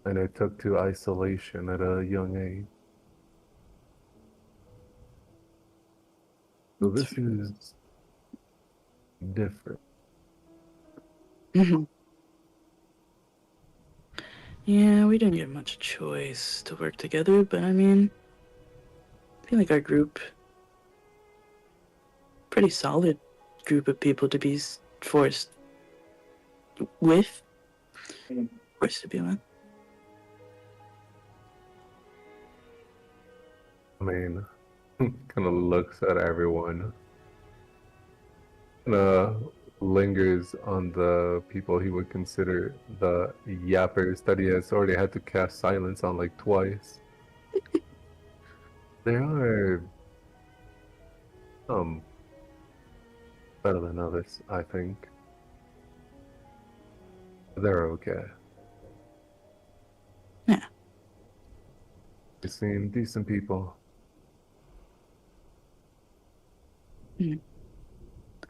And I took to isolation at a young age. So this is different. Yeah, we didn't get much choice to work together, but I mean, I feel like our group, pretty solid group of people to be forced to be with. I mean, kind of looks at everyone. Lingers on the people he would consider the yappers that he has already had to cast silence on like twice. There are some better than others, I think. They're okay. Yeah. They seem decent people. I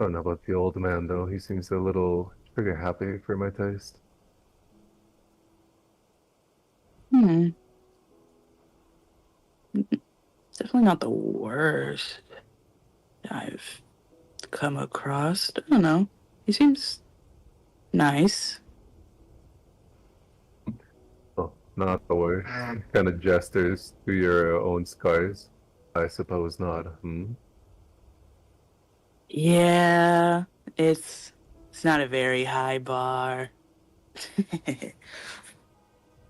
don't know about the old man though. He seems a little trigger happy for my taste. Definitely not the worst I've come across. I don't know. He seems nice. Oh, not the worst. Kind of gestures to your own scars. I suppose not. Yeah, it's not a very high bar.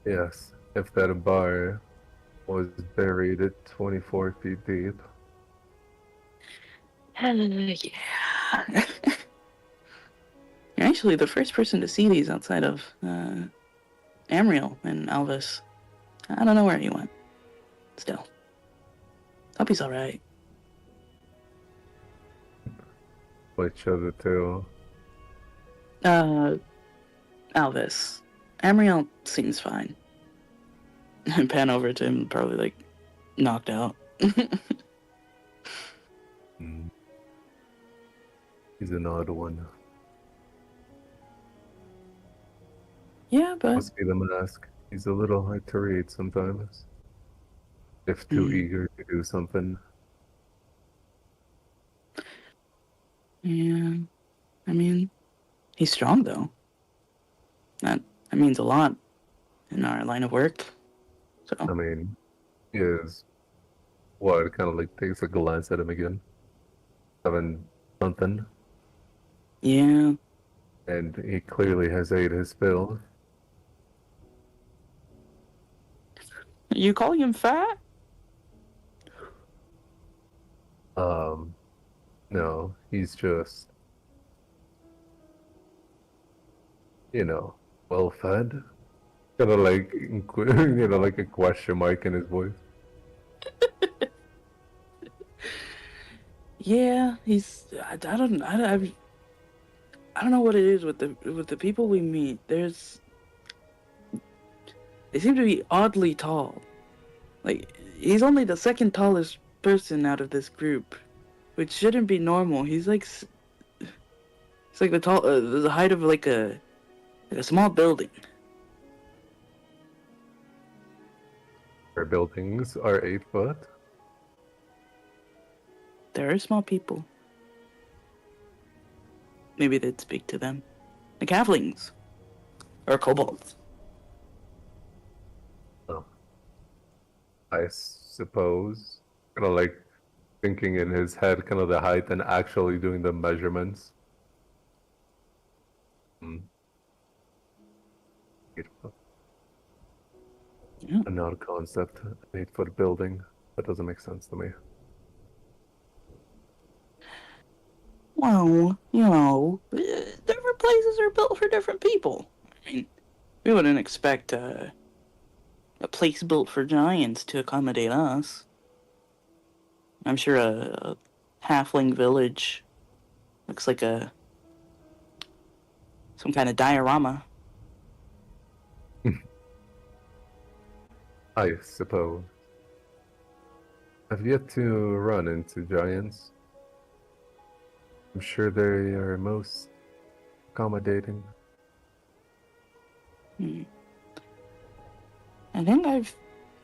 Yes, if that bar was buried at 24 feet deep. Yeah. You're actually the first person to see these outside of Amriel and Alvis. I don't know where he went. Still. Hope he's alright. Which of the two? Alvis. Amriel seems fine. I pan over to him, probably like knocked out. Hmm. He's an odd one. Yeah, but Must be the mask. He's a little hard to read sometimes. If too eager to do something. yeah, I mean, he's strong though. That means a lot in our line of work. So I mean, he is what kind of like takes a glance at him again. Having something. yeah, And he clearly has ate his fill. you calling him fat? No, he's just, well fed. Kind of like, like a question mark in his voice. Yeah, he's. I don't know what it is with the people we meet. They seem to be oddly tall. Like he's only the second tallest person out of this group, which shouldn't be normal. He's like it's like the height of like a small building. Our buildings are 8 foot. There are small people. Maybe they'd speak to them. Like halflings. Or kobolds. Oh. I suppose. Kind of like thinking in his head, kind of the height and actually doing the measurements. Beautiful. Yeah. An odd concept. An 8-foot building. That doesn't make sense to me. Well, different places are built for different people. I mean, we wouldn't expect a place built for giants to accommodate us. I'm sure a halfling village looks like some kind of diorama. I suppose. I've yet to run into giants. I'm sure they are most accommodating. I think I've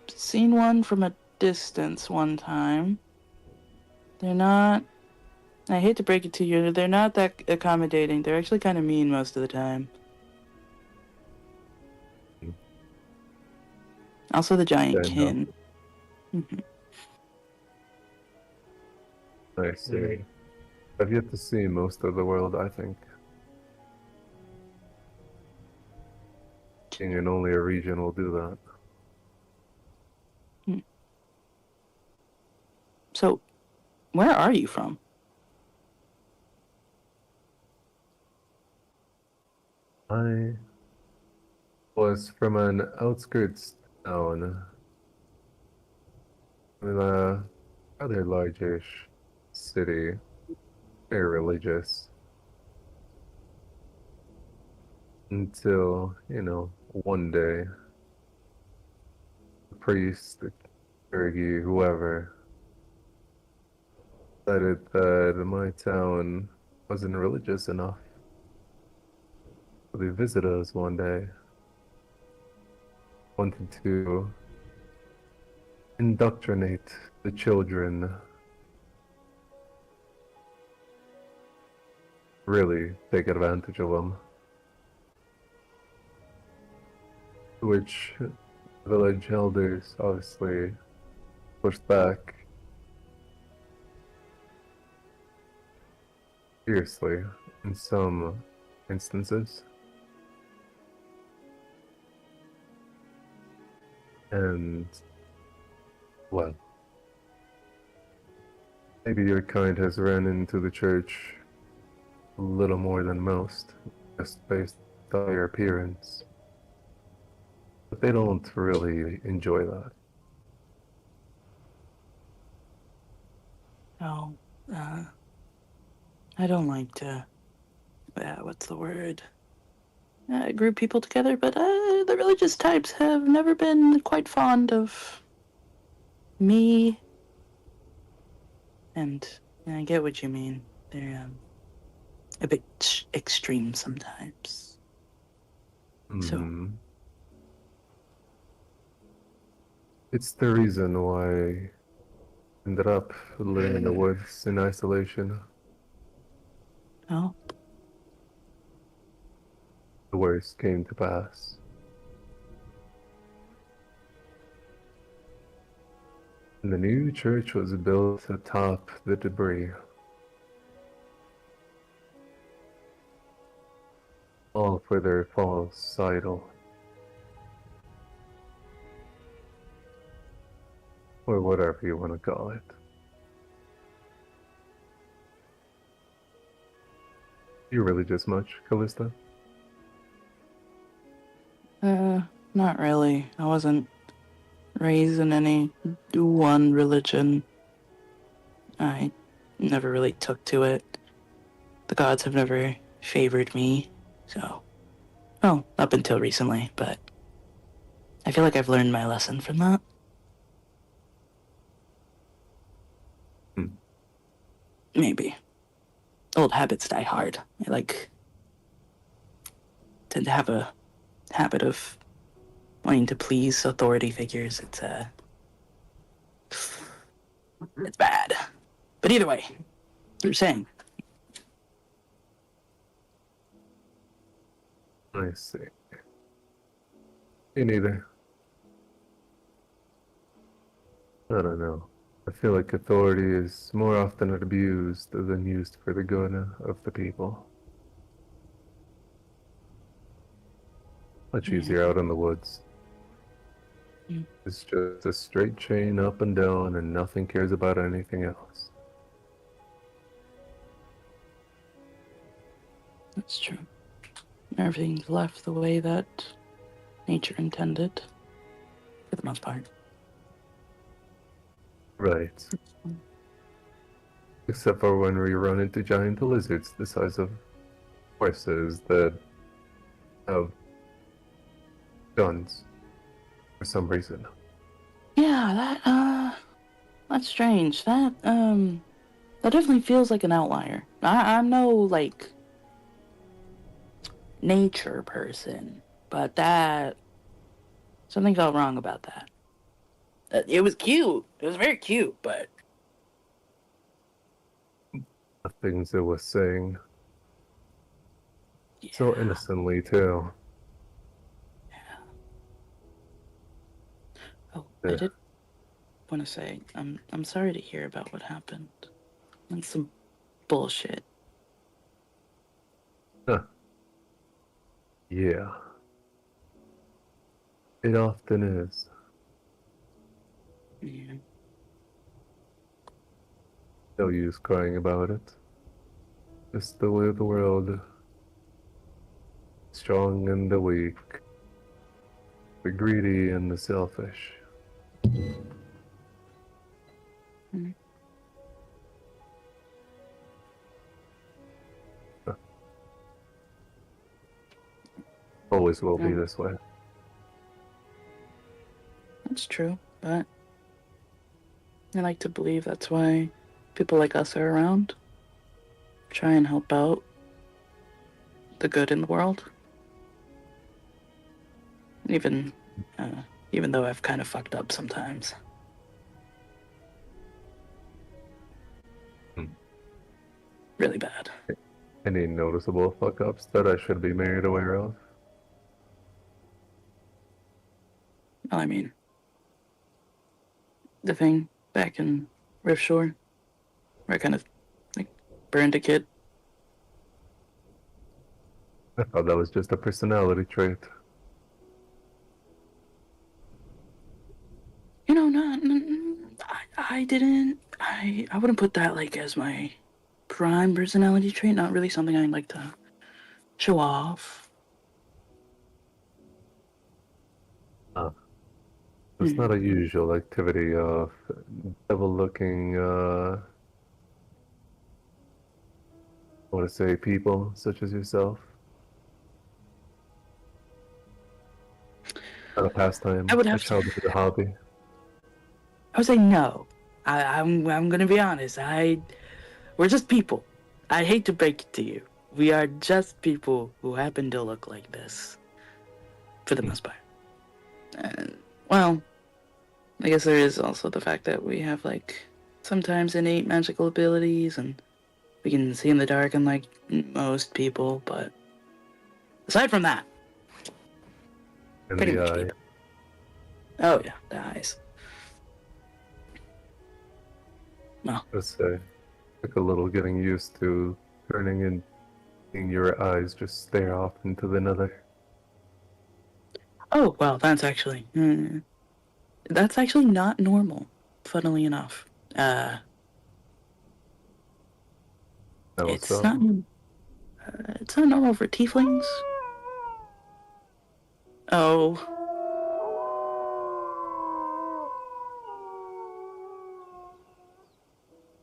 seen one from a distance one time. They're not. I hate to break it to you, they're not that accommodating. They're actually kind of mean most of the time. Also, the giant Fair enough. kin. I see. I've yet to see most of the world, I think. And only a region will do that. So, where are you from? I was from an outskirts town in a rather large-ish city, very religious. Until, one day, the priest, the clergy, whoever, decided that my town wasn't religious enough. So they visited us one day, wanted to indoctrinate the children. Really take advantage of them. Which village elders obviously pushed back fiercely in some instances. And, well, Maybe your kind has ran into the church a little more than most, just based on your appearance. But they don't really enjoy that. Oh, I don't like to, what's the word? Group people together, but the religious types have never been quite fond of me. And I get what you mean. They're a bit extreme sometimes. So, Mhm. It's the reason why I ended up living in the woods in isolation. oh, The worst came to pass. And the new church was built atop the debris. All for their false idol. Or whatever you want to call it. You religious much, Callista? not really. I wasn't raised in any one religion. I never really took to it. The gods have never favored me, so. Well, up until recently, but I feel like I've learned my lesson from that. Maybe. Old habits die hard. I tend to have a habit of wanting to please authority figures. It's bad. But either way, you're saying. I see. Me neither. I don't know. I feel like authority is more often abused than used for the good of the people. Much easier out in the woods. It's just a straight chain up and down and nothing cares about anything else. That's true. Everything's left the way that nature intended, for the most part. Right. Except for when we run into giant lizards the size of horses that have guns for some reason. Yeah, that's strange. That definitely feels like an outlier. I'm no, nature person, but something felt wrong about that. It was cute. It was very cute, but The things it was saying. So innocently, too. Oh, Yeah. I did want to say, I'm sorry to hear about what happened. That's some bullshit. Huh. Yeah. It often is. Yeah. No use crying about it. Just the way of the world. Strong and the weak. The greedy and the selfish. Mhm. Huh. Always will be Yeah. this way. That's true, but I like to believe that's why people like us are around. Try and help out the good in the world. Even though I've kind of fucked up sometimes. Really bad. Any noticeable fuck-ups that I should be made aware of? Well, I mean, the thing back in Rift Shore, where I kind of burned a kid. I thought that was just a personality trait. You know, I I wouldn't put that like as my prime personality trait. Not really something I like to show off. It's not a usual activity of devil-looking, I want to say people such as yourself. Not a pastime, I would a have to. childhood hobby. I would say no. I'm gonna be honest. We're just people. I hate to break it to you. We are just people who happen to look like this, for the most part. Well, I guess there is also the fact that we have like sometimes innate magical abilities, and we can see in the dark, unlike most people. But aside from that, In pretty the much eye. people. Oh yeah, the eyes. Well, Let's say, took a little getting used to turning and seeing your eyes just stare off into the nether. oh well, that's actually not normal. Funnily enough, That was it's so. not. It's not normal for tieflings. Oh.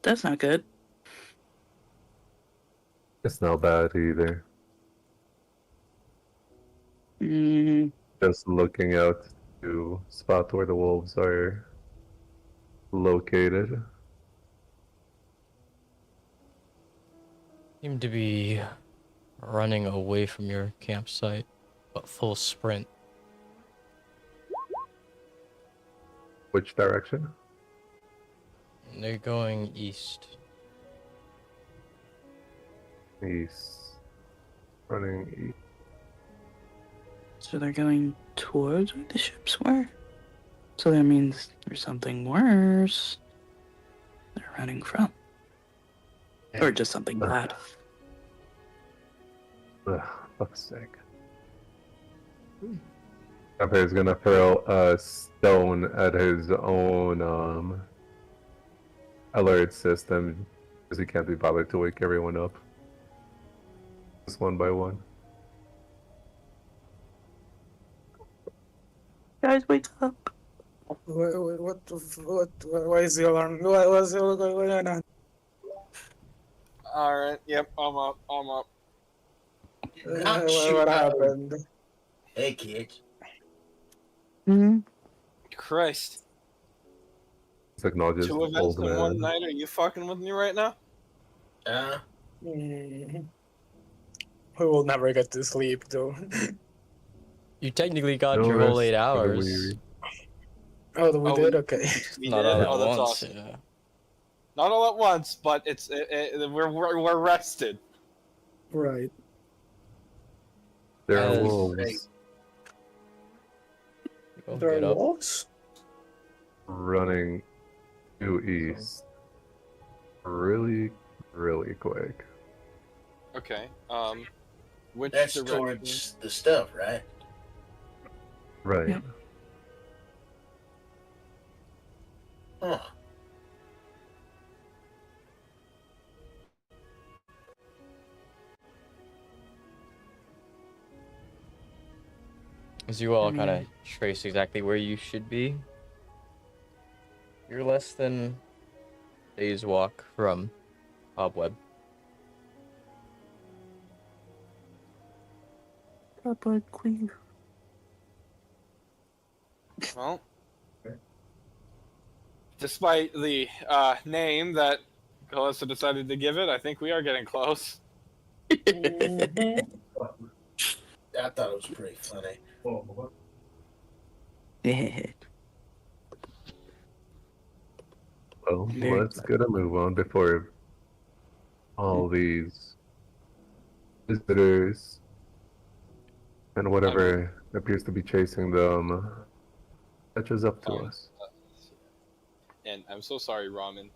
That's not good. It's not bad either. Mm, Just looking out to spot where the wolves are located. Seem to be running away from your campsite, but full sprint. Which direction? They're going east. East. Running east. so they're going towards where the ships were? So that means there's something worse they're running from. Or just something bad. Ugh, fuck's sake. Cafe gonna throw a stone at his own alert system because he can't be bothered to wake everyone up. Just one by one. Guys, wake up. Why is the alarm? What's going on? Alright, yep, I'm up. Not you. What happened? Hey, kids. Hmm. Christ. Just acknowledges Two the events old in one man. night? Are you fucking with me right now? We will never get to sleep, though. You technically got No your whole rest 8 for the hours. weary. Oh, we Oh, did? Okay. We Not did? all at Oh, that's once. awesome. Yeah. Not all at once, but we're rested. Right. There are As- wolves Go There get are up. wolves? running due east. Really, really quick. Okay. Which That's direction? towards the stuff, right? Right. Yep. Huh. As you all I kind of mean- trace exactly where you should be, you're less than a day's walk from Cobweb. Papa Queen. Well, despite the name that Calista decided to give it, I think we are getting close. I thought it was pretty funny. Well, Very let's get a move on before all these visitors and whatever appears to be chasing them catches up to us. And I'm so sorry, Ramen.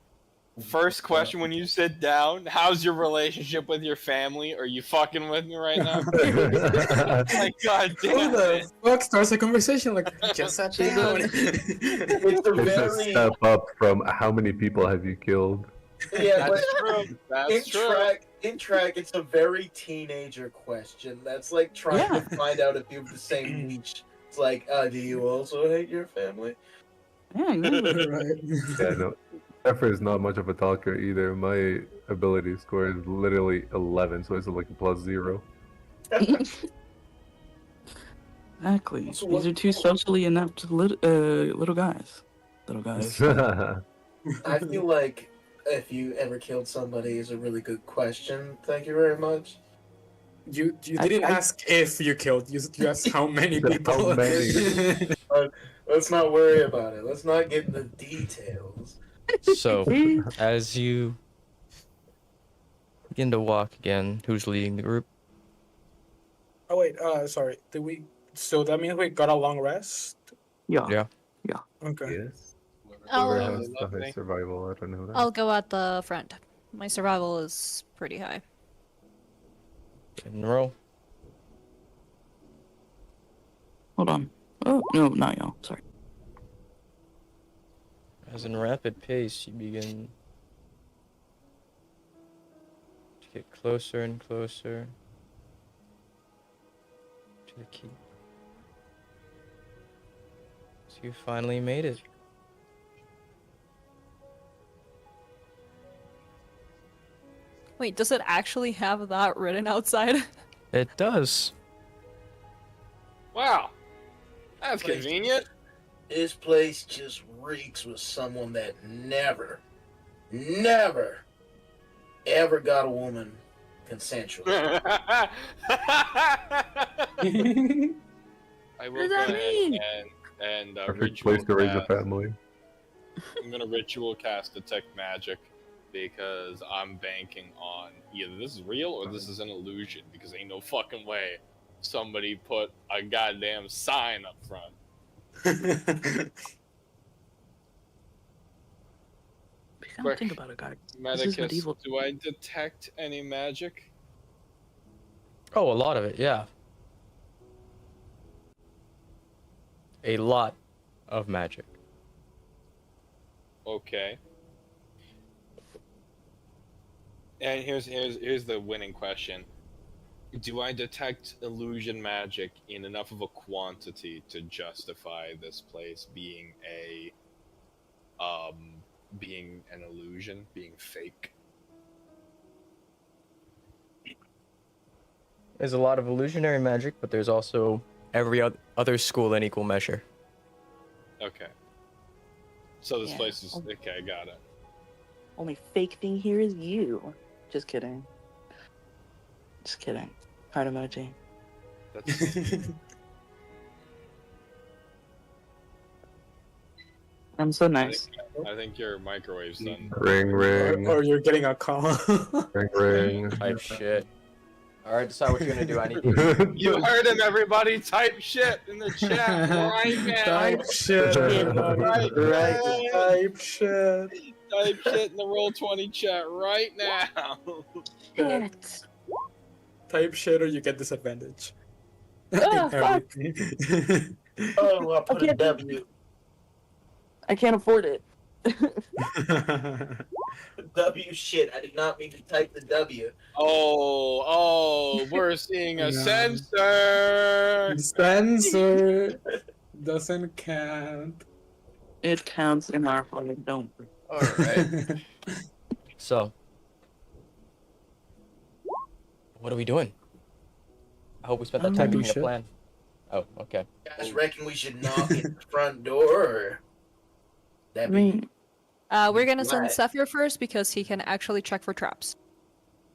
First question when you sit down, how's your relationship with your family? Are you fucking with me right now? Like, god Who damn the it. fuck starts a conversation like just sat She's down? a- It's a It's a very step up from how many people have you killed? yeah, but That's true. That's true. in track, it's a very teenager question. That's like trying to find out if you have the same niche. It's like, do you also hate your family? Yeah, exactly. Right. Yeah, no. Zephyr is not much of a talker either. My ability score is literally 11, so it's like a +0. Exactly. So These what- are two socially inept little guys. Little guys. I feel like if you ever killed somebody is a really good question. Thank you very much. You didn't ask if you killed. You asked how many How people. many? Let's not worry about it. Let's not get into details. So, as you begin to walk again, who's leading the group? Oh wait, sorry. Did we? So that means we got a long rest. Yeah. Yeah. Okay. Yes. Whoever I'll, has the high survival, I don't know that. I'll go at the front. My survival is pretty high. And roll. Hold on. Oh no, not y'all. Sorry. As in rapid pace, you begin to get closer and closer to the key. So you finally made it. Wait, does it actually have that written outside? It does. Wow. That's Like- convenient. This place just reeks with someone that never, ever got a woman consensually. I will does that go ahead mean? and Perfect ritual place to raise a cast. family. I'm gonna ritual cast detect magic because I'm banking on either this is real or this is an illusion because ain't no fucking way somebody put a goddamn sign up front. Don't think about it, guys. This is Medicus, medieval. do I detect any magic? Oh, a lot of it, yeah. A lot of magic. Okay. And here's the winning question. Do I detect illusion magic in enough of a quantity to justify this place being being an illusion, being fake? There's a lot of illusionary magic, but there's also every other school in equal measure. Okay. So this Yeah. place is okay, got it. Only fake thing here is you. Just kidding. Just kidding. Heart emoji. That's I'm so nice. I think your microwave's done. Ring, ring, or you're getting a call. ring, ring. Type shit. Alright, decide what you're gonna do. I need You heard him, everybody. Type shit in the chat right now. Type shit, everybody. Right Right. now. Type shit. Type shit in the Roll20 chat right now. Shit. Type shit or you get disadvantage. Ah, In fuck. everything. Oh, I put a Okay. W. I can't afford it. W shit. I did not mean to type the W. Oh, we're seeing a Yeah. censor. Spencer doesn't count. It counts in our flag, don't. Alright. So, what are we doing? I hope we spent that time Typing making a shit. plan. Oh, okay. You guys reckon we should knock at the front door or I that be mean, We're gonna send Right. Zephyr first because he can actually check for traps.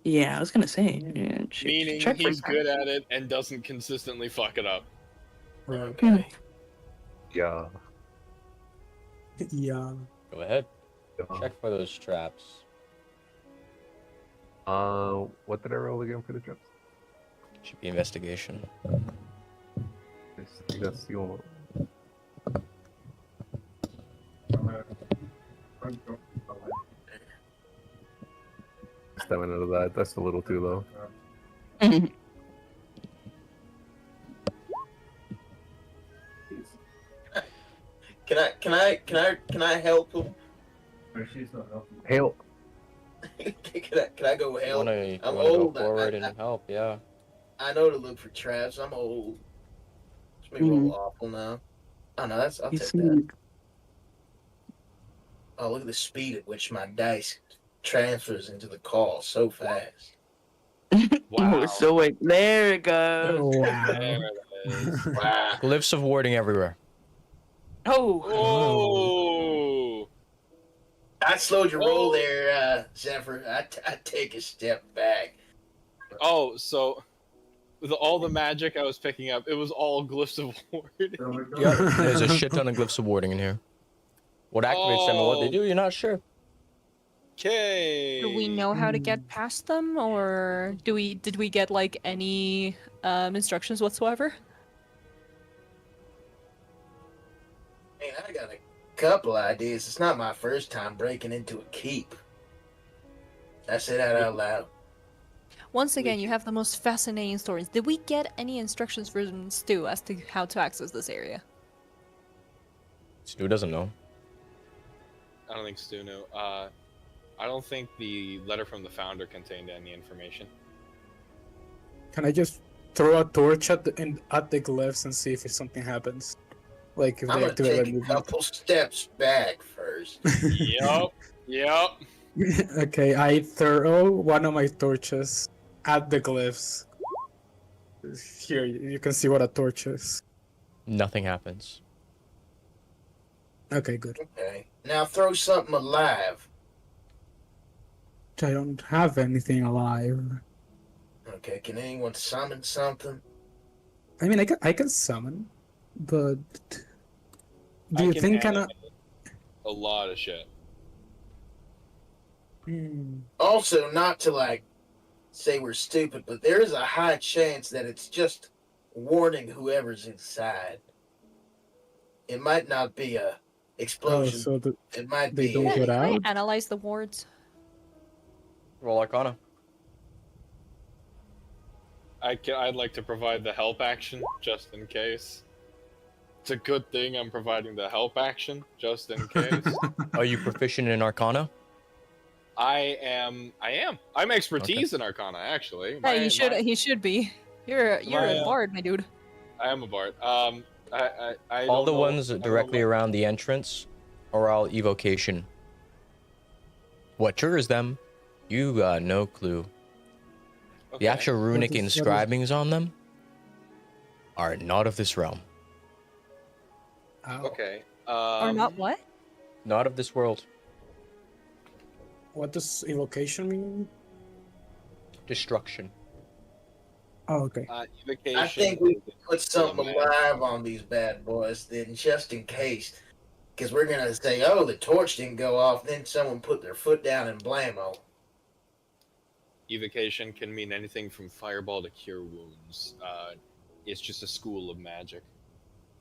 yeah, I was gonna say. Yeah, Meaning check for he's good at it and doesn't consistently fuck it up. Hmm. Yeah. Yeah. Go ahead. Yeah. Check for those traps. What did I roll again for the traps? Should be investigation. That's the only. stamina to that. That's a little too low. Can I help him? Help! Can I go You help? wanna I'm go old. forward and help? Yeah. I know to look for traps. I'm old. It's me roll awful now. Oh no, I'll You take see, that. Oh, look at the speed at which my dice transfers into the call so fast. Wow. So wait, there it goes. Oh, There wow. it is. Wow. Glyphs of warding everywhere. Oh, Oh. I slowed your roll Oh. there, Zephyr. I take a step back. Oh, so with all the magic I was picking up, it was all glyphs of warding. Yep. There's a shit ton of glyphs of warding in here. What activates them and what they do, you're not sure. Okay. Do we know how to get past them, or did we get like any instructions whatsoever? Man, I got a couple ideas. It's not my first time breaking into a keep. I say that out loud. Once again, you have the most fascinating stories. Did we get any instructions from Stu as to how to access this area? Stu doesn't know. I don't think Stu knew. I don't think the letter from the founder contained any information. Can I just throw a torch at the glyphs and see if something happens? Like if I'm they gonna activate take my a couple steps back first. Yup. Yup. movement. Okay, I throw one of my torches at the glyphs. Here, you can see what a torch is. Nothing happens. Okay, good. Okay. Now throw something alive. I don't have anything alive. Okay, can anyone summon something? I mean, I can summon, but do I you can think animate a lot of shit. Also, not to like say we're stupid, but there is a high chance that it's just warning whoever's inside. It might not be a explosion. so It might they be. don't get Can I out? analyze the wards? Roll Arcana. I'd like to provide the help action just in case. It's a good thing I'm providing the help action just in case. Are you proficient in Arcana? I am. I'm expertise in Arcana, actually. Yeah, he should be. You're a bard, my dude. I am a bard. I All don't the know- ones I don't know directly what- around the entrance are all evocation. What triggers them, you got no clue. The Okay. actual runic What is- inscribings on them are not of this realm. Ow. Okay. Or not what? Not of this world. What does evocation mean? Destruction. Oh, okay. Evocation. I think we could put something man. alive on these bad boys, then just in case. Because we're going to say, oh, the torch didn't go off, then someone put their foot down and blammo. Evocation can mean anything from fireball to cure wounds. It's just a school of magic.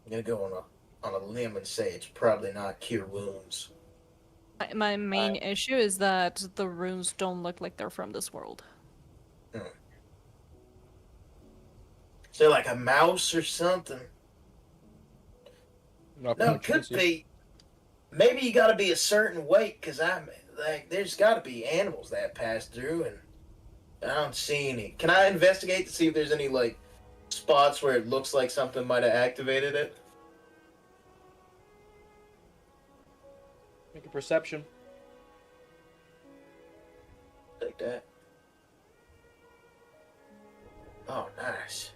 I'm going to go on a limb and say it's probably not cure wounds. My main issue is that the runes don't look like they're from this world. Is there like a mouse or something? No, it could be. Maybe you got to be a certain weight, because there's got to be animals that pass through, and I don't see any. Can I investigate to see if there's any like spots where it looks like something might have activated it? Make a perception. Like that. Oh, nice.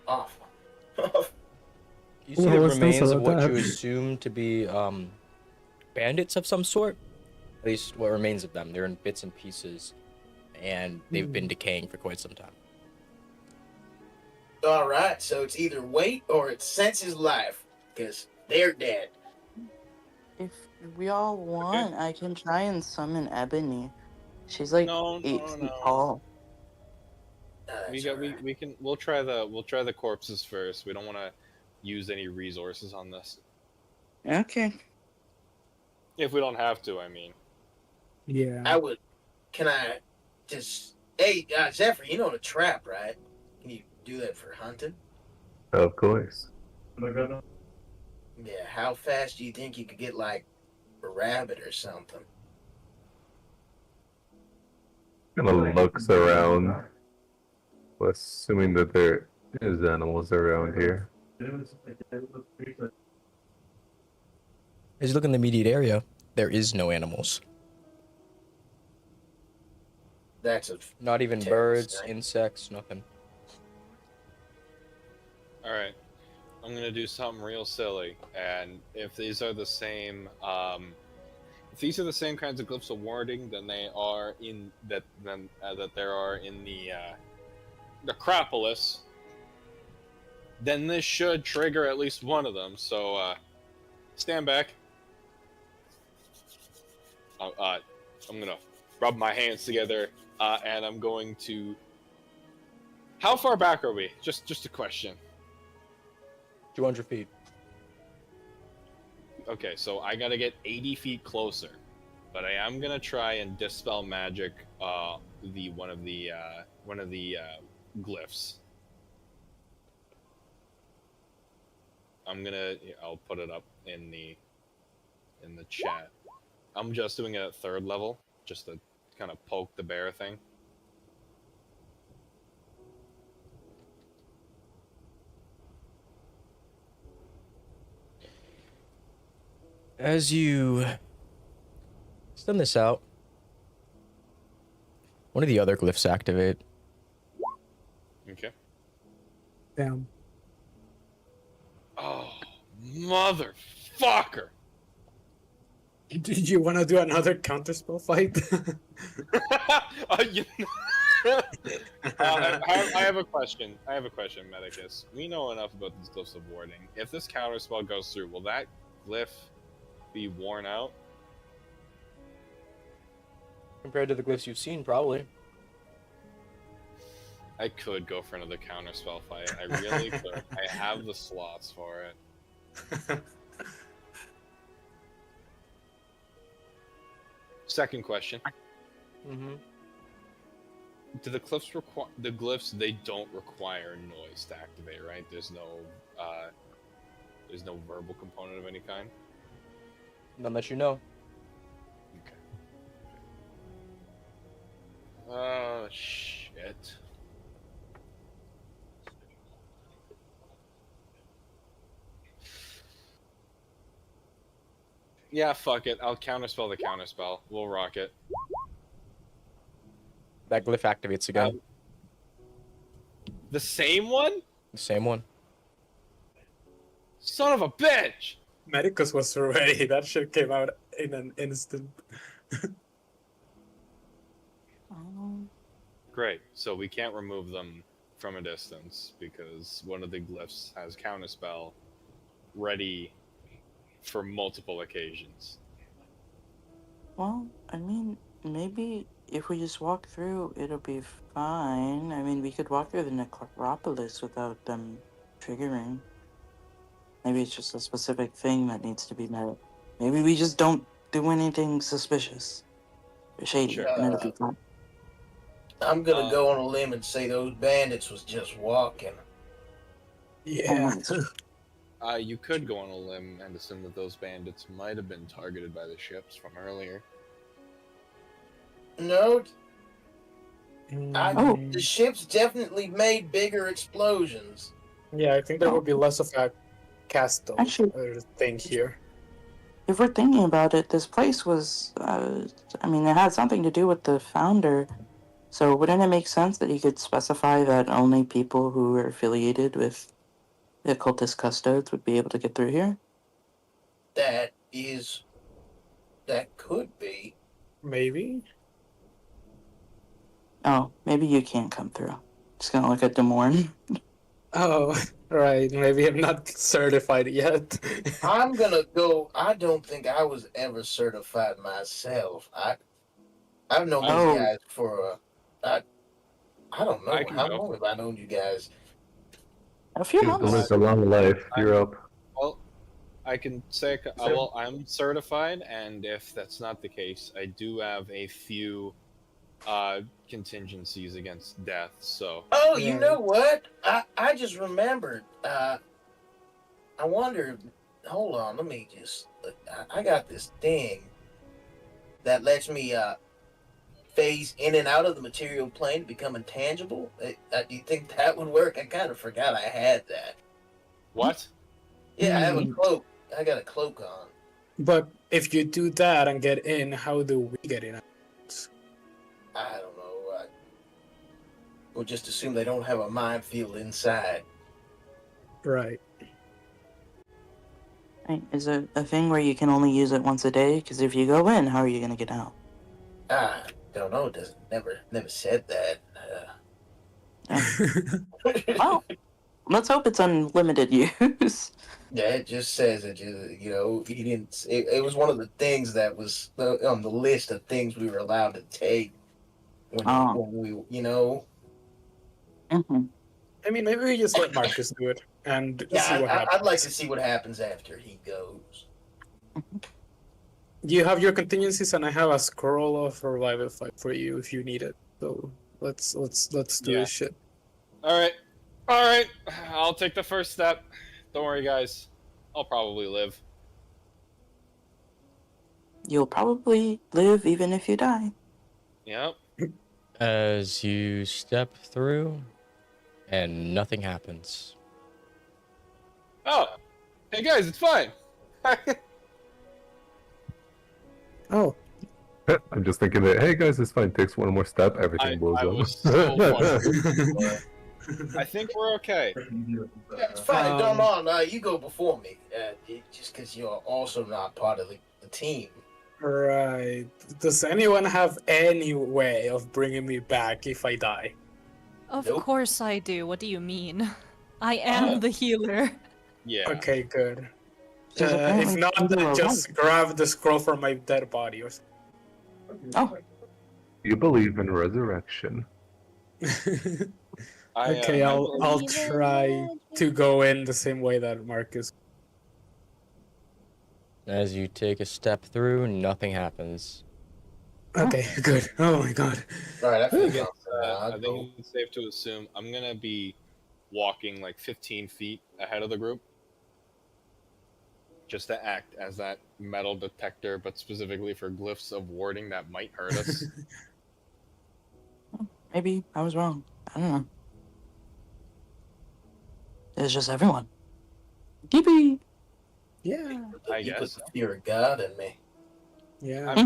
Awful. You see the remains of what you assume to be bandits of some sort. At least what remains of them. They're in bits and pieces, and they've been decaying for quite some time. All right, so it's either weight or it senses life, because they're dead. if we all want, I can try and summon Ebony. She's like No, 8 no, feet no. tall. We'll try the corpses first. We don't want to use any resources on this. Okay. If we don't have to, I mean. Yeah. I would can I just... Hey, Zephyr, you know the trap, right? Can you do that for hunting? Of course. Yeah, how fast do you think you could get, like, a rabbit or something? Kind of looks around, assuming that there is animals around here. As you look in the immediate area, there is no animals. That's a... Not even terrible birds, sight. insects, nothing. Alright. I'm gonna do something real silly, and if these are the same, if these are the same kinds of glyphs of warding, then they are in that there are in the Necropolis, then this should trigger at least one of them. So, stand back. I'm gonna rub my hands together, and I'm going to. How far back are we? Just a question. 200 feet. Okay, so I gotta get 80 feet closer, but I am gonna try and dispel magic. One of the glyphs. I'll put it up in the chat. I'm just doing it at 3rd level, just to kind of poke the bear thing. As you stun this out, one of the other glyphs activate. Okay. Damn. Oh, motherfucker! Did you want to do another counterspell fight? I have a question. Medicus. We know enough about these glyphs of warding. If this counterspell goes through, will that glyph be worn out? Compared to the glyphs you've seen, probably. I could go for another counterspell fight. I really could. I have the slots for it. Second question. Mm-hmm. Do the glyphs require the glyphs? They don't require noise to activate, right? There's no verbal component of any kind. None that you know. Okay. Oh shit. Yeah, fuck it. I'll counterspell the counterspell. We'll rock it. That glyph activates again. The same one? The same one. Son of a bitch! Medicus was ready. That shit came out in an instant. Great. So we can't remove them from a distance because one of the glyphs has counterspell ready for multiple occasions. Well, I mean, maybe if we just walk through, it'll be fine. I mean, we could walk through the Necropolis without them triggering. Maybe it's just a specific thing that needs to be met. Maybe we just don't do anything suspicious or shady, Sure. and it'll be fine. I'm gonna go on a limb and say those bandits was just walking. Yeah. You could go on a limb and assume that those bandits might have been targeted by the ships from earlier. No, Mm, the ships definitely made bigger explosions. Yeah, I think there will be less of a castle Actually- thing here. If we're thinking about it, this place was, I mean, it had something to do with the founder. So wouldn't it make sense that you could specify that only people who are affiliated with the Occultus Custodes would be able to get through here? That could be. Maybe. Oh, maybe you can't come through. Just gonna look at Demorn. Oh, right. Maybe I'm not certified yet. I'm gonna go. I don't think I was ever certified myself. I've known Oh. these guys for I don't know I can how go. long have I known you guys. A few You've months. lived a long life. You're up. Well, I can say, well, I'm certified, and if that's not the case, I do have a few contingencies against death. So. Oh, Yeah. you know what? I just remembered. I wonder. Hold on, let me just. I got this thing that lets me phase in and out of the material plane to become intangible. Do you think that would work? I kind of forgot I had that. What? Yeah, I have a Hmm. cloak. I got a cloak on. But if you do that and get in, how do we get in? I don't know. We'll just assume they don't have a minefield inside. Right. Right, is it a thing where you can only use it once a day? Because if you go in, how are you gonna get out? Don't know. Never said that. Well, let's hope it's unlimited use. Yeah, it just says it. He didn't. It was one of the things that was on the list of things we were allowed to take when we. Mm-hmm. I mean, maybe we just let Marcus do it and see Yeah, what happens. I'd like to see what happens after he goes. You have your contingencies, and I have a scroll of revival fight for you if you need it. So let's do Yeah. this shit. All right. I'll take the first step. Don't worry, guys. I'll probably live. You'll probably live even if you die. Yep. As you step through, and nothing happens. Oh, hey guys, it's fine. Oh, I'm just thinking that, hey guys, it's fine. Takes one more step, everything blows I up. was so funny. I think we're okay. Yeah, it's fine. Don, you go before me. Just because you're also not part of the team. right. Does anyone have any way of bringing me back if I die? Of Nope. course I do. What do you mean? I am the healer. Yeah. Okay, good. Because If apparently not, you are just grab the scroll from my dead body or Oh, You believe in resurrection. something. I, Okay, I I'll believe- try to go in the same way that Marcus. As you take a step through, nothing happens. Okay, good. Oh my god. All right, I I think feel I think it's safe to assume I'm gonna be walking like 15 feet ahead of the group, just to act as that metal detector, but specifically for glyphs of warding that might hurt us. maybe I was wrong. I don't know. It's just everyone. Yippee! Yeah. I You put guess. the fear of God in me. Yeah. I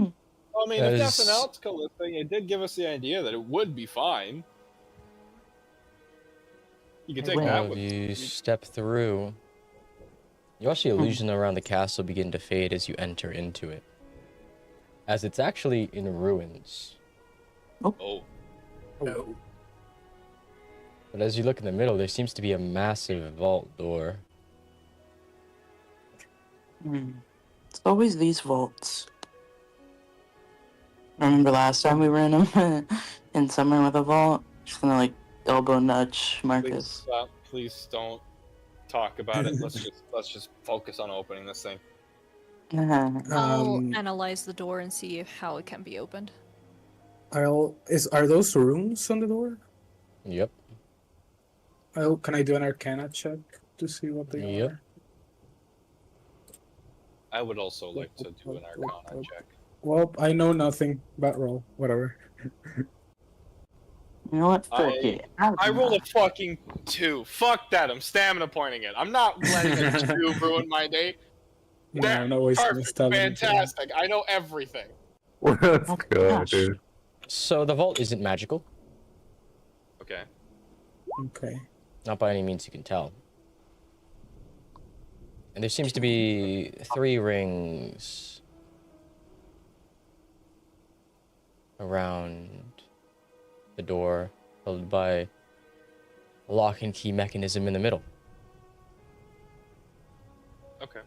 mean, if As- nothing else, Callista, it did give us the idea that it would be fine. You could take Well, that As with you step through, you watch the illusion around the castle begin to fade as you enter into it. As it's actually in ruins. Oh, No. But as you look in the middle, there seems to be a massive vault door. It's always these vaults. Remember last time we were in them? In summer with a vault? Just gonna like elbow nudge please Marcus. stop. Please don't talk about it. Let's just focus on opening this thing. I'll analyze the door and see how it can be opened. Are those runes on the door? Yep. Can I do an Arcana check to see what they Yep. are? I would also like to do an Arcana check. Well, I know nothing about roll. Whatever. You know what? Fuck I- it. I rolled a fucking 2. Fuck that. I'm stamina pointing it. I'm not letting a 2 ruin my day. Yeah, no waste of Perfect. stamina. Fantastic. I know everything. Let's Oh, go, gosh. dude. So the vault isn't magical. Okay. Okay. Not by any means you can tell. And there seems to be 3 rings around the door, followed by a lock and key mechanism in the middle. Okay.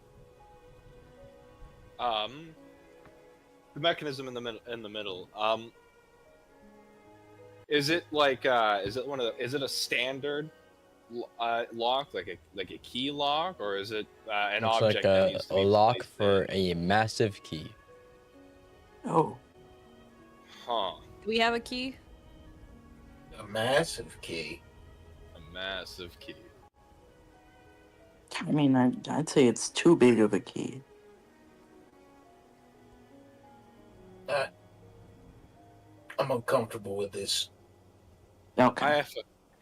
The mechanism in the middle. Is it like is it a standard lock, like a key lock, or is it an Looks object like that a needs to be lock placed for in? a massive key. Oh, Huh. Do we have a key? A massive key. A massive key. I mean, I'd say it's too big of a key. I'm uncomfortable with this. Okay.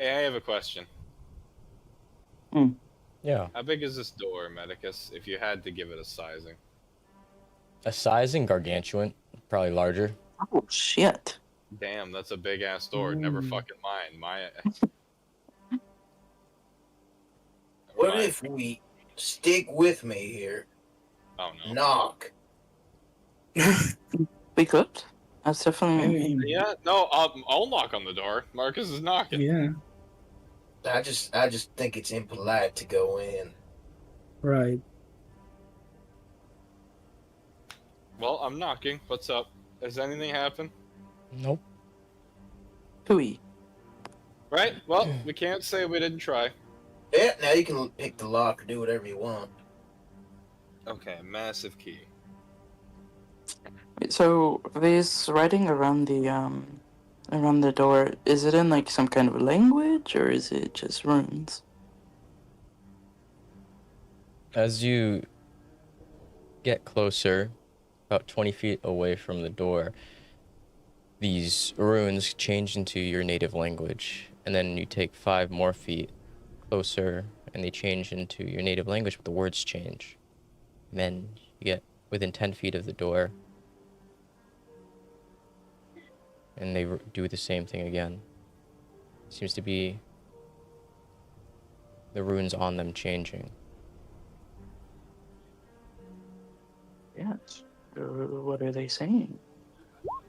I have a question. Yeah. How big is this door, Medicus, if you had to give it a sizing? A sizing gargantuan, probably larger. Oh shit. Damn, that's a big ass door. Never fucking mind. What if we stick with me here? Oh no. Knock. We could. That's definitely. Yeah, no, I'll knock on the door. Marcus is knocking. Yeah, I just think it's impolite to go in. right. Well, I'm knocking. What's up? Has anything happened? Nope. Hooey. Right? Well, we can't say we didn't try. Yeah, now you can pick the lock or do whatever you want. Okay, massive key. So this writing around the door, is it in like some kind of language or is it just runes? As you get closer, about 20 feet away from the door, these runes change into your native language. And then you take 5 more feet closer and they change into your native language, but the words change. And then you get within 10 feet of the door and they do the same thing again. Seems to be the runes on them changing. Yes. What are they saying?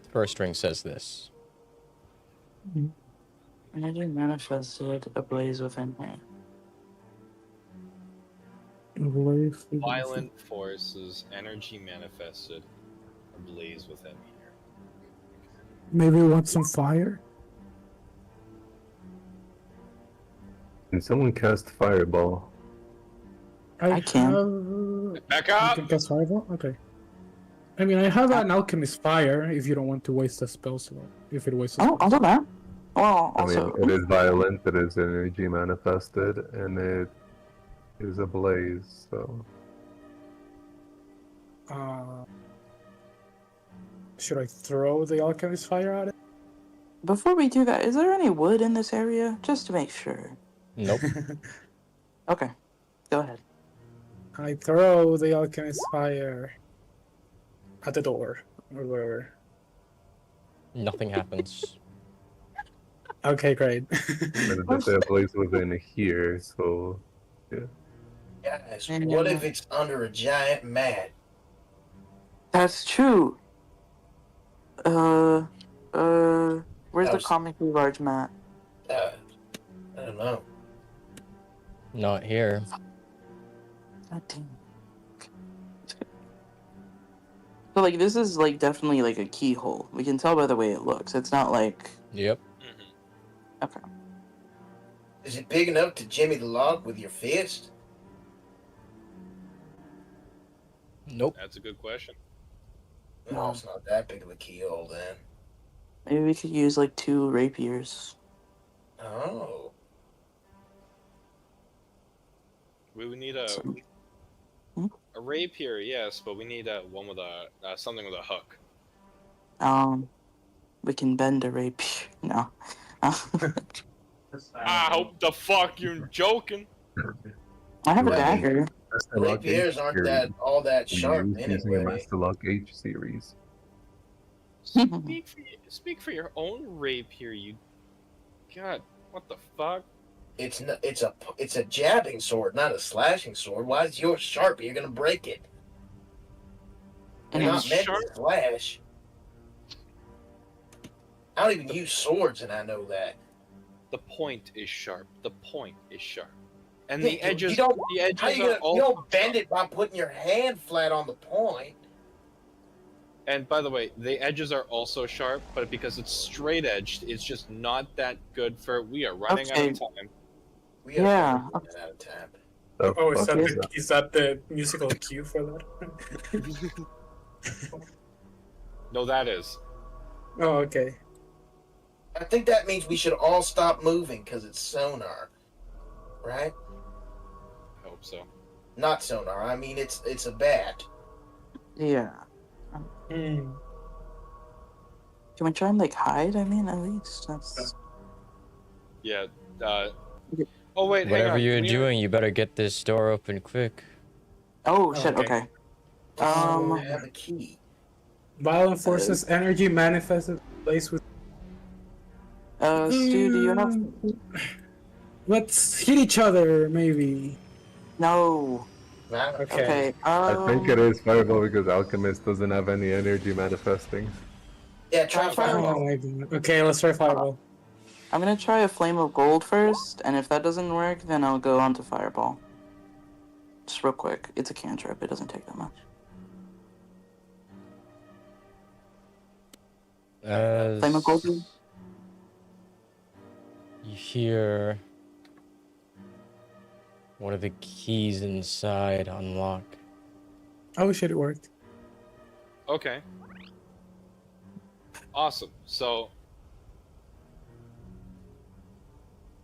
The first ring says this. Energy manifested ablaze within me. Violent forces, energy manifested, ablaze within me. Maybe we want some fire. Can someone cast Fireball? I can. Back You up! can cast fireball? Okay. I mean, I have an alchemist fire if you don't want to waste a spell slot. If it wastes a Oh, I'll do that. Well, I mean, also, it is violent, it is energy manifested, and it is ablaze, so... Should I throw the alchemist fire at it? before we do that, is there any wood in this area? Just to make sure. Nope. Okay, go ahead. I throw the alchemist fire at the door or wherever. Nothing happens. Okay, great. But the ablaze within here, so... Yeah. Guys, And, what if it's under a giant mat? That's true. Where's the was- comically large mat? I don't know. Not here. God damn. So, like, this is, like, definitely, like, a keyhole. We can tell by the way it looks. It's not, like... Yep. Okay. Is it big enough to jimmy the lock with your fist? Nope. That's a good question. No, it's not that big of a keyhole then. Maybe we could use, like, 2 rapiers. Oh. We would need a rapier, yes, but we need one with a something with a hook. We can bend a rapier. No. I hope the fuck you're joking. I have a Well, dagger. Master Lock Rapiers H aren't series. all that We sharp use using a anyway. Master Lock H series. Speak for your own rapier, you. God, what the fuck? It's a jabbing sword, not a slashing sword. Why is yours sharp? You're gonna break it. They're And not it's meant sharp? to slash. I don't even use swords, and I know that. The point is sharp. The point is sharp. And Yeah, the edges. You don't, the edges how you, are gonna, also you don't bend sharp. it by putting your hand flat on the point. And by the way, the edges are also sharp, but because it's straight edged, it's just not that good for. We are running out Okay. of time. We are Yeah. running out of time. The Oh, fuck is that? is that the musical cue for that? No, that is. Oh, okay. I think that means we should all stop moving because it's sonar, right? I hope so. Not sonar. I mean, it's a bat. Yeah. Hmm. Can we try and like hide? I mean, at least that's. Yeah. Okay. Oh wait, hang Whatever on. you're can we- doing, you better get this door open quick. Oh shit. Okay. Okay. I have a key. Violent forces, energy manifested, place with. Stu, do you have? Let's hit each other, maybe. No. Okay. Okay. I think it is Fireball because Alchemist doesn't have any energy manifesting. Yeah, try Try fireball. Oh my god. Okay, let's try fireball. I'm gonna try a flame of gold first, and if that doesn't work, then I'll go on to fireball. Just real quick. It's a cantrip. It doesn't take that much. Flame of gold. You hear one of the keys inside unlock. Oh shit, it worked. Okay. Awesome. So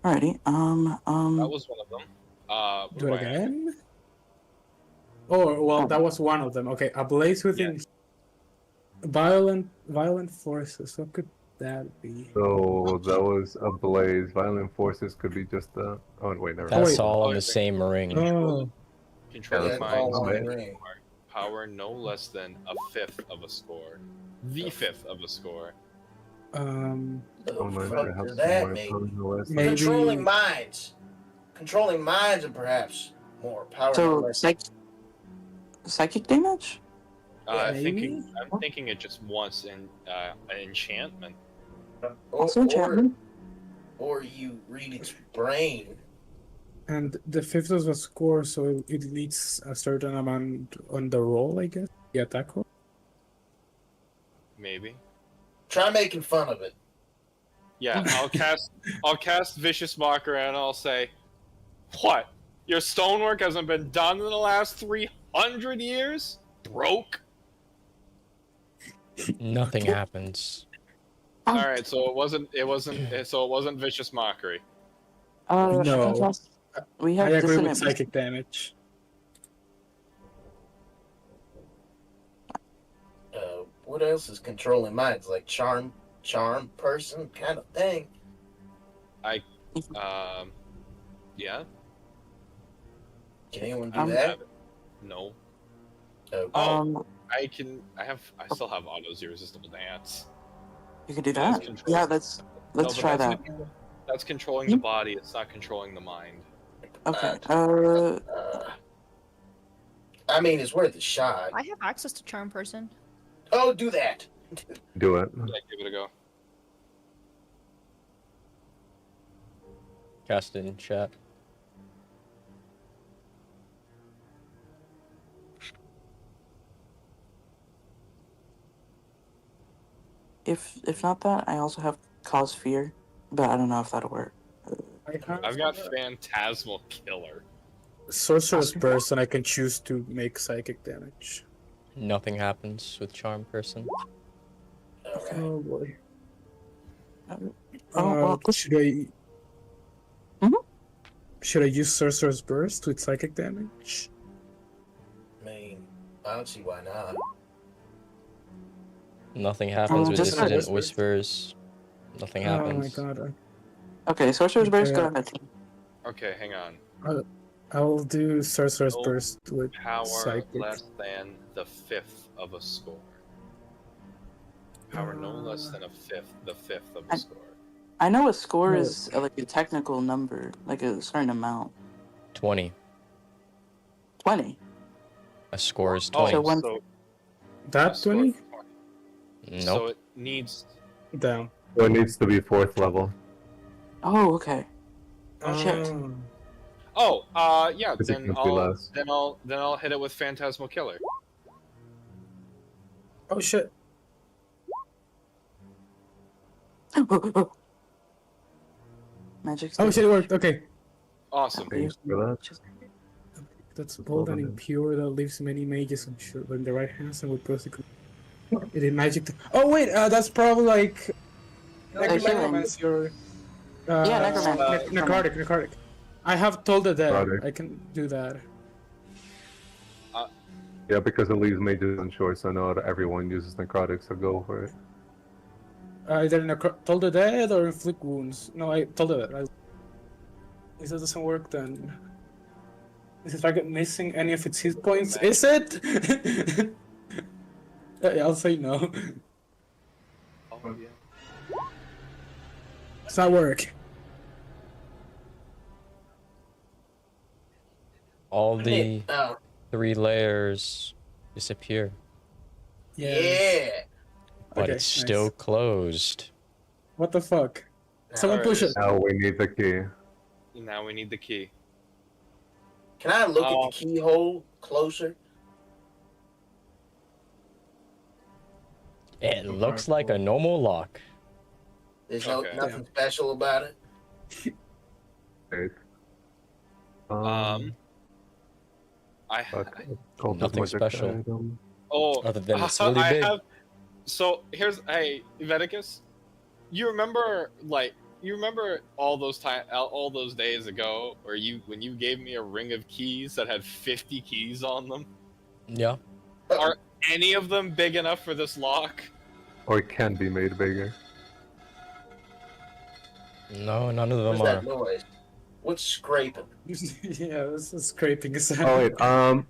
Alrighty. that was one of them. Do it right. again? Oh, well, that was one of them. Okay, a blaze within violent forces. What could that be? So that was a blaze. Violent forces could be just a. Oh wait, never. That's wait. all Oh, in the I think- same ring. Oh, Controlling Yeah, it's minds. all one okay. ring. Power no less than a fifth of a score. The fifth of a score. um, The Oh, no, fuck I have does some that more mean? power, no less. Maybe- Controlling minds. Controlling minds and perhaps more power. So less. psychic damage. Maybe? I'm thinking it just once in an enchantment. Also enchantment. Or you read its brain. and the fifth of a score, so it needs a certain amount on the roll, I guess. The attack roll. Maybe. Try making fun of it. Yeah, I'll cast Vicious Mockery and I'll say, "What? Your stonework hasn't been done in the last 300 years? Broke?" Nothing happens. All right, so it wasn't Vicious Mockery. No. We have I agree with dissonant. psychic damage. What else is controlling minds? Like charm person kind of thing. Yeah. Can anyone do Um, that? No. Oh. I still have Auto's Irresistible Dance. You can do That's that. control. Yeah, let's No, but try that. That's controlling the body. It's not controlling the mind. Okay. I mean, it's worth a shot. I have access to charm person. Oh, do that. Do it. Yeah, give it a go. Cast it in chat. If not that, I also have cause fear, but I don't know if that'll work. I've got Phantasmal Killer. Sorcerer's Burst, and I can choose to make psychic damage. Nothing happens with charm person. Alright. Oh boy. well, Should I? Mhm. Should I use Sorcerer's Burst with psychic damage? I mean, I don't see why not. Nothing happens with just for dissident whispers. whispers. Nothing Oh my happens. god. Okay, Sorcerer's Burst, go Okay. ahead. Okay, hang on. I'll do Sorcerer's No Burst with Power psychic. less than the fifth of a score. Power no less than the fifth of a score. I know a score No. is like a technical number, like a certain amount. 20. 20. A score is Oh, 20. So one- so That a score 20? of 20. Nope. So it needs. Down. So it needs to be 4th level. Oh, okay. Shit. Oh. Oh, yeah. Because it Then can't be I'll less. then I'll hit it with Phantasmal Killer. Oh shit. Magic. Oh shit, it worked. Okay. Awesome. Thanks for that. That's bold and impure that leaves many mages unsure in the right hands and with prosecute. It is magic. Oh wait, that's probably like Necromancy or Yeah, necromancy. necrotic. I have told the dead. Necrotic. I can do that. Yeah, because it leaves mages on shore, so not everyone uses necrotic, so go for it. Either told the dead or inflict wounds. No, I told the dead. If that doesn't work, then is the target missing any of its hit points? Is it? Yeah, I'll say no. Oh, yeah. It's not work. All the Oh, 3 layers disappear, yeah. but Okay, it's still closed. What the fuck? Someone push it. Now we need the key. Now we need the key. Can I look at the keyhole closer? It looks like a normal lock. There's Okay. nothing special about it. Okay. I Nothing special. oh Other than it's really I big. So here's Veticus. You remember all those days ago, where when you gave me a ring of keys that had 50 keys on them? Yeah. Are any of them big enough for this lock? Or it can be made bigger. No, none of them What's are. that noise? What's scraping? Yeah, this is scraping sound. Oh wait,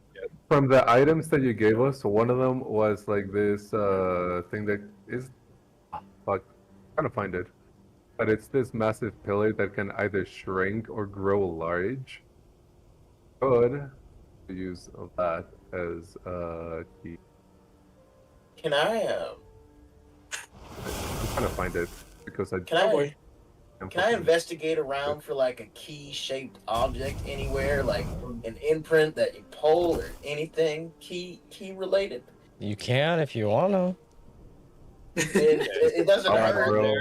from the items that you gave us, one of them was like this thing that is fuck, I'm trying to find it. But it's this massive pillar that can either shrink or grow large. Good use of that as key. Can I I'm trying to find it because I can I investigate around for like a key-shaped object anywhere, like an imprint that you pull or anything key related? You can if you wanna. It doesn't Alright, hurt. bro.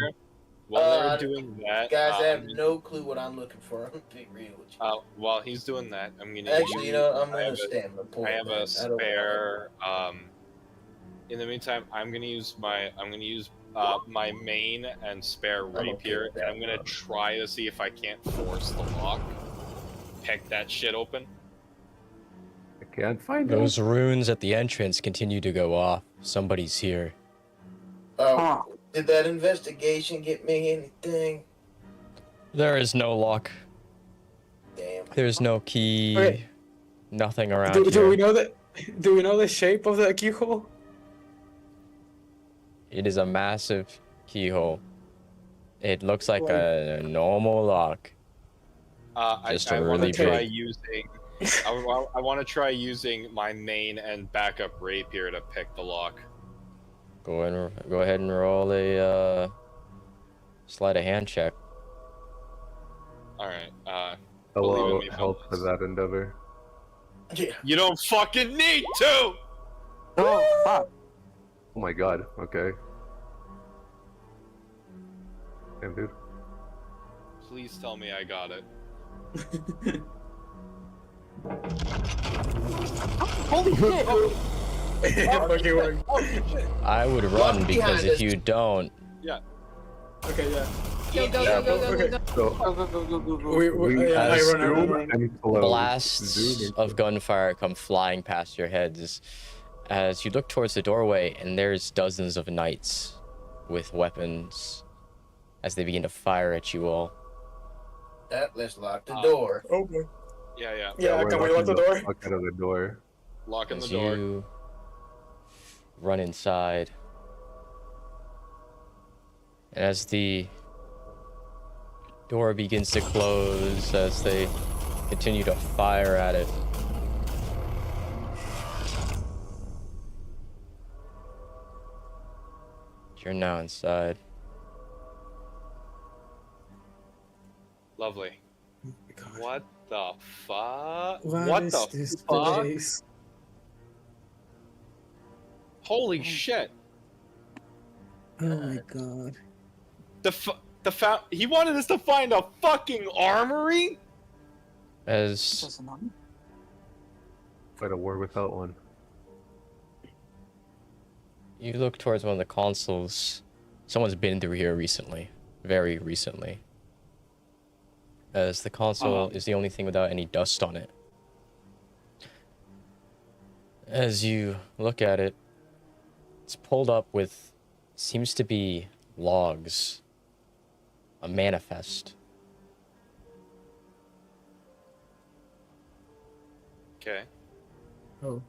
While they're doing that, Guys, I have no clue what I'm looking for. I'm gonna be real with you. while he's doing that, I'm gonna Actually, I'm gonna stand my point. I have man. a spare. In the meantime, I'm gonna use my my main and spare okay rapier, with and that, I'm gonna try to see if I can't force the lock, pick that shit open. I can't find Those runes at the entrance continue to go off. Somebody's here. Huh. Did that investigation get me anything? There is no lock. Damn. There's no key. Okay. Nothing around Do here. we know that? Do we know the shape of the keyhole? It is a massive keyhole. It looks like a normal lock. Just I want to really try big. using. I want to try using my main and backup rapier to pick the lock. Go ahead and roll a sleight of hand check. All right. Hello, believe in me, help for fellas. that endeavor. Yeah. You don't fucking need to. Oh, fuck. Oh my god, okay. Damn, dude. Please tell me I got it. Holy shit! Okay, work. I would run because if you don't, Okay, yeah. Go. So, I run. and close. blasts Zoom of gunfire come flying past your heads as you look towards the doorway, and there's dozens of knights with weapons as they begin to fire at you all. Let's lock the door. Okay. Yeah. Yeah, we're can we knocking lock the door? fuck out of the door. Locking the As door. you run inside, and as the door begins to close, as they continue to fire at it, you're now inside. Lovely. Oh my God. What the fuck? What is the this fuck? place? Holy shit! Oh my God. He wanted us to find a fucking armory? As Fight a war without one. you look towards one of the consoles, Someone's been through here recently. Very recently. As the console is the only thing without any dust on it. As you look at it, it's pulled up with, seems to be logs. A manifest. Okay. Oh.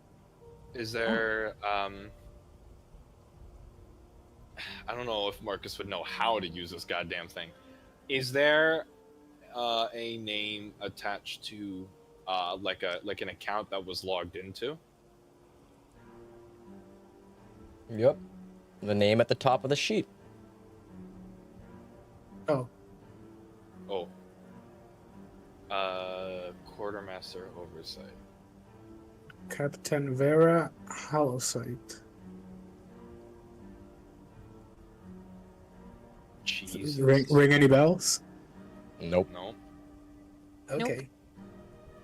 Is there, I don't know if Marcus would know how to use this goddamn thing. Is there a name attached to like an account that was logged into? Yep. The name at the top of the sheet. Oh. Oh. Quartermaster Oversight. Captain Vera Hollowsight. Jesus. Ring any bells? Nope. No. Okay.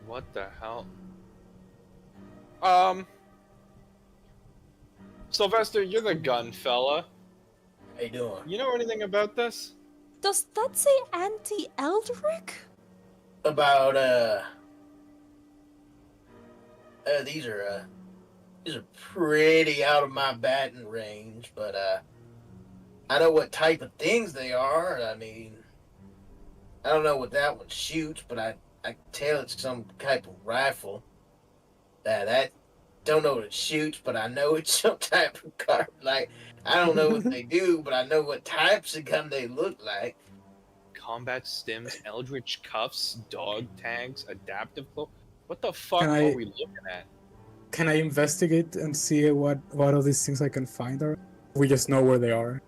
What the hell? Sylvester, you're the gun fella. How you doing? You know anything about this? Does that say anti-Eldrick? About these are pretty out of my batting range, but I know what type of things they are. I mean, I don't know what that one shoots, but I can tell it's some type of rifle. That don't know what it shoots, but I know it's some type of car. Like, I don't know what they do, but I know what types of gun they look like. Combat stims, eldritch cuffs, dog tags, adaptive cloak. What the fuck Can are I- we looking at? Can I investigate and see what of these things I can find? Or we just know where they are.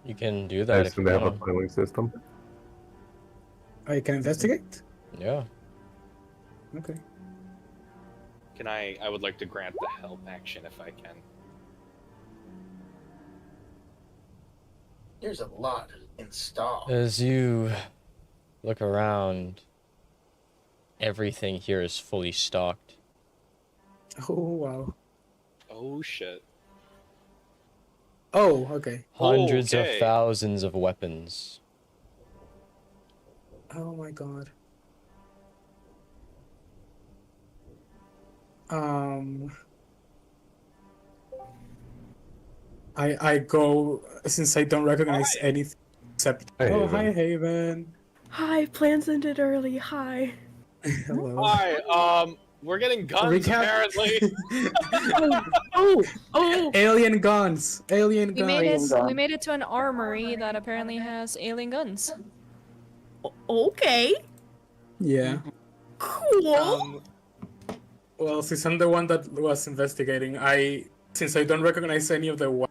You can do I that if assume you they have a want. filing system. I can investigate. Yeah. Okay. I would like to grant the help action if I can. There's a lot installed. As you look around, everything here is fully stocked. Oh wow. Oh shit. Oh, okay. Hundreds of Okay. thousands of weapons. Oh my god. I go since I don't recognize anything except. Hi, Oh, Haven. hi Haven. Hi, plans ended early. Hi. Hello. Hi, we're getting guns Recap. apparently. Oh, Alien guns. Alien We made guns. it. We made it to an armory that apparently has alien guns. okay. Yeah. Cool. Well, since I'm the one that was investigating, since I don't recognize any of the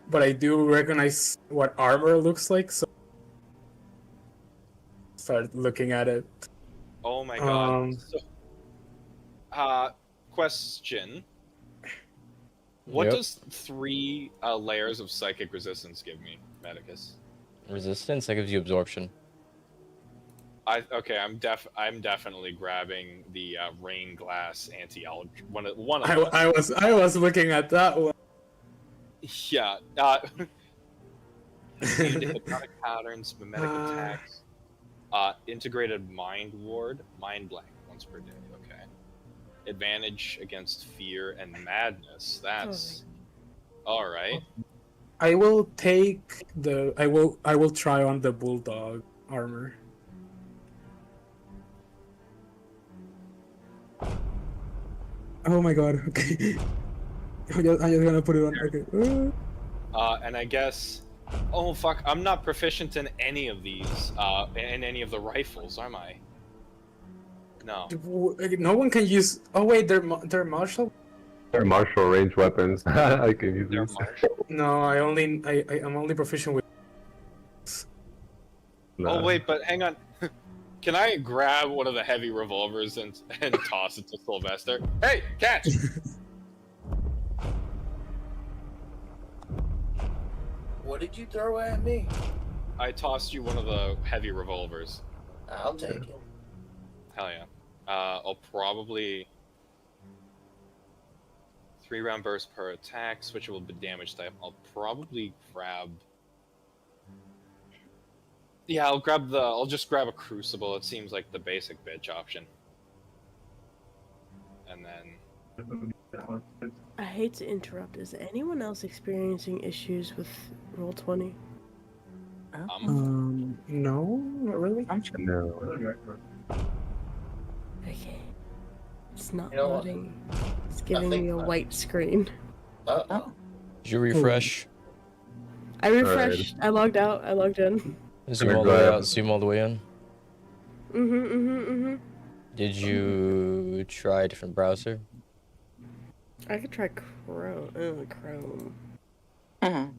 but I do recognize what armor looks like, so start looking at it. Oh my god. Um, Question. What Yep. does 3 layers of psychic resistance give me, Medicus? Resistance, that gives you absorption. I'm definitely grabbing the rain glass anti-eldritch one of I them. I was looking at that one. Yeah. Immune to hypnotic patterns, mimetic attacks, integrated mind ward, mind blank once per day. Okay. Advantage against fear and madness. That's all right. I will take the. I will try on the bulldog armor. Oh my god. Okay. I'm just gonna put it on. Okay. And I guess, oh fuck, I'm not proficient in any of these, in any of the rifles, am I? No. No one can use. Oh wait, they're martial. They're martial range weapons. I can use They're these. martial. No, I'm only proficient with. Nah. Oh wait, but hang on. Can I grab one of the heavy revolvers and toss it to Sylvester? Hey, catch! What did you throw at me? I tossed you one of the heavy revolvers. I'll take it. Hell yeah. I'll probably 3-round burst per attack, switchable damage type. I'll probably grab. Yeah, I'll just grab a crucible. It seems like the basic bitch option. And then I hate to interrupt. Is anyone else experiencing issues with Roll20? No, not really. No. Okay. It's not You know what? loading. It's giving think me a my- white screen. Uh-oh. Did you refresh? I refreshed. I logged out. I logged in. Zoom all the way out, zoom all the way in. Mm-hmm. Did you try a different browser? I could try Chrome. Chrome. Mhm.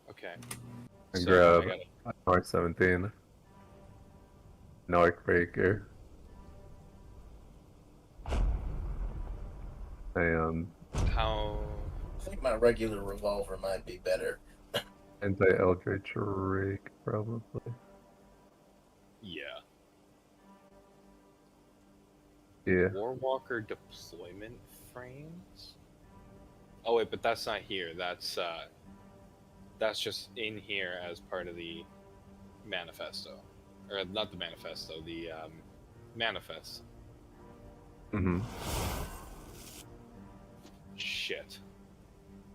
okay. I So, grab I gotta- Mark 17. Narc Breaker. And How? I think my regular revolver might be better. anti-Eldritch Rake, probably. Yeah. Yeah. Warwalker deployment frames. Oh wait, but that's not here. That's just in here as part of the manifesto, or not the manifesto, the manifest. Mm-hmm. Shit.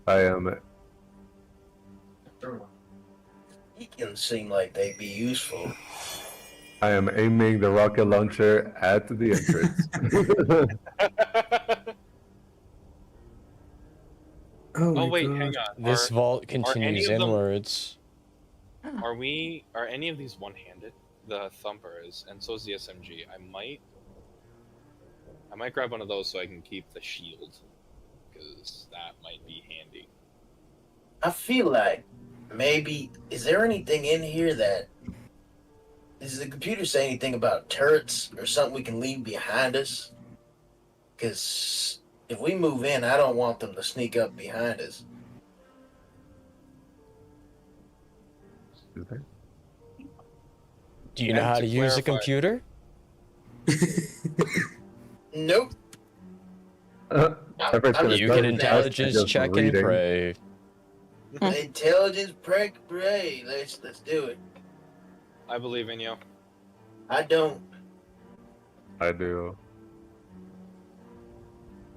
I am. Beacons seem like they'd be useful. I am aiming the rocket launcher at the entrance. Oh wait, hang on. This vault continues of them- inwards. Are any of these one-handed? The thumper is, and so is the SMG. I might grab one of those so I can keep the shield, because that might be handy. I feel like maybe is there anything in here that does the computer say anything about turrets or something we can leave behind us? Because if we move in, I don't want them to sneak up behind us. Do you know And how to to use a clarify- computer? Nope. Everett's I'm gonna You tell can you intelligence just check and reading. pray. Intelligence break pray. Let's do it. I believe in you. I don't. I do.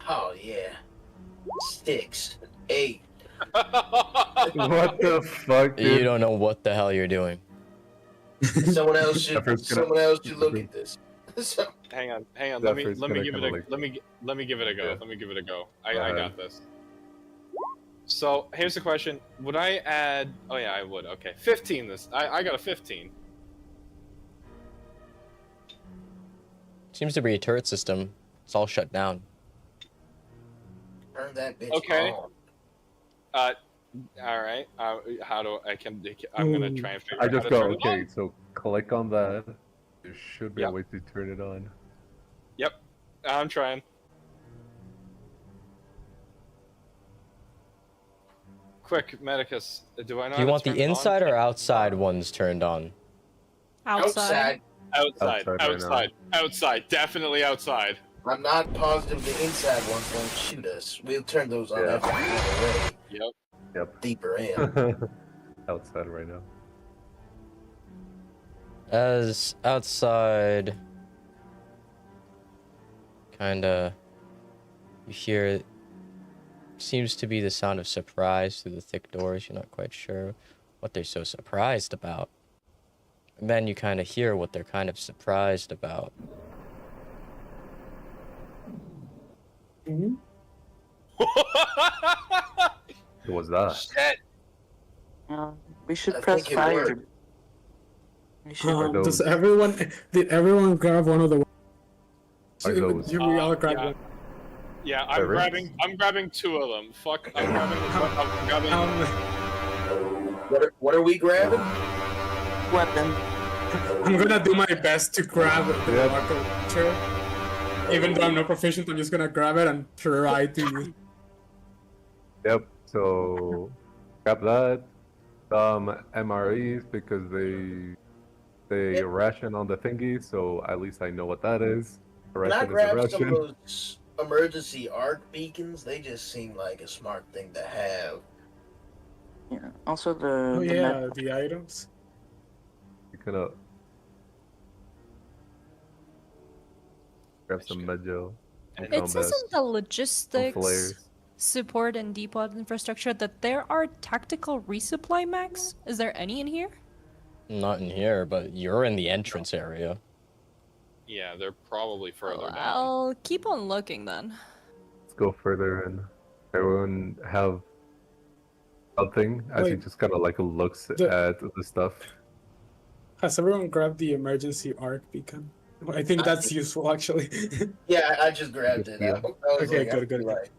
Oh yeah. Sticks. 8. What the fuck, dude? You don't know what the hell you're doing. Someone else should. Effort's gonna- Someone else should look at this. So, Hang on. Zephyrs Let me gonna give it kinda a like- let me give it a go. Yeah. Let me give it a go. I ahead. got this. So here's the question: would I add? Oh yeah, I would. Okay, 15. I got a 15. Seems to be a turret system. It's all shut down. turn that bitch Okay. on. All right. How do I'm gonna try and figure I out just how to go, turn it okay, on. so click on that. There should be a Yep. way to turn it on. Yep, I'm trying. Quick, Medicus. Do I know? Do you how want to the turn it on? inside or outside ones turned on? Outside. Outside. Definitely outside. I'm not positive the inside ones won't shoot us. We'll turn those on Yeah. after we get away. Yep. Yep. Deeper in. Outside right now. As outside, kinda, you hear, seems to be the sound of surprise through the thick doors. You're not quite sure what they're so surprised about. And then you kind of hear what they're kind of surprised about. What was that? Shit. We should I press think it fire. worked. We should. Are those- Did everyone grab one of the? Are those- Should we all grab yeah. one? Yeah, I'm Favorites? grabbing 2 of them. Fuck, I'm grabbing. What are we grabbing? Weapon. I'm gonna do my best to grab the Yep. rocket launcher. Even though I'm not proficient, I'm just gonna grab it and try to use. Yep, so grab that. Some MREs because they ration on the thingy, so at least I know what that is. Can I Direction is grab some of direction. those emergency arc beacons? They just seem like a smart thing to have. Yeah. Also Oh the yeah, the items. You can grab some medjo, some It says combat, in the some logistics, flares. support, and depot infrastructure that there are tactical resupply mechs. Is there any in here? Not in here, but you're in the entrance area. Yeah, they're probably further down. I'll keep on looking then. Let's go further and everyone have something as he Wait. just kind of like looks The- at the stuff. Has everyone grabbed the emergency arc beacon? I think that's useful actually. Yeah, I just grabbed it. Yeah. I was Okay, like, good, I good, feel good. like-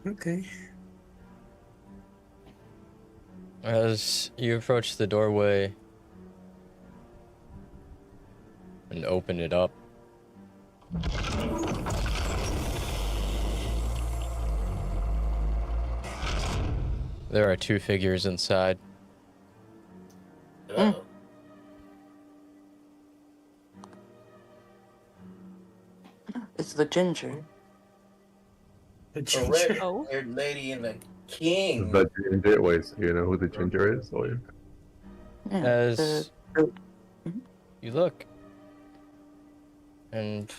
Okay. As you approach the doorway and open it up, there are two figures inside. Uh-oh. It's the ginger. The A ginger. Oh. red-haired lady and a king. The ginger. Wait, so you know who the ginger is? Or Yeah. As the- you look, and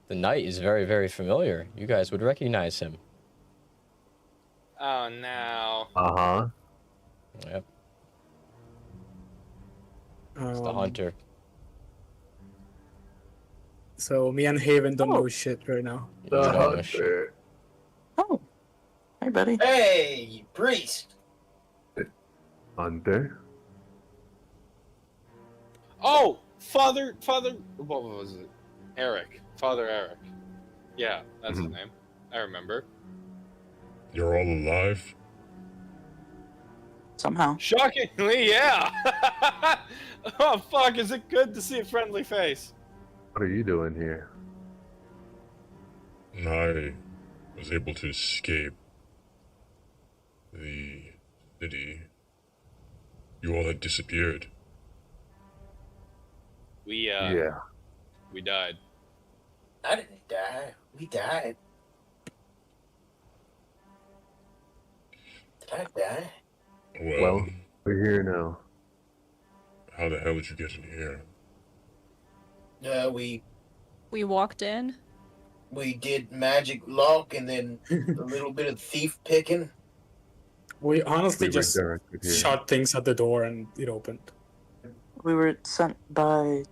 the knight is very, very familiar. You guys would recognize him. Oh no. uh-huh. Yep, it's the hunter. So me and Haven don't Oh. know shit right now. The You don't know shit. hunter. Oh. Hey, buddy. Hey, priest. Hunter. Oh, Father. What was it? Eric. Father Eric. Yeah, that's his Mhm. name. I remember. You're all alive? Somehow. Shockingly, yeah. Oh fuck! Is it good to see a friendly face? What are you doing here? I was able to escape the city. You all had disappeared. We Yeah. we died. I didn't die. We died. Did I die? Well, we're here now. How the hell did you get in here? We walked in. we did magic lock and then a little bit of thief picking. We honestly We just redirected here. shot things at the door and it opened. We were sent by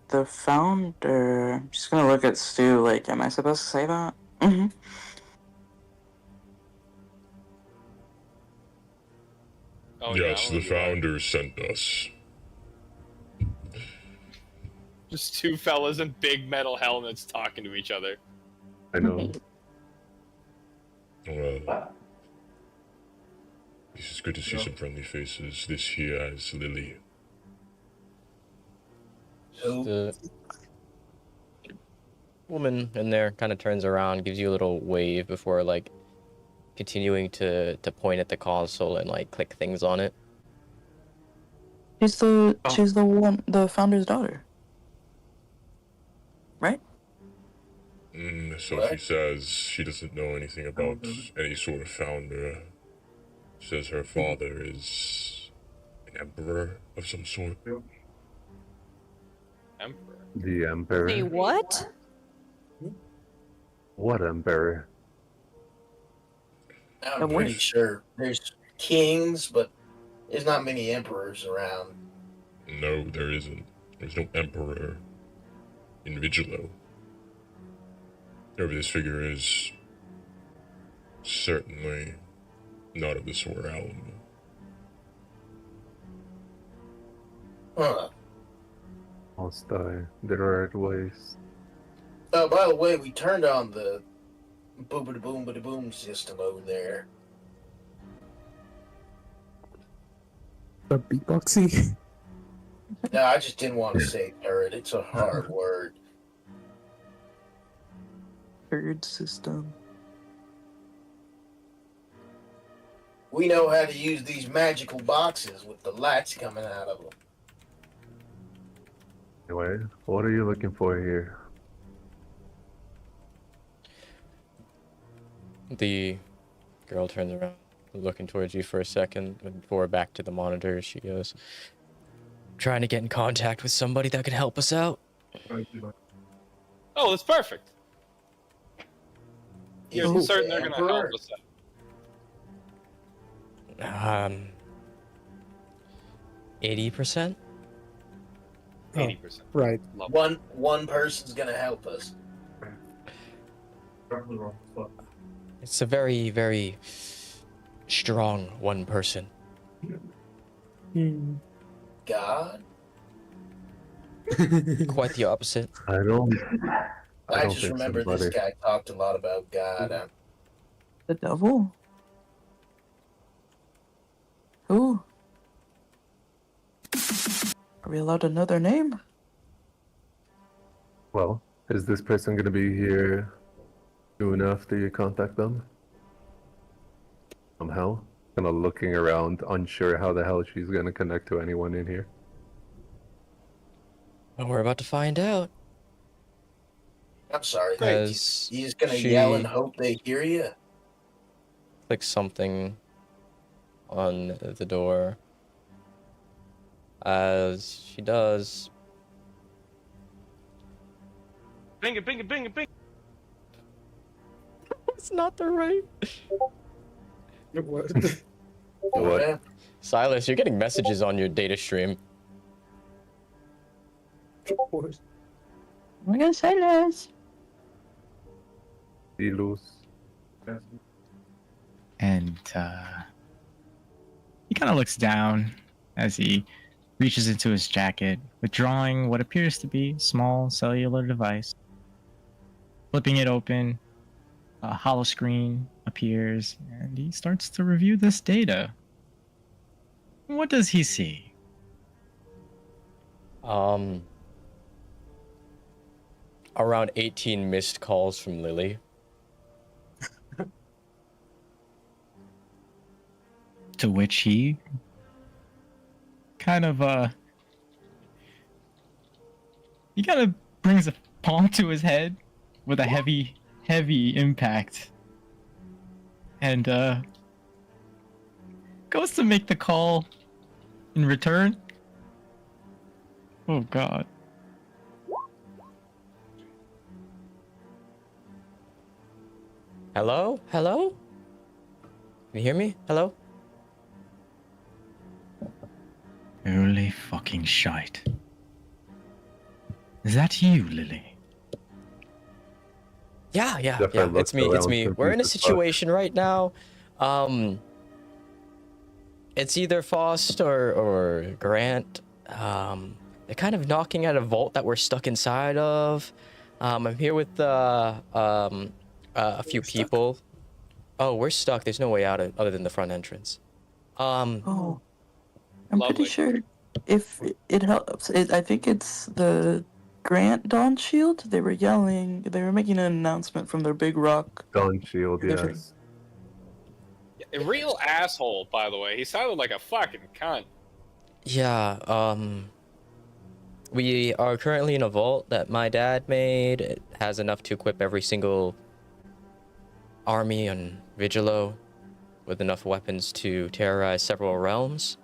the founder. I'm just gonna look at Stu. Like, am I supposed to say that? Mm-hmm. Oh, yes, yeah, the founder sent us. Just two fellas in big metal helmets talking to each other. I know. Well, it's good to see some friendly faces. This here is Lily. The woman in there kind of turns around, gives you a little wave before like continuing to point at the console and like click things on it. She's the one, the founder's daughter, right? So she says she doesn't know anything about any sort of founder. Says her father is an emperor of some sort. Emperor. The Emperor. Say what? What Emperor? I'm pretty sure there's kings, but there's not many emperors around. No, there isn't. There's no emperor in Vigilo. Whoever this figure is, certainly not of this realm. Huh. Must die the right ways. By the way, we turned on the boom system over there. The beatboxing. No, I just didn't want to say turret. It's a hard word. Third system. We know how to use these magical boxes with the lights coming out of them. Anyway, what are you looking for here? The girl turns around, looking towards you for a second, and before back to the monitor, she goes, trying to get in contact with somebody that could help us out. Oh, that's perfect. You're certain they're gonna help us out. 80%? 80%. Right. One person's gonna help us. It's a very, very strong one person. God? Quite the opposite. I don't I just think remember this somebody- guy talked a lot about God. The devil? Who? Are we allowed to know their name? Well, is this person going to be here soon after you contact them? Somehow? Kind of looking around, unsure how the hell she's going to connect to anyone in here. Well, we're about to find out. I'm sorry. As You just gonna she yell and hope they hear you? clicks something on the door. As she does, Bing it, bing it, bing it, bing. it's not the right. What? What? Silas, you're getting messages on your data stream. Oh my god, Silas! Ilus. And he kind of looks down as he reaches into his jacket, withdrawing what appears to be a small cellular device. Flipping it open, a hollow screen appears, and he starts to review this data. What does he see? Around 18 missed calls from Lily. To which he kind of he kind of brings a palm to his head with a heavy impact, and goes to make the call in return. Oh god. Hello? Hello? Can you hear me? Hello? Holy fucking shite. Is that you, Lily? Yeah. Definitely It's me. It's looks me. around We're in a confused as fuck. situation right now. It's either Faust or Grant. They're kind of knocking at a vault that we're stuck inside of. I'm here with a few people. Oh, we're stuck. There's no way out other than the front entrance. Oh, I'm Lovely. pretty sure if it helps, I think it's the Grant Dawn Shield. They were yelling. They were making an announcement from their big rock. Dawn Shield, Different. yes. A real asshole, by the way. He sounded like a fucking cunt. Yeah, we are currently in a vault that my dad made. It has enough to equip every single army on Vigilo with enough weapons to terrorize several realms.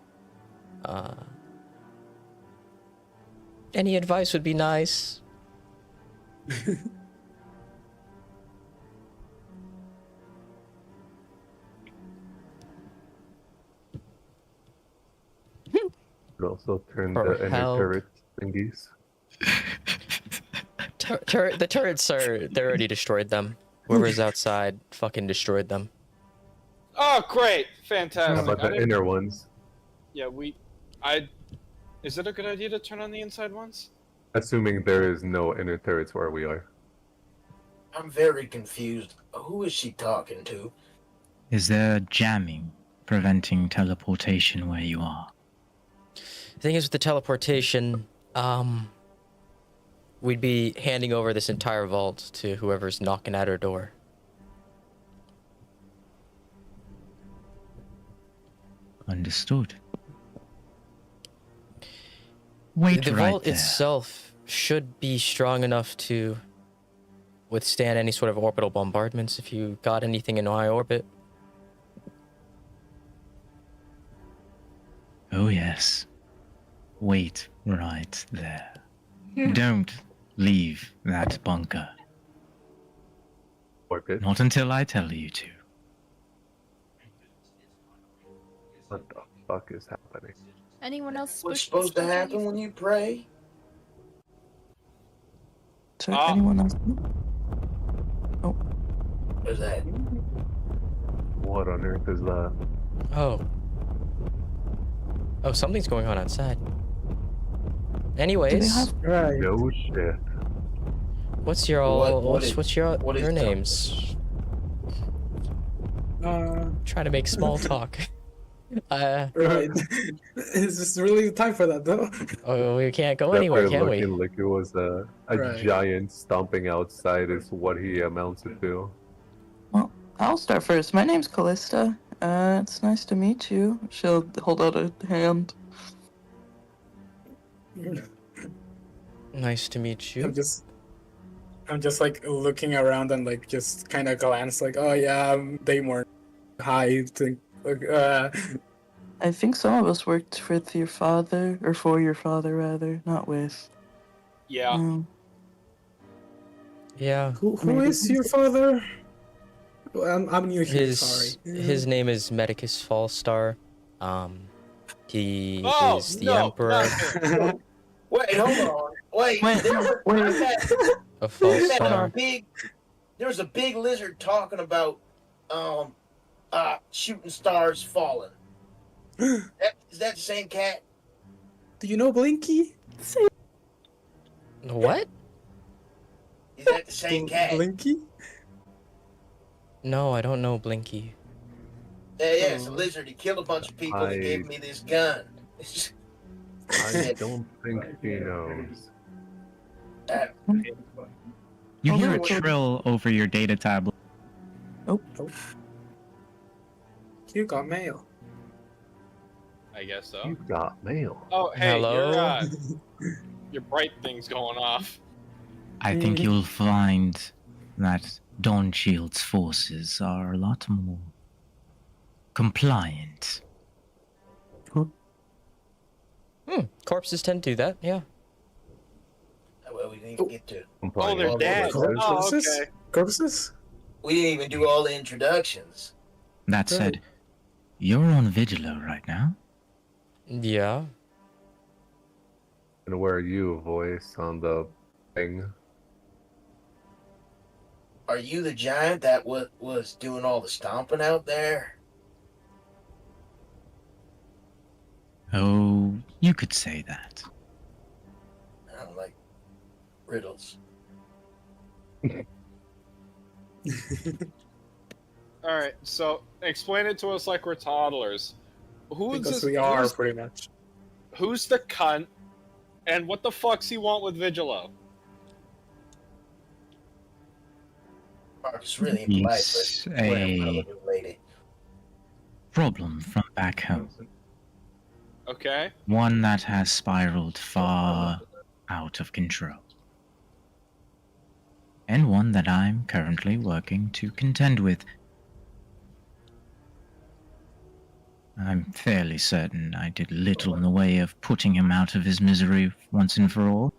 Any advice would be nice. Could also turn Or the inner help. turret thingies. The turrets they're already destroyed them. Whoever's outside fucking destroyed them. Oh, great. How Fantastic. about the inner ones? Yeah, is it a good idea to turn on the inside ones? Assuming there is no inner turrets where we are. I'm very confused. Who is she talking to? Is there jamming preventing teleportation where you are? The thing is with the teleportation, we'd be handing over this entire vault to whoever's knocking at her door. Understood. Wait The right vault there. itself should be strong enough to withstand any sort of orbital bombardments if you got anything in high orbit. Oh, yes. Wait right there. Don't leave that bunker. Orbit? Not until I tell you to. What the fuck is happening? Anyone else? What's wish supposed to speak happen anything? when you pray? So anyone else? What's that? What on earth is that? Oh. Oh, something's going on outside. Anyways, Right. No shit. what's your what's your what is your that? names? Trying to make small talk. Right. Is this really the time for that, though? Oh, we can't go anywhere, Definitely can we? looking like it was a Right. giant stomping outside is what he amounted to. Well, I'll start first. My name's Callista. It's nice to meet you. She'll hold out a hand. Nice to meet you. I'm just like looking around and like just kind of glance like, oh yeah, they weren't high. Think, I think some of us worked with your father, or for your father rather, not with. Yeah. Yeah. who is your father? Well, I'm new here. Sorry. His name is Medicus Fallstar. He Oh, is the no, Emperor not Wait, hold on. Wait, there of was Fallstar. there was a big lizard talking about shooting stars falling. Is that the same cat? Do you know Blinky? What? Is that the same cat? Blinky? No, I don't know Blinky. Yeah, it's a lizard. He killed a bunch of people and gave me this gun. I don't think he knows. You hear a trill over your data tablet. Oh. You got mail. I guess so. You got mail. Oh, hey, Hello? your bright thing's going off. I think you'll find that Dawn Shield's forces are a lot more compliant. Corpses tend to do that, yeah. Well, we didn't even get to. Oh, they're dead. Oh, okay. Corpses? We didn't even do all the introductions. That said, you're on Vigilo right now. Yeah. And where are you, voice, on the thing? Are you the giant that was doing all the stomping out there? Oh, you could say that. I don't like riddles. All right, so explain it to us like we're toddlers. Who's Because this, we are, who's, pretty much. who's the cunt, and what the fuck's he want with Vigilo? Mark's really He's impolite, but we're a a lady. problem from back home. Okay. One that has spiraled far out of control. And one that I'm currently working to contend with. I'm fairly certain I did little in the way of putting him out of his misery once and for all,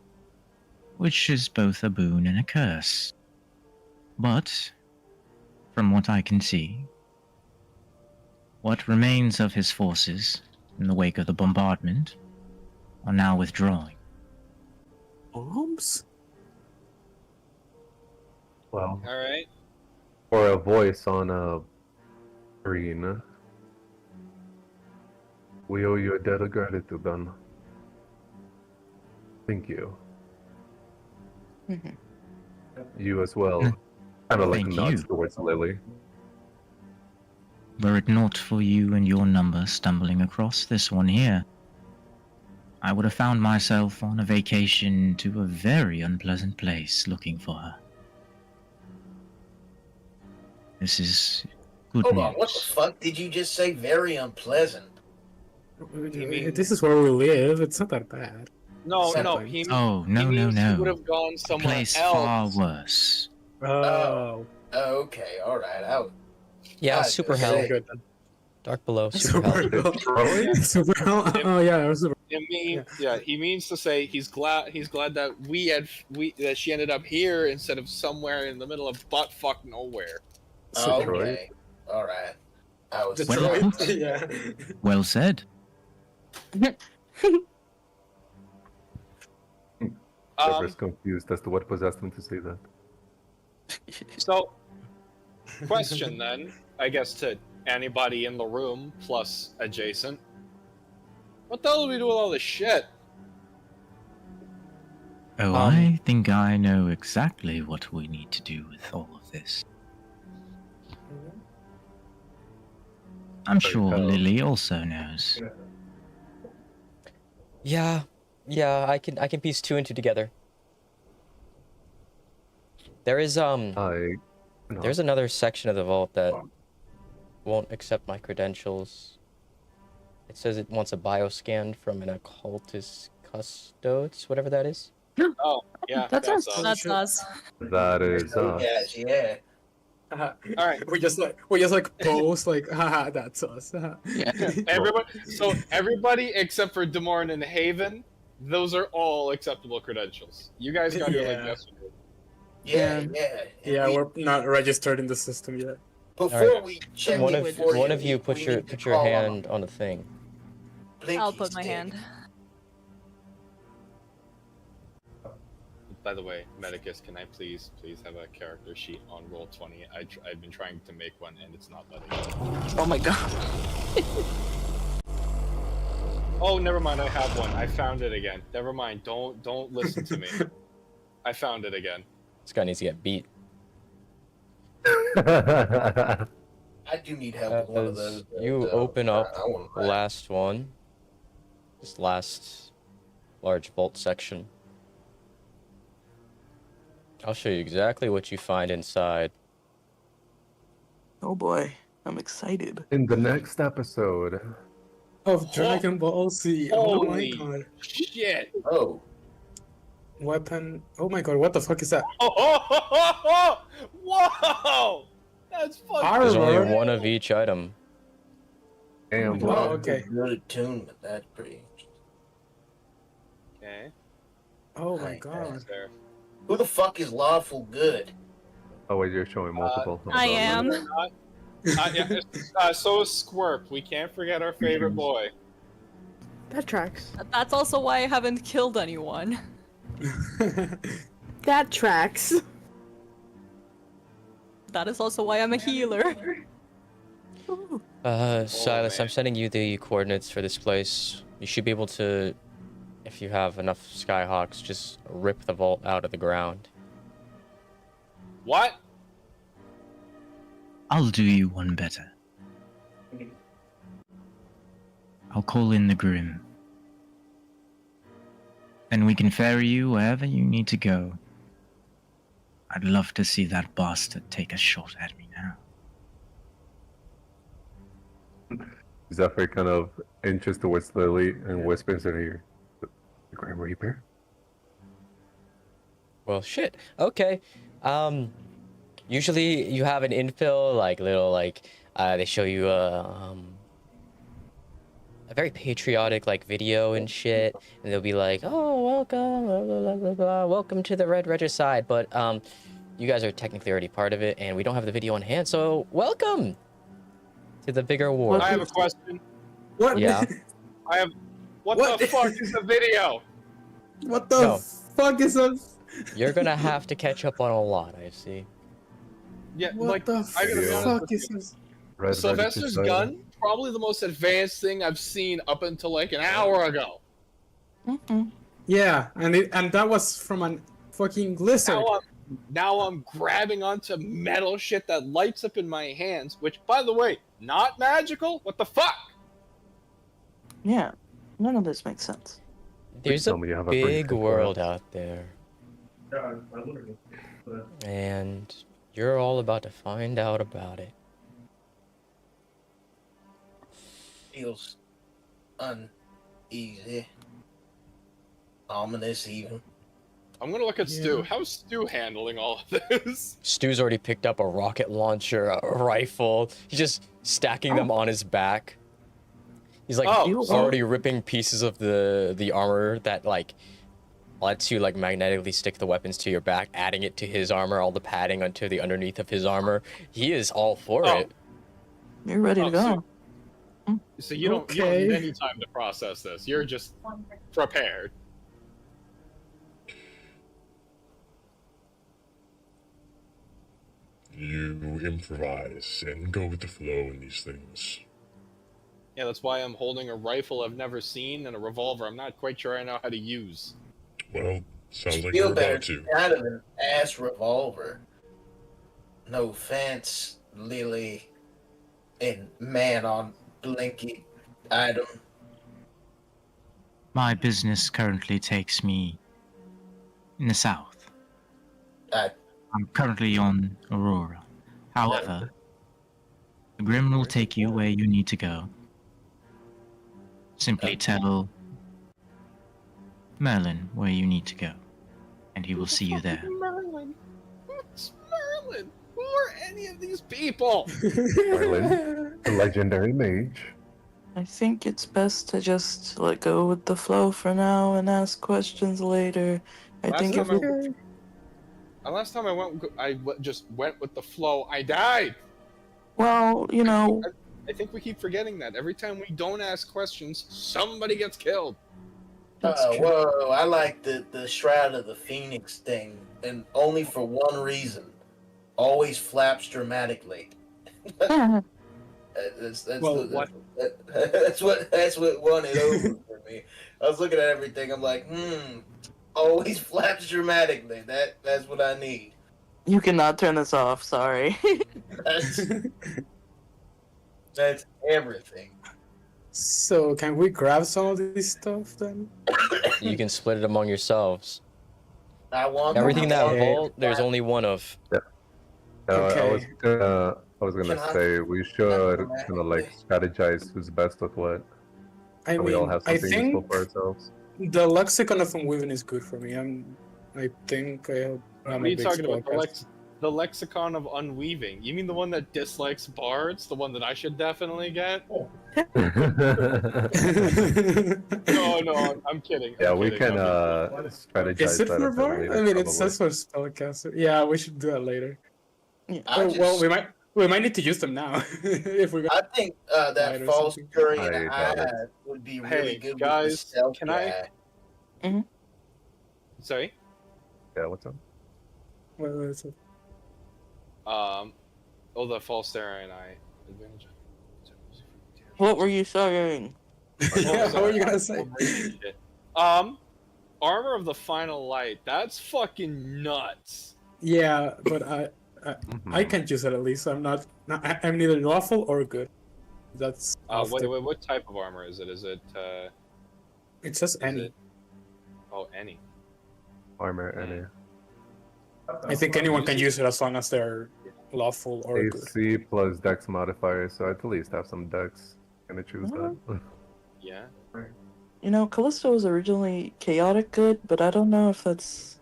which is both a boon and a curse. But, from what I can see, what remains of his forces in the wake of the bombardment are now withdrawing. Bombs? Well, All right. for a voice on a screen, we owe you a debt of gratitude, then. Thank you. You as well. Kind of like Thank nods you. towards Lily. Were it not for you and your number stumbling across this one here, I would have found myself on a vacation to a very unpleasant place looking for her. This is good Hold news. on, what the fuck did you just say? Very unpleasant. This is where we live. It's not that bad. No, Sometimes. he Oh, he no, means he would no. have gone A somewhere place else. far worse. Oh. Okay, all right. Yeah, I super just hell. say- Good then. Dark below, super hell. Detroit? Super hell? Oh yeah, super. He means to say he's glad that that she ended up here instead of somewhere in the middle of butt fuck nowhere. Okay, all right. I was Well Detroit. put. Yeah. Well said. Trevor's confused as to what possessed him to say that. So, question then, I guess to anybody in the room plus adjacent. What the hell do we do with all this shit? Oh, I think I know exactly what we need to do with all of this. I'm sure Lily also knows. Yeah, I can piece two and two together. There is there's another section of the vault that won't accept my credentials. It says it wants a bioscan from an Occultus Cutodes, whatever that is. Oh, yeah, That's us. That's us. That is us. Yeah. All right. We just like post like, haha, that's us. Yeah. Everybody except for Demorn and Haven, those are all acceptable credentials. You guys got your like Yeah. yesterday. Yeah, we're not registered in the system yet. Before we check one in of for one you, of you put we your need to put your call hand on the thing. I'll put my hand. By the way, Medicus, can I please have a character sheet on Roll20? I've been trying to make one and it's not letting me. Oh my god. Oh, never mind. I have one. I found it again. Never mind. Don't listen to me. I found it again. This guy needs to get beat. I do need help with one of As those. you open up the last one, this last large vault section. I'll show you exactly what you find inside. Oh boy, I'm excited. In the next episode Of Dragon Ball Z. Oh my Holy god. shit! Oh. Weapon. Oh my god, what the fuck is that? Whoa! That's fucking. There's Armor. only one of each item. and Oh, okay. Good attunement. That's pretty. Okay. Oh my Right, god. There. Who the fuck is lawful good? oh wait, you're showing multiple. I am. So is Squirp. We can't forget our favorite boy. That tracks. That's also why I haven't killed anyone. That tracks. That is also why I'm a healer. Silas, man. I'm sending you the coordinates for this place. You should be able to, if you have enough Skyhawks, just rip the vault out of the ground. What? I'll do you one better. I'll call in the Grim. Then we can ferry you wherever you need to go. I'd love to see that bastard take a shot at me now. Zephyr kind of inches towards Lily and whispers in her ear. The Grim Reaper? Well, shit. Okay. Usually you have an infill, like little, like they show you a very patriotic like video and shit, and they'll be like, "Oh, welcome, blah, blah, blah, blah, blah. Welcome to the Red Regicide." But you guys are technically already part of it, and we don't have the video on hand, so welcome to the bigger war. I have a question. What? Yeah. I have. What What? the fuck is the video? What the No. fuck is this? You're gonna have to catch up on a lot, I see. Yeah, What like the I gotta be honest fuck with is you. this? Red Sylvester's Register gun, probably the most advanced thing I've seen up until like an hour ago. Yeah, and that was from a fucking lizard. Now I'm grabbing onto metal shit that lights up in my hands, which, by the way, not magical. What the fuck? Yeah, none of this makes sense. There's a tell me you have a brain big for world us. out there, and you're all about to find out about it. Feels uneasy, ominous even. I'm gonna look at Stu. How's Stu handling all of this? Stu's already picked up a rocket launcher, a rifle. He's just stacking them on his back. He's like already ripping pieces of the armor that like lets you like magnetically stick the weapons to your back, adding it to his armor, all the padding onto the underneath of his armor. He is all for it. You're ready to go. So you don't need any time to process this. You're just prepared. You improvise and go with the flow in these things. Yeah, that's why I'm holding a rifle I've never seen and a revolver I'm not quite sure I know how to use. Well, sounds like you're about to. Out of an ass revolver. No offense, Lily, and man on Blinky item. My business currently takes me in the south. I'm currently on Aurora. However, the Grim will take you where you need to go. Simply tell Merlin where you need to go, and he will see you there. Merlin? Who's Merlin? Who are any of these people? Merlin, the legendary mage. I think it's best to just let go with the flow for now and ask questions later. Last time I just went with the flow. I died. Well, you know. I think we keep forgetting that. Every time we don't ask questions, somebody gets killed. Whoa, I like the Shroud of the Phoenix thing, and only for one reason. Always flaps dramatically. That's what won it over for me. I was looking at everything, I'm like, always flaps dramatically. That's what I need. You cannot turn this off, sorry. That's everything. So, can we grab some of this stuff then? You can split it among yourselves. I want everything in that vault. There's only one of. Yeah. I was gonna say we should kind of like strategize who's best with what. I we all have I something think useful for ourselves. the lexicon of unweaving is good for me. I think I'm what are you talking about? The lexicon of unweaving? You mean the one that dislikes bards? The one that I should definitely get? No, I'm kidding. We can strategize. Is it that for a bit bard? later, I mean, it probably. says for spellcaster. Yeah, we should do that later. Yeah, well, we might need to use them now if we. I think that false Curian eye would be really good. Guys, with the stealth can I? Mm-hmm. Sorry. Yeah, what's up? What is it? The false Curian eye advantage. What were you saying? Yeah, what were you gonna say? Armor of the Final Light. That's fucking nuts. Yeah, but I can't use it at least. I'm neither lawful or good. That's what type of armor is it? Is it it says any. Any. Armor, any. I think anyone can use it as long as they're lawful or good. AC plus dex modifier, so I'd at least have some dex. Gonna choose that. Yeah. You know, Callisto was originally chaotic good, but I don't know if that's,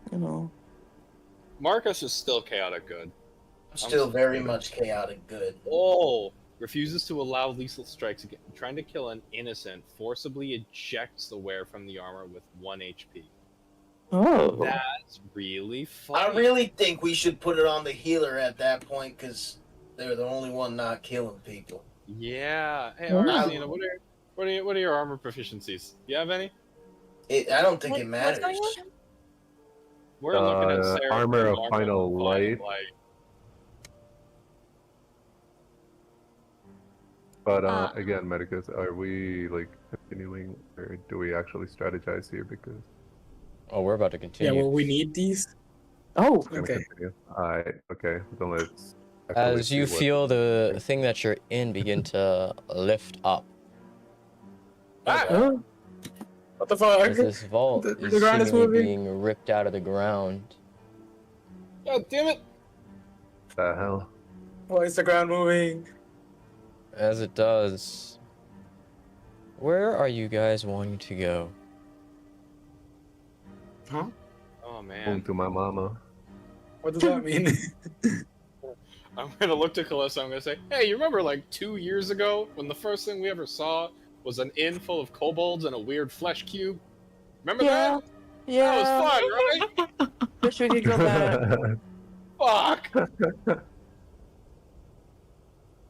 Marcus is still chaotic good. Still very much chaotic good. Refuses to allow lethal strikes again. Trying to kill an innocent, forcibly ejects the wearer from the armor with 1 HP. Oh. That's really funny. I really think we should put it on the healer at that point, because they're the only one not killing people. Yeah. Hey, Arzina, what are your armor proficiencies? Do you have any? I don't think it matters. We're looking at Sarah armor of Final Light. But again, Medicus, are we like continuing, or do we actually strategize here? Because we're about to continue. Yeah, well, we need these. Oh, okay. Okay. Then let's. As you feel the thing that you're in begin to lift up. What the fuck? As this vault The is ground is seemingly moving. being ripped out of the ground. God damn it! The hell? Why is the ground moving? As it does, Where are you guys wanting to go? Huh? Oh Home man. to my mama. What does that mean? I'm gonna look to Calista. I'm gonna say, hey, you remember like 2 years ago when the first thing we ever saw was an inn full of kobolds and a weird flesh cube? Remember Yeah. that? Yeah. That was fun, right? Wish we could go back. Fuck.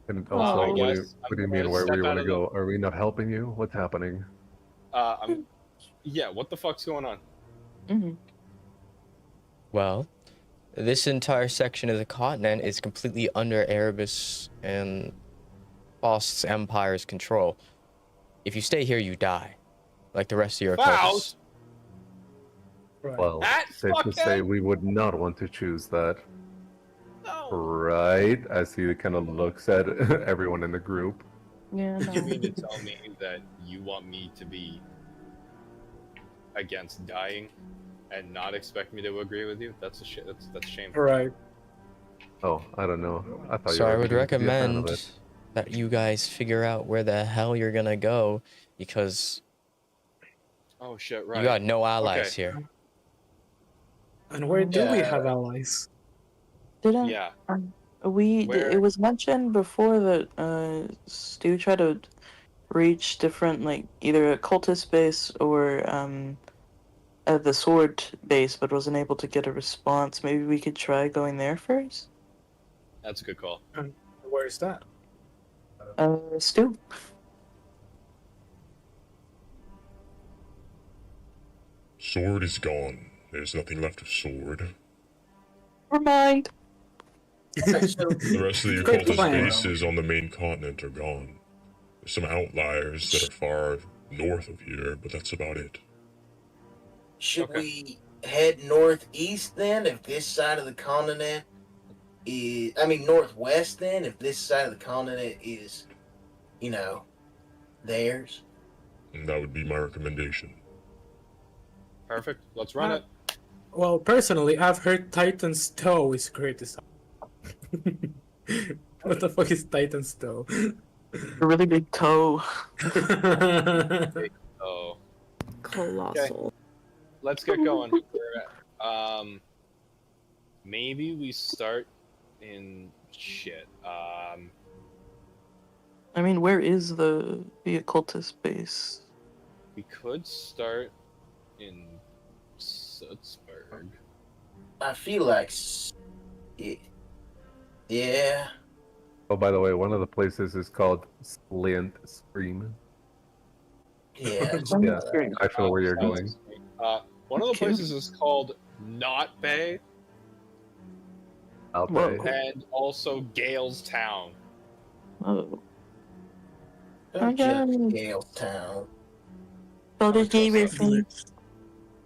And Oh, also, I what do you, guess I'm what do you gonna mean? Where step you out want to of the- go? Are we not helping you? What's happening? Yeah. What the fuck's going on? Mm-hmm. Well, this entire section of the continent is completely under Erebus and Faust's Empire's control. If you stay here, you die. Like the rest of your occultists. Faust? Right. Well, That safe to say fuckhead? we would not want to choose that. No. Right? As he kind of looks at everyone in the group. Yeah. You mean to No. tell me that you want me to be against dying and not expect me to agree with you? That's a shit. That's shameful. Right. Oh, I don't know. I thought So you I were would beginning to be a fan of recommend it. that you guys figure out where the hell you're gonna go, because Oh shit! Right. you got no allies Okay. here. And where do we Yeah. have allies? Didn't Yeah. it Where- was mentioned before that Stu tried to reach different, like, either a cultist base or the sword base, but wasn't able to get a response. Maybe we could try going there first. That's a good call. And where is that? Stu. Sword is gone. There's nothing left of Sword. Never mind. The rest of the Great occultist plan. bases on the main continent are gone. There's some outliers that are far north of here, but that's about it. Should Okay. we head northeast then if this side of the continent is, I mean, northwest then if this side of the continent is, you know, theirs? And that would be my recommendation. Perfect. Let's run it. Well, personally, I've heard Titan's Toe is greatest. What the fuck is Titan's Toe? A really big toe. Oh. Colossal. Let's get going. Maybe we start in shit. I mean, where is the occultist base? We could start in Sutzburg. I feel like, yeah. Oh, by the way, one of the places is called Splint Stream. Yeah. Yeah, actually where you're going. One of the Okay. places is called Not Bay Out Whoa. there. and also Gale's Town. Oh, Don't Okay. judge Gale Town. so the Oh, gay it's also- reference.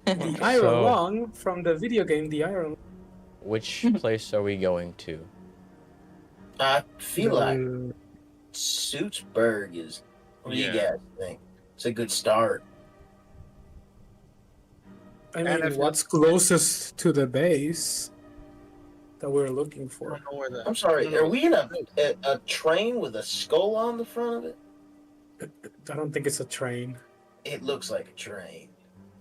The Iron So- Lung from the video game The Iron Which place are we going to? I feel like Uh, Suitsburg is. What do you Yeah. guys think? It's a good start. I And mean, if what's closest to the base that we're looking I for? don't know where the. I'm sorry. I don't Are know. we in a train with a skull on the front of it? I don't think it's a train. It looks like a train.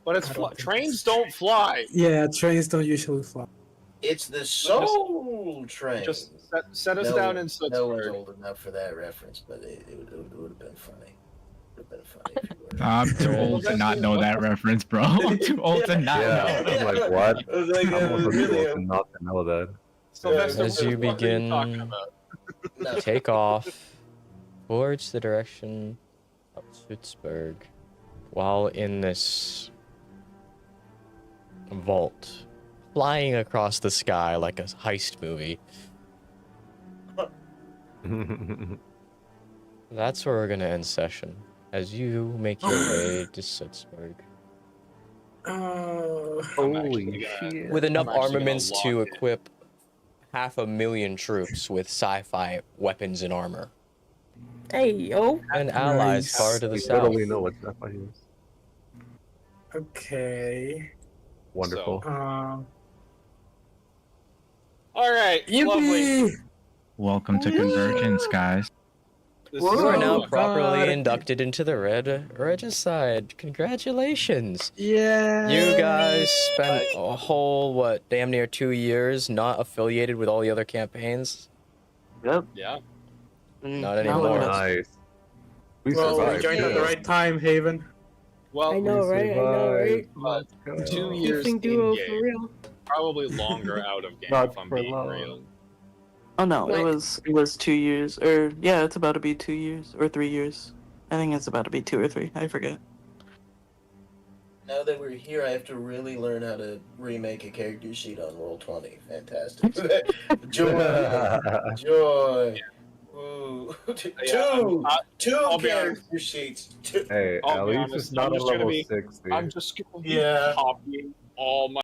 But it's I don't think trains it's- don't fly. Yeah, trains don't usually fly. It's the soul train. Just set us down in No one's Sutzburg. old enough for that reference, but it would have been funny. Would have been funny if you were. I'm too old to not know that reference, bro. I'm too old to not Yeah, know. I'm like, what? I was like, I'm also too really, old to not to know that. Sylvester, As what you the fuck are begin- talking about? no. Take off towards the direction of Suitsburg, while in this vault, flying across the sky like a heist movie. That's where we're gonna end session, as you make your way to Suitsburg. Uh, I'm actually Holy gonna- shit. With enough I'm actually gonna armaments to lock it. equip 500,000 troops with sci-fi weapons and armor, Hey, yo. and allies Nice. far to the We south. totally know what stuff I use. okay. Wonderful. All right, lovely. Yippee! Welcome to Convergence, guys. This This Whoa. is You are now Oh, properly God. inducted into the Red Regicide. Congratulations. Yeah. You guys spent a whole, damn near 2 years not affiliated with all the other campaigns? Yep. Yeah. Not Now anymore. look at us. Nice. We Well, we survived. joined at the too. right time, Haven. Well, I know, right? I know, right? Let's go. 2 years Tiefling in duo game, for real. probably longer out of game Not if I'm for being long. real. Oh no, Like- it was 2 years, or yeah, it's about to be 2 years or 3 years. I think it's about to be 2 or 3. I forget. Now that we're here, I have to really learn how to remake a character sheet on Roll20. Fantastic. Joy. Joy. Ooh. Two I'll be honest. character sheets. Two. Hey, I'll at be least honest, it's not I'm a just gonna level be- 60. I'm just gonna be Yeah. copying all my